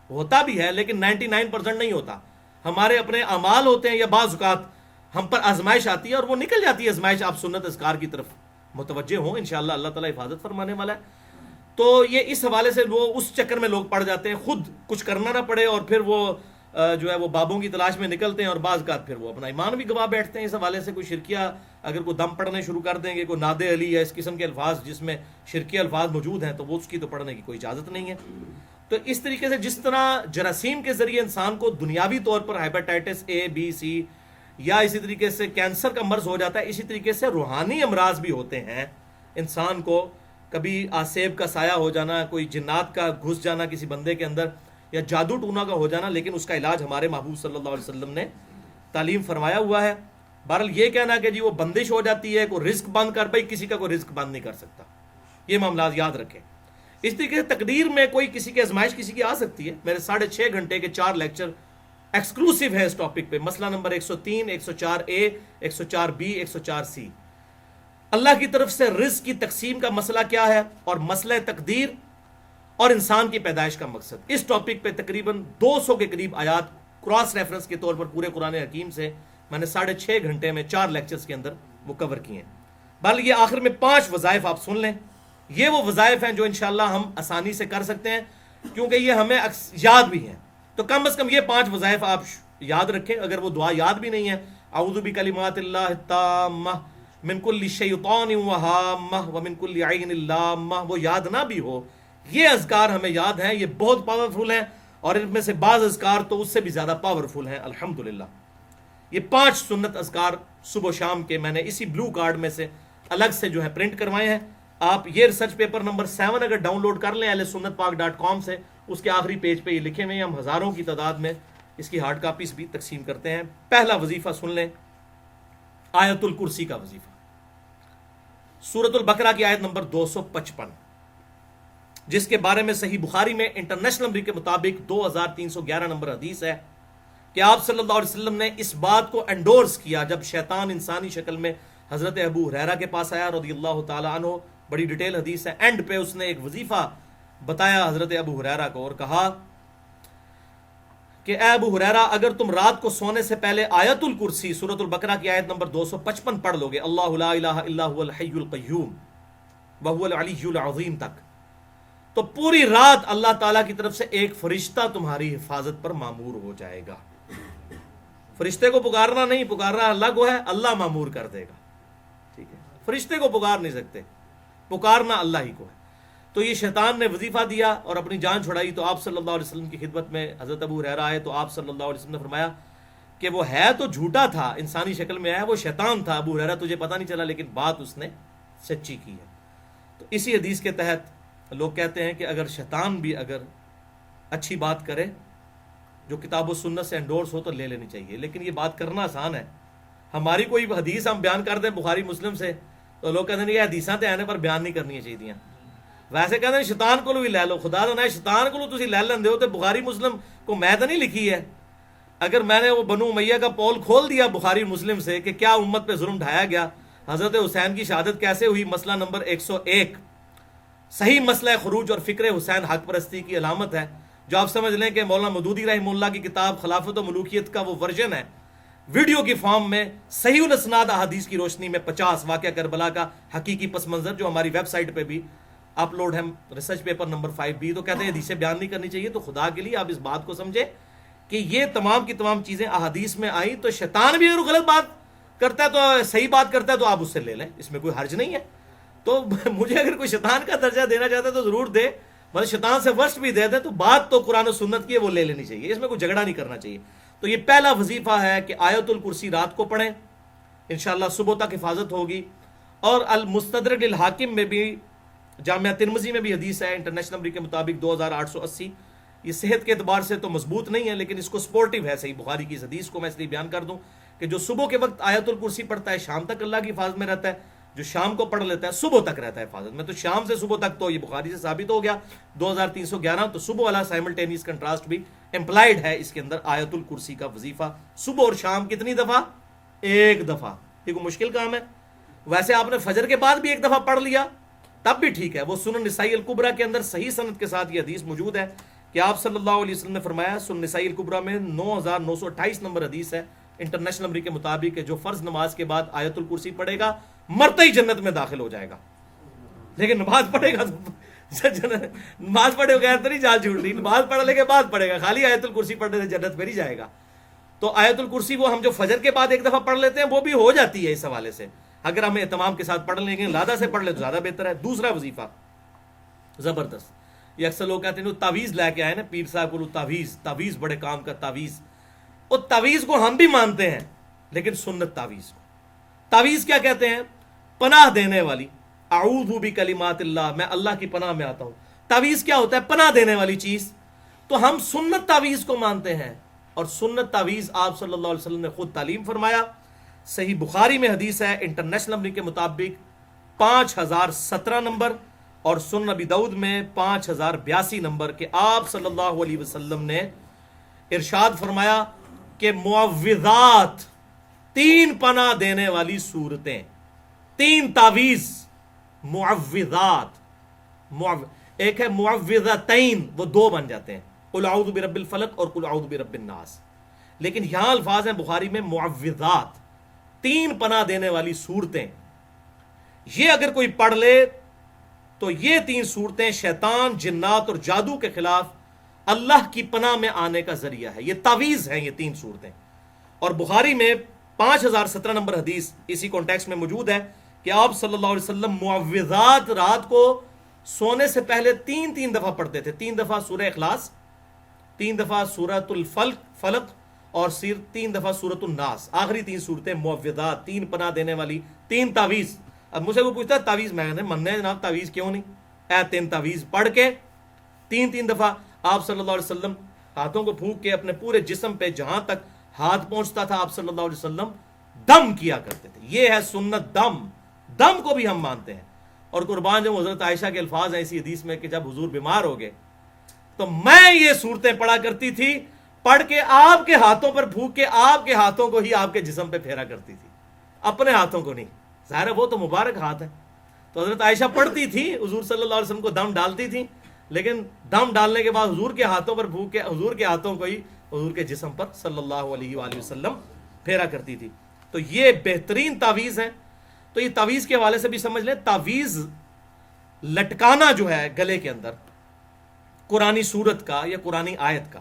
ہوتا بھی ہے لیکن 99% نہیں ہوتا. ہمارے اپنے اعمال ہوتے ہیں، یا بعض اوقات ہم پر آزمائش آتی ہے اور وہ نکل جاتی ہے آزمائش. آپ سنت اذکار کی طرف متوجہ ہوں، انشاءاللہ اللہ تعالیٰ حفاظت فرمانے والا ہے. تو یہ اس حوالے سے وہ اس چکر میں لوگ پڑ جاتے ہیں، خود کچھ کرنا نہ پڑے، اور پھر وہ جو ہے وہ بابوں کی تلاش میں نکلتے ہیں، اور بعض اوقات پھر وہ اپنا ایمان بھی گوا بیٹھتے ہیں. اس حوالے سے کوئی شرکیہ اگر کوئی دم پڑھنے شروع کر دیں گے، کوئی ناد علی یا اس قسم کے الفاظ جس میں شرکی الفاظ موجود ہیں، تو وہ اس کی تو پڑھنے کی کوئی اجازت نہیں ہے. تو اس طریقے سے جس طرح جراثیم کے ذریعے انسان کو دنیاوی طور پر ہیپاٹائٹس اے بی سی یا اسی طریقے سے کینسر کا مرض ہو جاتا ہے، اسی طریقے سے روحانی امراض بھی ہوتے ہیں. انسان کو کبھی آسیب کا سایہ ہو جانا، کوئی جنات کا گھس جانا کسی بندے کے اندر، یا جادو ٹونا کا ہو جانا، لیکن اس کا علاج ہمارے محبوب صلی اللہ علیہ وسلم نے تعلیم فرمایا ہوا ہے. بہرحال یہ کہنا کہ جی وہ بندش ہو جاتی ہے، کوئی رزق بند کر، بھائی کسی کا کوئی رزق بند نہیں کر سکتا. یہ معاملات یاد رکھیں. اس طریقے سے تقدیر میں کوئی کسی کی آزمائش کسی کی آ سکتی ہے. میرے 6.5 گھنٹے کے 4 لیکچر ایکسکلوسیو ہے اس ٹاپک پہ. مسئلہ نمبر 103، 104A، 104B، 104C. اللہ کی طرف سے رزق کی تقسیم کا مسئلہ کیا ہے، اور مسئلہ تقدیر اور انسان کی پیدائش کا مقصد. اس ٹاپک پہ تقریباً 200 کے قریب آیات کراس ریفرنس کے طور پر پورے قرآن حکیم سے میں نے 6.5 گھنٹے میں 4 لیکچرز کے اندر وہ کور کیے ہیں. بہرحال یہ آخر میں 5 وظائف آپ سن لیں. یہ وہ وظائف ہیں جو انشاءاللہ ہم آسانی سے کر سکتے ہیں، کیونکہ یہ ہمیں یاد بھی ہیں. تو کم از کم یہ 5 وظائف آپ یاد رکھیں. اگر وہ دعا یاد بھی نہیں ہے، اعوذ بکلمات اللہ التامہ من کل شیطان وہامہ ومن کل عین لامہ، وہ یاد نہ بھی ہو، یہ اذکار ہمیں یاد ہیں. یہ بہت پاورفل ہیں، اور ان میں سے بعض اذکار تو اس سے بھی زیادہ پاورفل ہیں الحمدللہ. یہ 5 سنت اذکار صبح و شام کے میں نے اسی بلو کارڈ میں سے الگ سے جو ہے پرنٹ کروائے ہیں. آپ یہ ریسرچ پیپر نمبر 7 اگر ڈاؤن لوڈ کر لیں ahlsunnatpak.com سے، اس کے آخری پیج پہ یہ لکھے ہوئے ہیں. ہم ہزاروں کی تعداد میں اس کی ہارڈ کاپیز بھی تقسیم کرتے ہیں. پہلا وظیفہ سن لیں، آیت الکرسی کا وظیفہ. سورۃ البقرہ کی آیت نمبر 255، جس کے بارے میں صحیح بخاری میں انٹرنیشنل نمبر کے مطابق 2311 نمبر حدیث ہے کہ آپ صلی اللہ علیہ وسلم نے اس بات کو انڈورس کیا جب شیطان انسانی شکل میں حضرت ابو ہریرہ کے پاس آیا رضی اللہ تعالیٰ عنہ. بڑی ڈیٹیل حدیث ہے. اینڈ پہ اس نے ایک وظیفہ بتایا حضرت ابو ہریرہ کو، اور کہا کہ اے ابو ہریرہ، اگر تم رات کو سونے سے پہلے آیت الکرسی سورۃ البقرہ کی آیت نمبر 255 پڑھ لو گے، اللہ لا الہ الا هو الحی القیوم وهو العلی العظیم تک، تو پوری رات اللہ تعالیٰ کی طرف سے ایک فرشتہ تمہاری حفاظت پر مامور ہو جائے گا. فرشتے کو پکارنا نہیں، پکارنا اللہ کو ہے، اللہ مامور کر دے گا. ٹھیک ہے، فرشتے کو پکار نہیں سکتے، پکارنا اللہ ہی کو ہے. تو یہ شیطان نے وظیفہ دیا اور اپنی جان چھڑائی. تو آپ صلی اللہ علیہ وسلم کی خدمت میں حضرت ابو ہریرہ آئے، تو آپ صلی اللہ علیہ وسلم نے فرمایا کہ وہ ہے تو جھوٹا تھا، انسانی شکل میں آیا، وہ شیطان تھا. ابو ہریرہ تجھے پتہ نہیں چلا، لیکن بات اس نے سچی کی ہے. تو اسی حدیث کے تحت لوگ کہتے ہیں کہ اگر شیطان بھی اگر اچھی بات کرے جو کتاب و سنت سے انڈورس ہو تو لے لینی چاہیے. لیکن یہ بات کرنا آسان ہے. ہماری کوئی حدیث ہم بیان کر دیں بخاری مسلم سے تو لوگ کہتے ہیں یہ حدیثاں تے آنے پر بیان نہیں کرنی چاہیے. ویسے کہتے ہیں شیطان کو بھی لے لو، خدا تو نہ شیطان کو تسی لے لیندے ہو، تو بخاری مسلم کو میں تو نہیں لکھی ہے. اگر میں نے وہ بنو امیہ کا پول کھول دیا بخاری مسلم سے کہ کیا امت پہ ظلم ڈھایا گیا، حضرت حسین کی شہادت کیسے ہوئی، مسئلہ نمبر 101، صحیح مسئلہ خروج اور فکر حسین حق پرستی کی علامت ہے، جو آپ سمجھ لیں کہ مولانا مودودی رحمہ اللہ کی کتاب خلافت و ملوکیت کا وہ ورژن ہے ویڈیو کی فارم میں، صحیح الاسناد احادیث کی روشنی میں 50 واقعہ کربلا کا حقیقی پس منظر، جو ہماری ویب سائٹ پہ بھی اپلوڈ ہے، ریسرچ پیپر نمبر 5B. تو کہتے ہیں حدیثیں بیان نہیں کرنی چاہیے. تو خدا کے لیے آپ اس بات کو سمجھے کہ یہ تمام کی تمام چیزیں احادیث میں آئی. تو شیطان بھی اگر غلط بات کرتا ہے تو صحیح بات کرتا ہے تو آپ اس سے لے لیں، اس میں کوئی حرج نہیں ہے. تو مجھے اگر کوئی شیطان کا درجہ دینا چاہتا ہے تو ضرور دے، مطلب شیطان سے ورسٹ بھی دے دے، تو بات تو قرآن و سنت کی ہے، وہ لے لینی چاہیے، اس میں کوئی جھگڑا نہیں کرنا چاہیے. تو یہ پہلا وظیفہ ہے کہ آیت الکرسی رات کو پڑھیں، انشاءاللہ صبح تک حفاظت ہوگی. اور المستدرک الحاکم میں بھی، جامعہ ترمذی میں بھی حدیث ہے انٹرنیشنل نمبر کے مطابق 2880. یہ صحت کے اعتبار سے تو مضبوط نہیں ہے، لیکن اس کو سپورٹیو ہے صحیح بخاری کی اس حدیث کو. میں اس لیے بیان کر دوں کہ جو صبح کے وقت آیت الکرسی پڑھتا ہے شام تک اللہ کی حفاظت میں رہتا ہے، جو شام کو پڑھ لیتا ہے صبح تک رہتا ہے حفاظت میں. تو شام سے صبح تک تو یہ بخاری سے ثابت ہو گیا 2311. تو صبح والا سائملٹینیس کنٹراسٹ بھی امپلائڈ ہے اس کے اندر. آیت الکرسی کا وظیفہ صبح اور شام کتنی دفعہ؟ ایک دفعہ. یہ کوئی مشکل کام ہے؟ ویسے آپ نے فجر کے بعد بھی ایک دفعہ پڑھ لیا تب بھی ٹھیک ہے. وہ سنن نسائی الکبریٰ کے اندر صحیح سند کے ساتھ یہ حدیث موجود ہے کہ آپ صلی اللہ علیہ وسلم نے فرمایا, سنن نسائی الکبریٰ میں 9928 نمبر حدیث ہے انٹرنیشنل نمبر کے مطابق, کہ جو فرض نماز کے بعد آیت الکرسی پڑھے گا مرتے ہی جنت میں داخل ہو جائے گا. لیکن نماز پڑھے گا نماز پڑھے بغیر تو نہیں جان چھوڑ رہی, نماز پڑھنے کے بعد پڑھے گا, خالی آیت الکرسی پڑھنے سے جنت میں نہیں جائے گا. تو آیت الکرسی وہ ہم جو فجر کے بعد ایک دفعہ پڑھ لیتے ہیں وہ بھی ہو جاتی ہے اس حوالے سے. اگر ہم اہتمام کے ساتھ پڑھ لیں گے, لادہ سے پڑھ لیں تو زیادہ بہتر ہے. دوسرا وظیفہ زبردست, یہ اکثر لوگ کہتے ہیں تعویذ لے کے آئے نا پیر صاحب کو, تعویذ بڑے کام کا تعویذ. اور تعویذ کو ہم بھی مانتے ہیں لیکن سنت تعویذ کو. تعویذ کیا کہتے ہیں؟ پناہ دینے والی. اعوذ بکلمات اللہ, میں اللہ کی پناہ میں آتا ہوں. تعویذ کیا ہوتا ہے؟ پناہ دینے والی چیز. تو ہم سنت تعویذ کو مانتے ہیں, اور سنت تعویذ آپ صلی اللہ علیہ وسلم نے خود تعلیم فرمایا. صحیح بخاری میں حدیث ہے انٹرنیشنل نمبر کے مطابق 5017 نمبر, اور سنن نبی داؤد میں 5082 نمبر, کہ آپ صلی اللہ علیہ وسلم نے ارشاد فرمایا کہ معوذات, 3 پناہ دینے والی صورتیں, 3 تعویذ معوذات. ایک ہے معوذتین, وہ 2 بن جاتے ہیں, قل اعوذ برب الفلق اور قل اعوذ برب الناس. لیکن یہاں الفاظ ہیں بخاری میں معوذات, 3 پناہ دینے والی صورتیں. یہ اگر کوئی پڑھ لے تو یہ 3 صورتیں شیطان, جنات اور جادو کے خلاف اللہ کی پناہ میں آنے کا ذریعہ ہے. یہ تعویذ ہیں یہ 3 صورتیں. اور بخاری میں 5017 نمبر حدیث اسی کانٹیکسٹ میں موجود ہے کہ آپ صلی اللہ علیہ وسلم معوذات رات کو سونے سے پہلے 3 دفعہ پڑھتے تھے. 3 دفعہ سورہ اخلاص, 3 دفعہ سورۃ الفلق اور 3 دفعہ سورۃ الناس. آخری 3 صورتیں معوذات, 3 پناہ دینے والی 3 تعویذ. اب مجھ سے کوئی پوچھتا ہے تعویذ, میں کہتے ہیں مننے جناب تعویذ کیوں نہیں, 3 تعویذ پڑھ کے 3 دفعہ آپ صلی اللہ علیہ وسلم ہاتھوں کو پھونک کے اپنے پورے جسم پہ جہاں تک ہاتھ پہنچتا تھا آپ صلی اللہ علیہ وسلم دم کیا کرتے تھے. یہ ہے سنت دم. دم کو بھی ہم مانتے ہیں. اور قربان جو حضرت عائشہ کے الفاظ ہیں اسی حدیث میں کہ جب حضور بیمار ہو گئے تو میں یہ صورتیں پڑھا کرتی تھی, پڑھ کے آپ کے ہاتھوں پر پھونک کے آپ کے ہاتھوں کو ہی آپ کے جسم پہ پھیرا کرتی تھی, اپنے ہاتھوں کو نہیں. ظاہر ہے وہ تو مبارک ہاتھ ہے. تو حضرت عائشہ پڑھتی تھی, حضور صلی اللہ علیہ وسلم کو دم ڈالتی تھی, لیکن دم ڈالنے کے بعد حضور کے ہاتھوں پر پھونک کے حضور کے ہاتھوں کو ہی حضور کے جسم پر صلی اللہ علیہ وآلہ وسلم پھیرا کرتی تھی. تو یہ بہترین تعویذ ہیں. تو یہ تعویذ کے حوالے سے بھی سمجھ لیں, تعویذ لٹکانا جو ہے گلے کے اندر قرآنی سورت کا یا قرآنی آیت کا,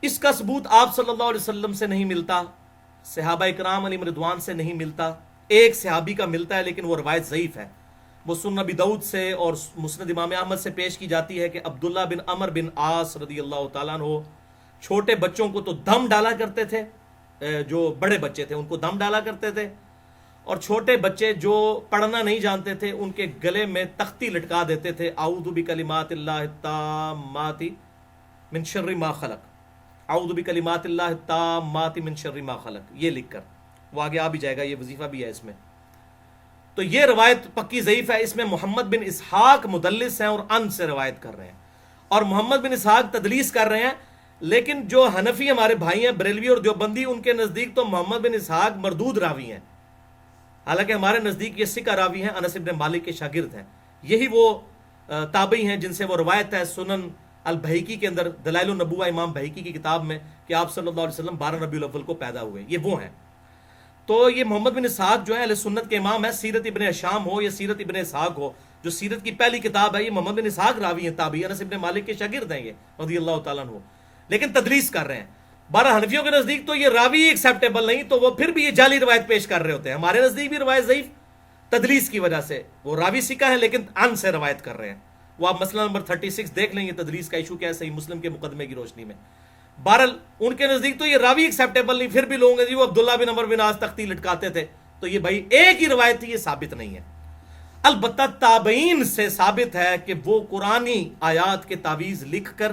اس کا ثبوت آپ صلی اللہ علیہ وسلم سے نہیں ملتا, صحابہ اکرام علیہم رضوان سے نہیں ملتا. ایک صحابی کا ملتا ہے لیکن وہ روایت ضعیف ہے. وہ سنن نبی داؤد سے اور مسند امام احمد سے پیش کی جاتی ہے کہ عبداللہ بن عمر بن عاص رضی اللہ تعالیٰ عنہ چھوٹے بچوں کو تو دم ڈالا کرتے تھے, جو بڑے بچے تھے ان کو دم ڈالا کرتے تھے, اور چھوٹے بچے جو پڑھنا نہیں جانتے تھے ان کے گلے میں تختی لٹکا دیتے تھے, اعوذ بکلمات اللہ التامات من شر ما خلق, اعوذ بکلمات اللہ التامات من شر ما خلق, یہ لکھ کر. وہ آگے آ بھی جائے گا, یہ وظیفہ بھی ہے اس میں. تو یہ روایت پکی ضعیف ہے. اس میں محمد بن اسحاق مدلس ہیں اور ان سے روایت کر رہے ہیں, اور محمد بن اسحاق تدلیس کر رہے ہیں. لیکن جو حنفی ہمارے بھائی ہیں بریلوی اور دیوبندی, ان کے نزدیک تو محمد بن اسحاق مردود راوی ہیں, حالانکہ ہمارے نزدیک یہ ثقہ راوی ہیں, انس بن مالک کے شاگرد ہیں. یہی وہ تابعی ہیں جن سے وہ روایت ہے سنن البہیقی کے اندر, دلائل النبوہ امام بہیقی کی کتاب میں, کہ آپ صلی اللہ علیہ وسلم 12 ربیع الاول کو پیدا ہوئے. یہ وہ ہیں. تو یہ محمد بن اسحاق جو ہے اہل سنت کے امام ہے. سیرت ابن ہشام ہو یا سیرت ابن اسحاق ہو, جو سیرت کی پہلی کتاب ہے, یہ محمد بن اسحاق راوی ہیں, تابعی, انس بن مالک کے شاگرد ہیں یہ رضی اللہ تعالیٰ عنہ, لیکن تدلیس کر رہے ہیں. بارہ حنفیوں کے نزدیک تو یہ راوی ایکسیپٹیبل نہیں, تو وہ پھر بھی یہ جعلی روایت پیش کر رہے ہوتے ہیں. ہمارے نزدیک بھی روایت ضعیف تدلیس کی وجہ سے, وہ راوی سکہ ہے لیکن ان سے روایت کر رہے ہیں. وہ آپ مسئلہ نمبر 36 دیکھ لیں, یہ تدلیس کا ایشو کیا ہے صحیح مسلم کے مقدمے کی روشنی میں. بہرحال ان کے نزدیک تو یہ راوی ایکسیپٹیبل نہیں, پھر بھی لوگوں گے جی وہ عبداللہ بن عمر بن عاص تختی لٹکاتے تھے. تو یہ بھائی ایک ہی روایت تھی, یہ ثابت نہیں ہے. البتہ تابعین سے ثابت ہے کہ وہ قرآنی آیات کے تعویذ لکھ کر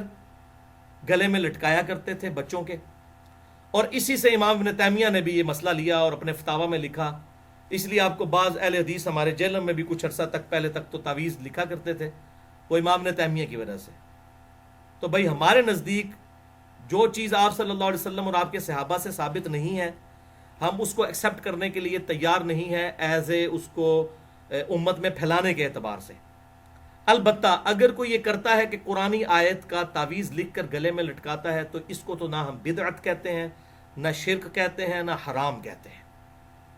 گلے میں لٹکایا کرتے تھے بچوں کے. اور اسی سے امام ابن تیمیہ نے بھی یہ مسئلہ لیا اور اپنے فتاویٰ میں لکھا اس لیے آپ کو بعض اہل حدیث ہمارے جیلوں میں بھی کچھ عرصہ تک پہلے تک تو تعویذ لکھا کرتے تھے، وہ امام ابن تیمیہ کی وجہ سے۔ تو بھائی ہمارے نزدیک جو چیز آپ صلی اللہ علیہ وسلم اور آپ کے صحابہ سے ثابت نہیں ہے، ہم اس کو ایکسیپٹ کرنے کے لیے تیار نہیں ہے ایز اے اس کو امت میں پھیلانے کے اعتبار سے۔ البتہ اگر کوئی یہ کرتا ہے کہ قرآنی آیت کا تعویذ لکھ کر گلے میں لٹکاتا ہے تو اس کو تو نہ ہم بدعت کہتے ہیں، نہ شرک کہتے ہیں، نہ حرام کہتے ہیں،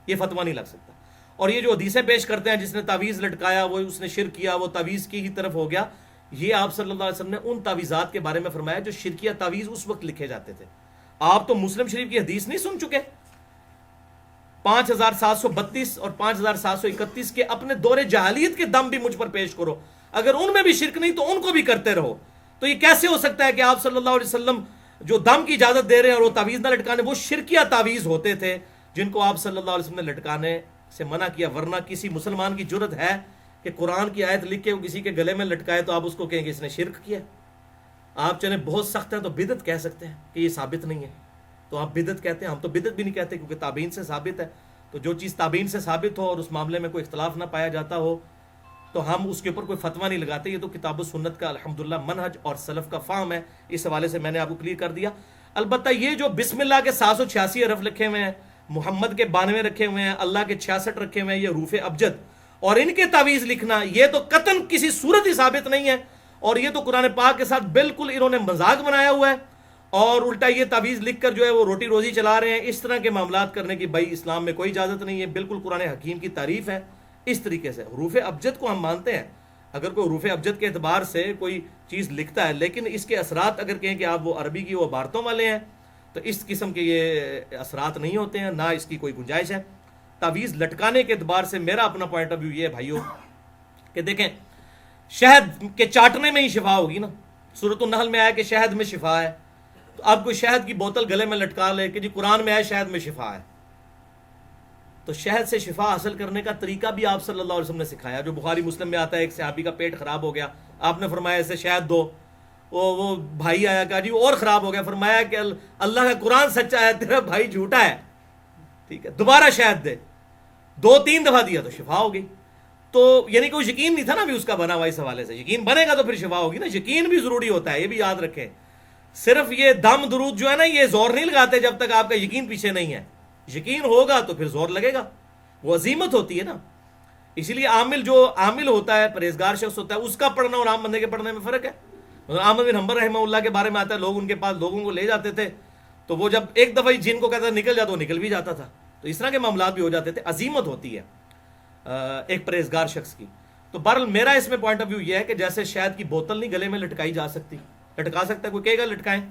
یہ فتویٰ نہیں لگ سکتا۔ اور یہ جو حدیثیں پیش کرتے ہیں جس نے تعویذ لٹکایا وہ اس نے شرک کیا، وہ تعویذ کی ہی طرف ہو گیا، یہ آپ صلی اللہ علیہ وسلم نے ان تعویذات کے بارے میں فرمایا جو شرکیہ تعویذ اس وقت لکھے جاتے تھے۔ آپ تو مسلم شریف کی حدیث نہیں سن چکے؟ 5732 اور 5731 کے اپنے دور جاہلیت کے دم بھی مجھ پر پیش کرو، اگر ان میں بھی شرک نہیں تو ان کو بھی کرتے رہو۔ تو یہ کیسے ہو سکتا ہے کہ آپ صلی اللہ علیہ وسلم جو دم کی اجازت دے رہے ہیں اور وہ تعویذ نہ لٹکانے، وہ شرکیہ تعویذ ہوتے تھے جن کو آپ صلی اللہ علیہ وسلم نے لٹکانے سے منع کیا؟ ورنہ کسی مسلمان کی جرت ہے کہ قرآن کی آیت لکھ کے وہ کسی کے گلے میں لٹکائے تو آپ اس کو کہیں کہ اس نے شرک کیا؟ آپ چلیں بہت سخت ہیں تو بدعت کہہ سکتے ہیں کہ یہ ثابت نہیں ہے، تو آپ بدعت کہتے ہیں، ہم تو بدعت بھی نہیں کہتے کیونکہ تابعین سے ثابت ہے۔ تو جو چیز تابعین سے ثابت ہو اور اس معاملے میں کوئی اختلاف نہ پایا جاتا ہو تو ہم اس کے اوپر کوئی فتویٰ نہیں لگاتے۔ یہ تو کتاب و سنت کا الحمدللہ منہج اور سلف کا فہم ہے، اس حوالے سے میں نے آپ کو کلیئر کر دیا۔ البتہ یہ جو بسم اللہ کے 786 حرف لکھے ہوئے ہیں، محمد کے 92 رکھے ہوئے ہیں، اللہ کے 66 رکھے ہوئے ہیں، یہ حروف ابجد اور ان کے تعویذ لکھنا، یہ تو قطعاً کسی صورت ہی ثابت نہیں ہے، اور یہ تو قرآن پاک کے ساتھ بالکل انہوں نے مذاق بنایا ہوا ہے، اور الٹا یہ تعویذ لکھ کر جو ہے وہ روٹی روزی چلا رہے ہیں۔ اس طرح کے معاملات کرنے کی بھائی اسلام میں کوئی اجازت نہیں ہے، بالکل قرآن حکیم کی تعریف ہے۔ اس طریقے سے حروف ابجد کو ہم مانتے ہیں، اگر کوئی حروف ابجد کے اعتبار سے کوئی چیز لکھتا ہے، لیکن اس کے اثرات اگر کہیں کہ آپ وہ عربی کی وہ عبارتوں والے ہیں تو اس قسم کے یہ اثرات نہیں ہوتے ہیں، نہ اس کی کوئی گنجائش ہے۔ تعویذ لٹکانے کے اعتبار سے میرا اپنا پوائنٹ آف ویو یہ ہے بھائیو کہ دیکھیں شہد کے چاٹنے میں ہی شفا ہوگی نا، سورۃ النحل میں آیا کہ شہد میں شفا ہے، تو اب کوئی شہد کی بوتل گلے میں لٹکا لے کہ جی قرآن میں آیا شہد میں شفا ہے، تو شہد سے شفا حاصل کرنے کا طریقہ بھی آپ صلی اللہ علیہ وسلم نے سکھایا، جو بخاری مسلم میں آتا ہے۔ ایک صحابی کا پیٹ خراب ہو گیا، آپ نے فرمایا اسے شہد دو، وہ بھائی آیا کہا جی اور خراب ہو گیا، فرمایا کہ اللہ کا قرآن سچا ہے، تیرا بھائی جھوٹا ہے، ٹھیک ہے دوبارہ شہد دے، 2-3 دفعہ دیا تو شفا ہو گئی۔ تو یعنی کوئی یقین نہیں تھا نا بھی اس کا بنا ہوا، اس حوالے سے یقین بنے گا تو پھر شفا ہوگی نا، یقین بھی ضروری ہوتا ہے، یہ بھی یاد رکھیں۔ صرف یہ دم درود جو ہے نا یہ زور نہیں لگاتے جب تک آپ کا یقین پیچھے نہیں ہے، یقین ہوگا تو پھر زور لگے گا، وہ عزیمت ہوتی ہے نا۔ اسی لیے عامل جو عامل ہوتا ہے، پرہیزگار شخص ہوتا ہے، اس کا پڑھنا اور عام بندے کے پڑھنے میں فرق ہے۔ احمد بن حنبل رحمہ اللہ کے بارے میں آتا ہے، لوگ ان کے پاس لوگوں کو لے جاتے تھے تو وہ جب ایک دفعہ جن کو کہتا تھا نکل جا تو نکل بھی جاتا تھا، تو اس طرح کے معاملات بھی ہو جاتے تھے۔ عزیمت ہوتی ہے ایک پرہیزگار شخص کی۔ تو بہرحال میرا اس میں پوائنٹ آف ویو یہ ہے کہ جیسے شہد کی بوتل نہیں گلے میں لٹکائی جا سکتی، لٹکا سکتا ہے کوئی کہے گا لٹکائیں،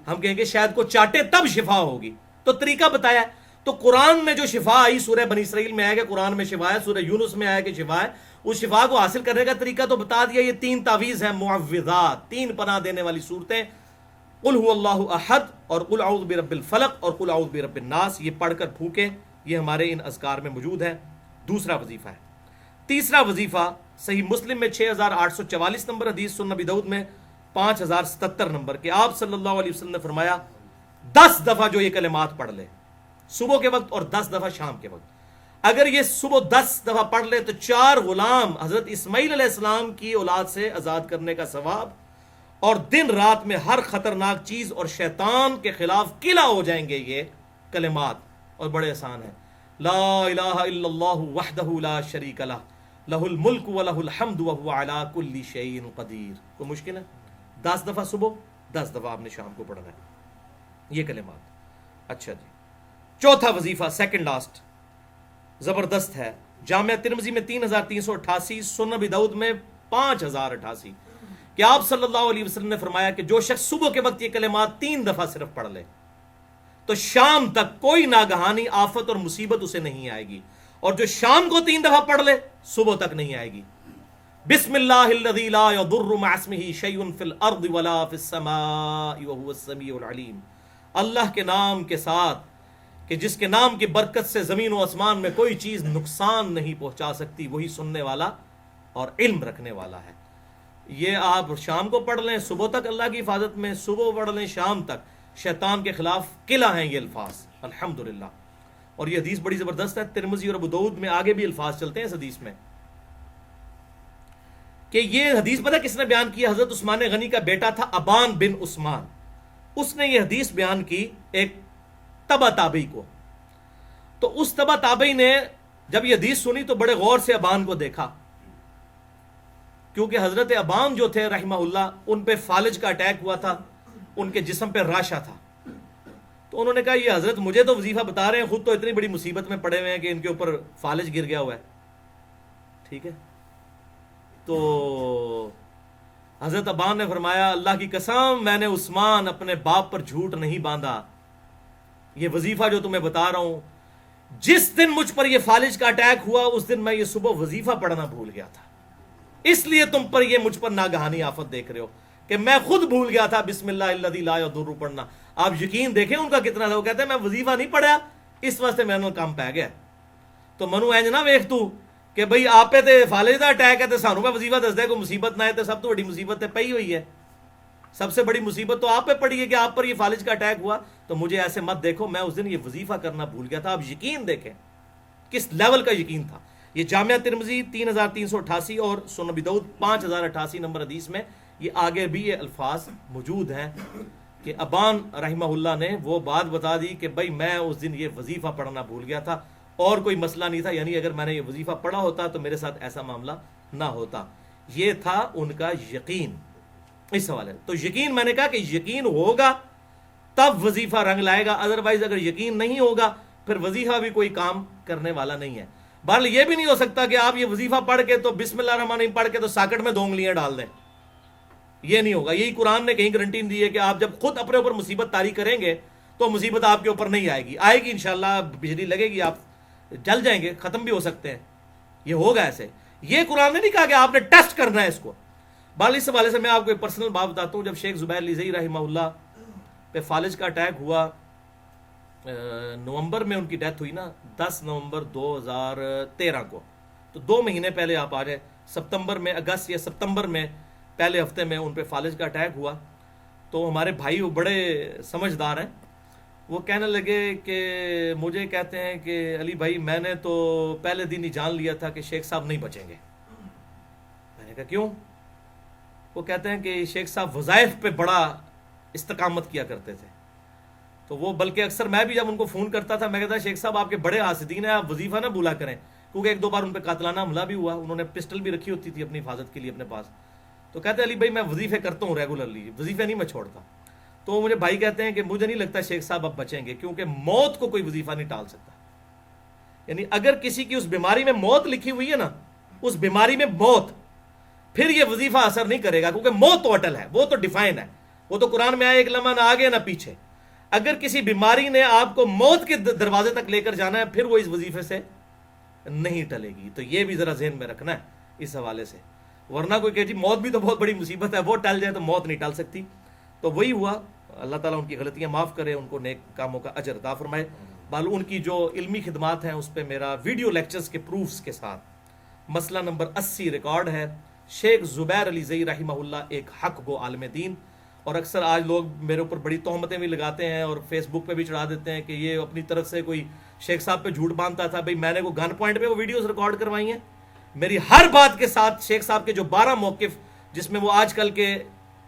ہم کہیں گے شہد کو چاٹے تب شفا ہوگی، تو طریقہ بتایا ہے۔ تو قرآن میں جو شفا آئی سورہ بنی اسرائیل میں آیا کہ قرآن میں شفا ہے، سورہ یونس میں آیا کہ شفا ہے، اس شفا کو حاصل کرنے کا طریقہ تو بتا دیا۔ یہ 3 تعویذ ہیں معوذات، 3 پناہ دینے والی صورتیں، قل هو اللہ احد اور قل اعوذ برب الفلق اور قل اعوذ برب الناس، یہ پڑھ کر پھونکیں، یہ ہمارے ان اذکار میں موجود ہے۔ دوسرا وظیفہ ہے۔ تیسرا وظیفہ صحیح مسلم میں 6844 نمبر حدیث، سنن ابی داؤد میں 5077 نمبر کہ آپ صلی اللہ علیہ وسلم نے فرمایا 10 دفعہ جو یہ کلمات پڑھ لے صبح کے وقت اور 10 دفعہ شام کے وقت، اگر یہ صبح 10 دفعہ پڑھ لے تو 4 غلام حضرت اسماعیل علیہ السلام کی اولاد سے آزاد کرنے کا ثواب، اور دن رات میں ہر خطرناک چیز اور شیطان کے خلاف قلعہ ہو جائیں گے یہ کلمات، اور بڑے آسان ہیں۔ لا الہ الا اللہ وحدہ لا شریک لہ لہ الملک ولہ الحمد وہو علی کل شیء قدیر۔ کوئی مشکل ہے؟ 10 دفعہ صبح، 10 دفعہ آپ نے شام کو پڑھنا ہے یہ کلمات۔ اچھا جی، چوتھا وظیفہ سیکنڈ لاسٹ زبردست ہے، جامعہ ترمذی میں 3388، سنن ابی داؤد میں 5088 کہ آپ صلی اللہ علیہ وسلم نے فرمایا کہ جو شخص صبح کے وقت یہ کلمات 3 دفعہ صرف پڑھ لے تو شام تک کوئی ناگہانی آفت اور مصیبت اسے نہیں آئے گی، اور جو شام کو 3 دفعہ پڑھ لے صبح تک نہیں آئے گی۔ بسم اللہ الذی لا یضر مع اسمہ شیء فی الارض ولا فی السماء وهو السمیع العلیم، اللہ کے نام کے ساتھ کہ جس کے نام کی برکت سے زمین و آسمان میں کوئی چیز نقصان نہیں پہنچا سکتی، وہی سننے والا اور علم رکھنے والا ہے۔ یہ آپ شام کو پڑھ لیں صبح تک اللہ کی حفاظت میں، صبح پڑھ لیں شام تک، شیطان کے خلاف قلعہ ہیں یہ الفاظ، الحمدللہ۔ اور یہ حدیث بڑی زبردست ہے، ترمذی اور ابو داؤد میں آگے بھی الفاظ چلتے ہیں اس حدیث میں کہ یہ حدیث پتہ کس نے بیان کی؟ حضرت عثمان غنی کا بیٹا تھا ابان بن عثمان، اس نے یہ حدیث بیان کی ایک تبع تابعی کو. تو اس تبع تابعی نے جب یہ حدیث سنی تو بڑے غور سے ابان کو دیکھا، کیونکہ حضرت ابان جو تھے رحمہ اللہ ان پہ فالج کا اٹیک ہوا تھا، ان کے جسم پہ راشا تھا. تو انہوں نے کہا یہ حضرت مجھے تو وظیفہ بتا رہے ہیں، خود تو اتنی بڑی مصیبت میں پڑے ہوئے ہیں کہ ان کے اوپر فالج گر گیا ہوا ہے. ٹھیک ہے، تو حضرت ابان نے فرمایا اللہ کی قسم میں نے عثمان اپنے باپ پر جھوٹ نہیں باندھا، یہ وظیفہ جو تمہیں بتا رہا ہوں جس دن مجھ پر یہ فالج کا اٹیک ہوا اس دن میں یہ صبح وظیفہ پڑھنا بھول گیا تھا، اس لیے تم پر یہ مجھ پر ناگہانی آفت دیکھ رہے ہو کہ میں خود بھول گیا تھا بسم اللہ الذی لا یضر پڑھنا. آپ یقین دیکھیں ان کا کتنا تھا، وہ کہتے ہیں میں وظیفہ نہیں پڑھا اس واسطے میں نے کام پہ گیا. تو منو اینج نہ ویکھ تو کہ بھئی آپ پہ تے فالج دا اٹیک ہے تے سانوں پہ وظیفہ دس دے، کوئی مصیبت نہ ہے تے سب تو بڑی مصیبت تے پئی ہوئی ہے، سب سے بڑی مصیبت تو آپ پہ پڑی ہے کہ آپ پر یہ فالج کا اٹیک ہوا. تو مجھے ایسے مت دیکھو، میں اس دن یہ وظیفہ کرنا بھول گیا تھا. آپ یقین دیکھیں کس لیول کا یقین تھا. یہ جامعہ ترمذی 3388 اور سنن ابی داؤد 5088 نمبر حدیث میں یہ آگے بھی یہ الفاظ موجود ہیں کہ ابان رحمہ اللہ نے وہ بات بتا دی کہ بھائی میں اس دن یہ وظیفہ پڑھنا بھول گیا تھا اور کوئی مسئلہ نہیں تھا، یعنی اگر میں نے یہ وظیفہ پڑھا ہوتا تو میرے ساتھ ایسا معاملہ نہ ہوتا. یہ تھا ان کا یقین اس حوالے. تو یقین میں نے کہا کہ یقین ہوگا تب وظیفہ رنگ لائے گا، ادروائز اگر یقین نہیں ہوگا پھر وظیفہ بھی کوئی کام کرنے والا نہیں ہے. بہرحال یہ بھی نہیں ہو سکتا کہ آپ یہ وظیفہ پڑھ کے تو بسم اللہ الرحمن الرحیم پڑھ کے تو ساکٹ میں 2 انگلیاں ڈال دیں، یہ نہیں ہوگا. یہی قرآن نے کہیں گارنٹی دی ہے کہ آپ جب خود اپنے اوپر مصیبت طاری کریں گے تو مصیبت آپ کے اوپر نہیں آئے گی، آئے گی انشاءاللہ، بجلی لگے گی، آپ جل جائیں گے، ختم بھی ہو سکتے ہیں، یہ ہوگا ایسے. یہ قرآن نے نہیں کہا کہ آپ نے ٹیسٹ کرنا ہے اس کو. بہرحال اس حوالے سے میں آپ کو ایک پرسنل بات بتاتا ہوں. جب شیخ زبیر لیزئی رحمہ اللہ پہ فالج کا اٹیک ہوا، نومبر میں ان کی ڈیتھ ہوئی نا، 10 نومبر 2013 کو، تو 2 مہینے پہلے آپ آ جائے، ستمبر میں، اگست یا ستمبر میں پہلے ہفتے میں ان پہ فالج کا اٹیک ہوا. تو ہمارے بھائی وہ بڑے سمجھدار ہیں، وہ کہنے لگے کہ مجھے کہتے ہیں کہ علی بھائی میں نے تو پہلے دن ہی جان لیا تھا کہ شیخ صاحب نہیں بچیں گے. میں نے کہا کیوں؟ وہ کہتے ہیں کہ شیخ صاحب وظائف پہ بڑا استقامت کیا کرتے تھے. تو وہ بلکہ اکثر میں بھی جب ان کو فون کرتا تھا میں کہتا شیخ صاحب آپ کے بڑے حاسدین ہیں، آپ وظیفہ نہ بھولا کریں، کیونکہ 1-2 بار ان پہ قاتلانہ حملہ بھی ہوا، انہوں نے پسٹل بھی رکھی ہوتی تھی اپنی حفاظت کے لیے اپنے پاس. تو کہتے ہیں علی بھائی میں وظیفے کرتا ہوں ریگولرلی، وظیفے نہیں میں چھوڑتا. تو مجھے بھائی کہتے ہیں کہ مجھے نہیں لگتا شیخ صاحب اب بچیں گے، کیونکہ موت کو کوئی وظیفہ نہیں ٹال سکتا. یعنی اگر کسی کی اس بیماری میں موت لکھی ہوئی ہے نا، اس بیماری میں موت، پھر یہ وظیفہ اثر نہیں کرے گا، کیونکہ موت تو اٹل ہے، وہ تو ڈیفائن ہے، وہ تو قرآن میں آیا ایک لمحہ نہ آگے نہ پیچھے. اگر کسی بیماری نے آپ کو موت کے دروازے تک لے کر جانا ہے پھر وہ اس وظیفے سے نہیں ٹلے گی. تو یہ بھی ذرا ذہن میں رکھنا ہے اس حوالے سے، ورنہ کوئی کہ جی موت بھی تو بہت بڑی مصیبت ہے، وہ ٹل جائے تو موت نہیں ٹل سکتی. تو وہی ہوا. اللہ تعالیٰ ان کی غلطیاں معاف کرے، ان کو نیک کاموں کا اجر عطا فرمائے. بالو ان کی جو علمی خدمات ہیں اس پہ میرا ویڈیو لیکچرز کے پروفز کے ساتھ مسئلہ نمبر 80 ریکارڈ ہے. شیخ زبیر علی زئی رحمہ اللہ ایک حق گو عالم دین. اور اکثر آج لوگ میرے اوپر بڑی تہمتیں بھی لگاتے ہیں اور فیس بک پہ بھی چڑھا دیتے ہیں کہ یہ اپنی طرف سے کوئی شیخ صاحب پہ جھوٹ باندھتا تھا. بھئی میں نے وہ گن پوائنٹ پہ وہ ویڈیوز ریکارڈ کروائی ہیں. میری ہر بات کے ساتھ شیخ صاحب کے جو 12 موقف جس میں وہ آج کل کے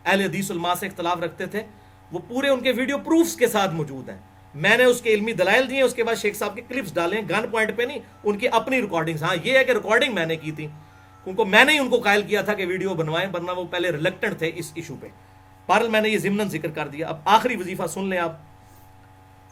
اہل حدیث علماء سے اختلاف رکھتے تھے وہ پورے ان کے ویڈیو پروفز کے ساتھ موجود ہیں. میں نے اس کے علمی دلائل دیے، اس کے بعد شیخ صاحب کے کلپس ڈالے ہیں، گن پوائنٹ پہ نہیں، ان کی اپنی ریکارڈنگز. ہاں یہ ہے کہ ریکارڈنگ میں نے کی تھی، کیونکہ میں نے ہی ان کو قائل کیا تھا کہ ویڈیو بنوائیں، ورنہ وہ پہلے ریلیکٹنٹ تھے اس ایشو پہ. بہرحال میں نے یہ ضمناً ذکر کر دیا. اب آخری وظیفہ سن لیں آپ،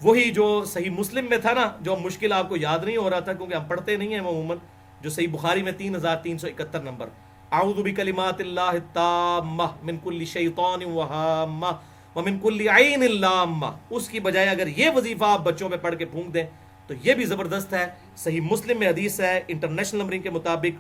وہی جو صحیح مسلم میں تھا نا، جو مشکل آپ کو یاد نہیں ہو رہا تھا کیونکہ ہم پڑھتے نہیں ہیں عموماً، جو صحیح بخاری میں 3371 نمبر، اعوذ بکلمات اللہ التامہ من کل شیطان وہامہ ومن کل عین لامہ. اس کی بجائے اگر یہ وظیفہ آپ بچوں پہ پڑھ کے پھونک دیں تو یہ بھی زبردست ہے. صحیح مسلم میں حدیث ہے انٹرنیشنل نمبرنگ کے مطابق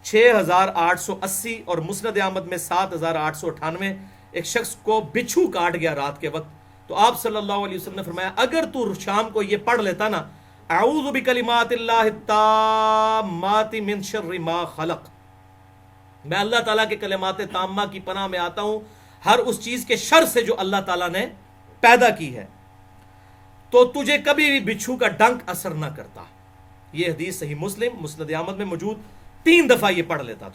6880 اور مسند احمد میں 7898. ایک شخص کو بچھو کاٹ گیا رات کے وقت، تو آپ صلی اللہ علیہ وسلم نے فرمایا اگر تو شام کو یہ پڑھ لیتا نا، اعوذ بکلمات اللہ التامات من شر ما خلق، میں اللہ تعالیٰ کے کلمات تامہ کی پناہ میں آتا ہوں ہر اس چیز کے شر سے جو اللہ تعالیٰ نے پیدا کی ہے، تو تجھے کبھی بھی بچھو کا ڈنک اثر نہ کرتا. یہ حدیث صحیح مسلم مسند احمد میں موجود. 3 دفعہ یہ پڑھ لیتا.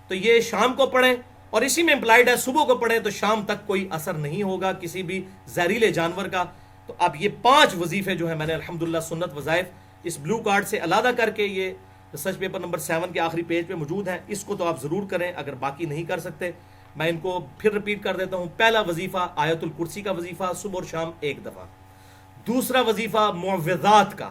تو یہ شام کو پڑھیں، اور اسی میں امپلائڈ ہے صبح کو پڑھیں تو شام تک کوئی اثر نہیں ہوگا کسی بھی زہریلے جانور کا. تو اب یہ 5 وظیفے جو ہیں میں نے الحمدللہ سنت وظائف اس بلو کارڈ سے علیحدہ کر کے یہ ریسرچ پیپر نمبر 7 کے آخری پیج پہ موجود ہیں. اس کو تو آپ ضرور کریں اگر باقی نہیں کر سکتے. میں ان کو پھر رپیٹ کر دیتا ہوں. پہلا وظیفہ آیت الکرسی کا وظیفہ صبح اور شام 1 دفعہ. دوسرا وظیفہ معوذات کا،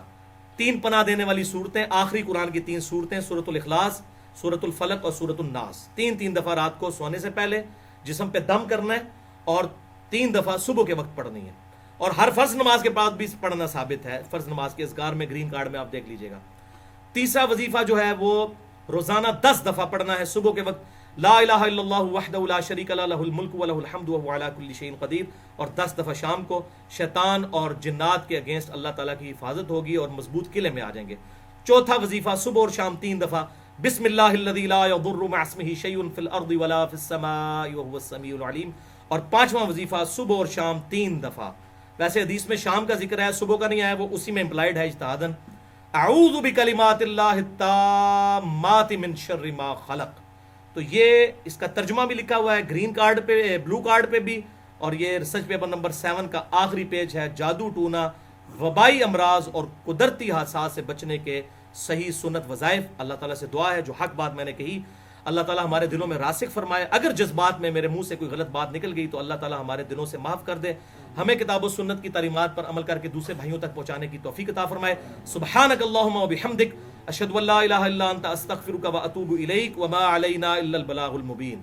3 پناہ دینے والی صورتیں، آخری قرآن کی 3 صورتیں، سورۃ الاخلاص، سورۃ الفلق اور سورۃ الناس. 3 دفعہ رات کو سونے سے پہلے جسم پہ دم کرنا ہے، اور 3 دفعہ صبح کے وقت پڑھنی ہے. اور ہر فرض نماز کے بعد بھی پڑھنا ثابت ہے. فرض نماز کے اذکار میں گرین کارڈ میں آپ دیکھ لیجئے گا. تیسرا وظیفہ جو ہے وہ روزانہ 10 دفعہ پڑھنا ہے صبح کے وقت. لا الہ الا اللہ وحدہ لا شریک لہ لہ الملک ولہ الحمد وہو علی کل شیء قدیر. اور 10 دفعہ شام کو. شیطان اور جنات کے اگینسٹ اللہ تعالیٰ کی حفاظت ہوگی اور مضبوط قلعے میں آ جائیں گے. چوتھا وظیفہ صبح اور شام 3 دفعہ بسم اللہ الذی لا یضر مع اسمہ شیء فی الارض ولا فی السماء وہو السمیع العلیم. اور 5واں وظیفہ صبح اور شام 3 دفعہ. ویسے حدیث میں شام کا ذکر ہے، صبح کا نہیں آیا، وہ اسی میں امپلائڈ ہے اجتہاداً. اعوذ بکلمات اللہ التامات من شر ما خلق. تو یہ اس کا ترجمہ بھی لکھا ہوا ہے گرین کارڈ پہ، بلو کارڈ پہ بھی. اور یہ ریسرچ پیپر نمبر 7 کا آخری پیج ہے. جادو ٹونا، وبائی امراض اور قدرتی حادثات سے بچنے کے صحیح سنت وظائف. اللہ تعالیٰ سے دعا ہے جو حق بات میں نے کہی اللہ تعالیٰ ہمارے دلوں میں راسخ فرمائے. اگر جذبات میں میرے منہ سے کوئی غلط بات نکل گئی تو اللہ تعالیٰ ہمارے دلوں سے معاف کر دے. ہمیں کتاب و سنت کی تعلیمات پر عمل کر کے دوسرے بھائیوں تک پہنچانے کی توفیق عطا فرمائے. سبحانک اللہم و بحمدک، اشہد ان لا الہ الا انت، استغفرک و اتوب الیک، وما علینا الا البلاغ المبین.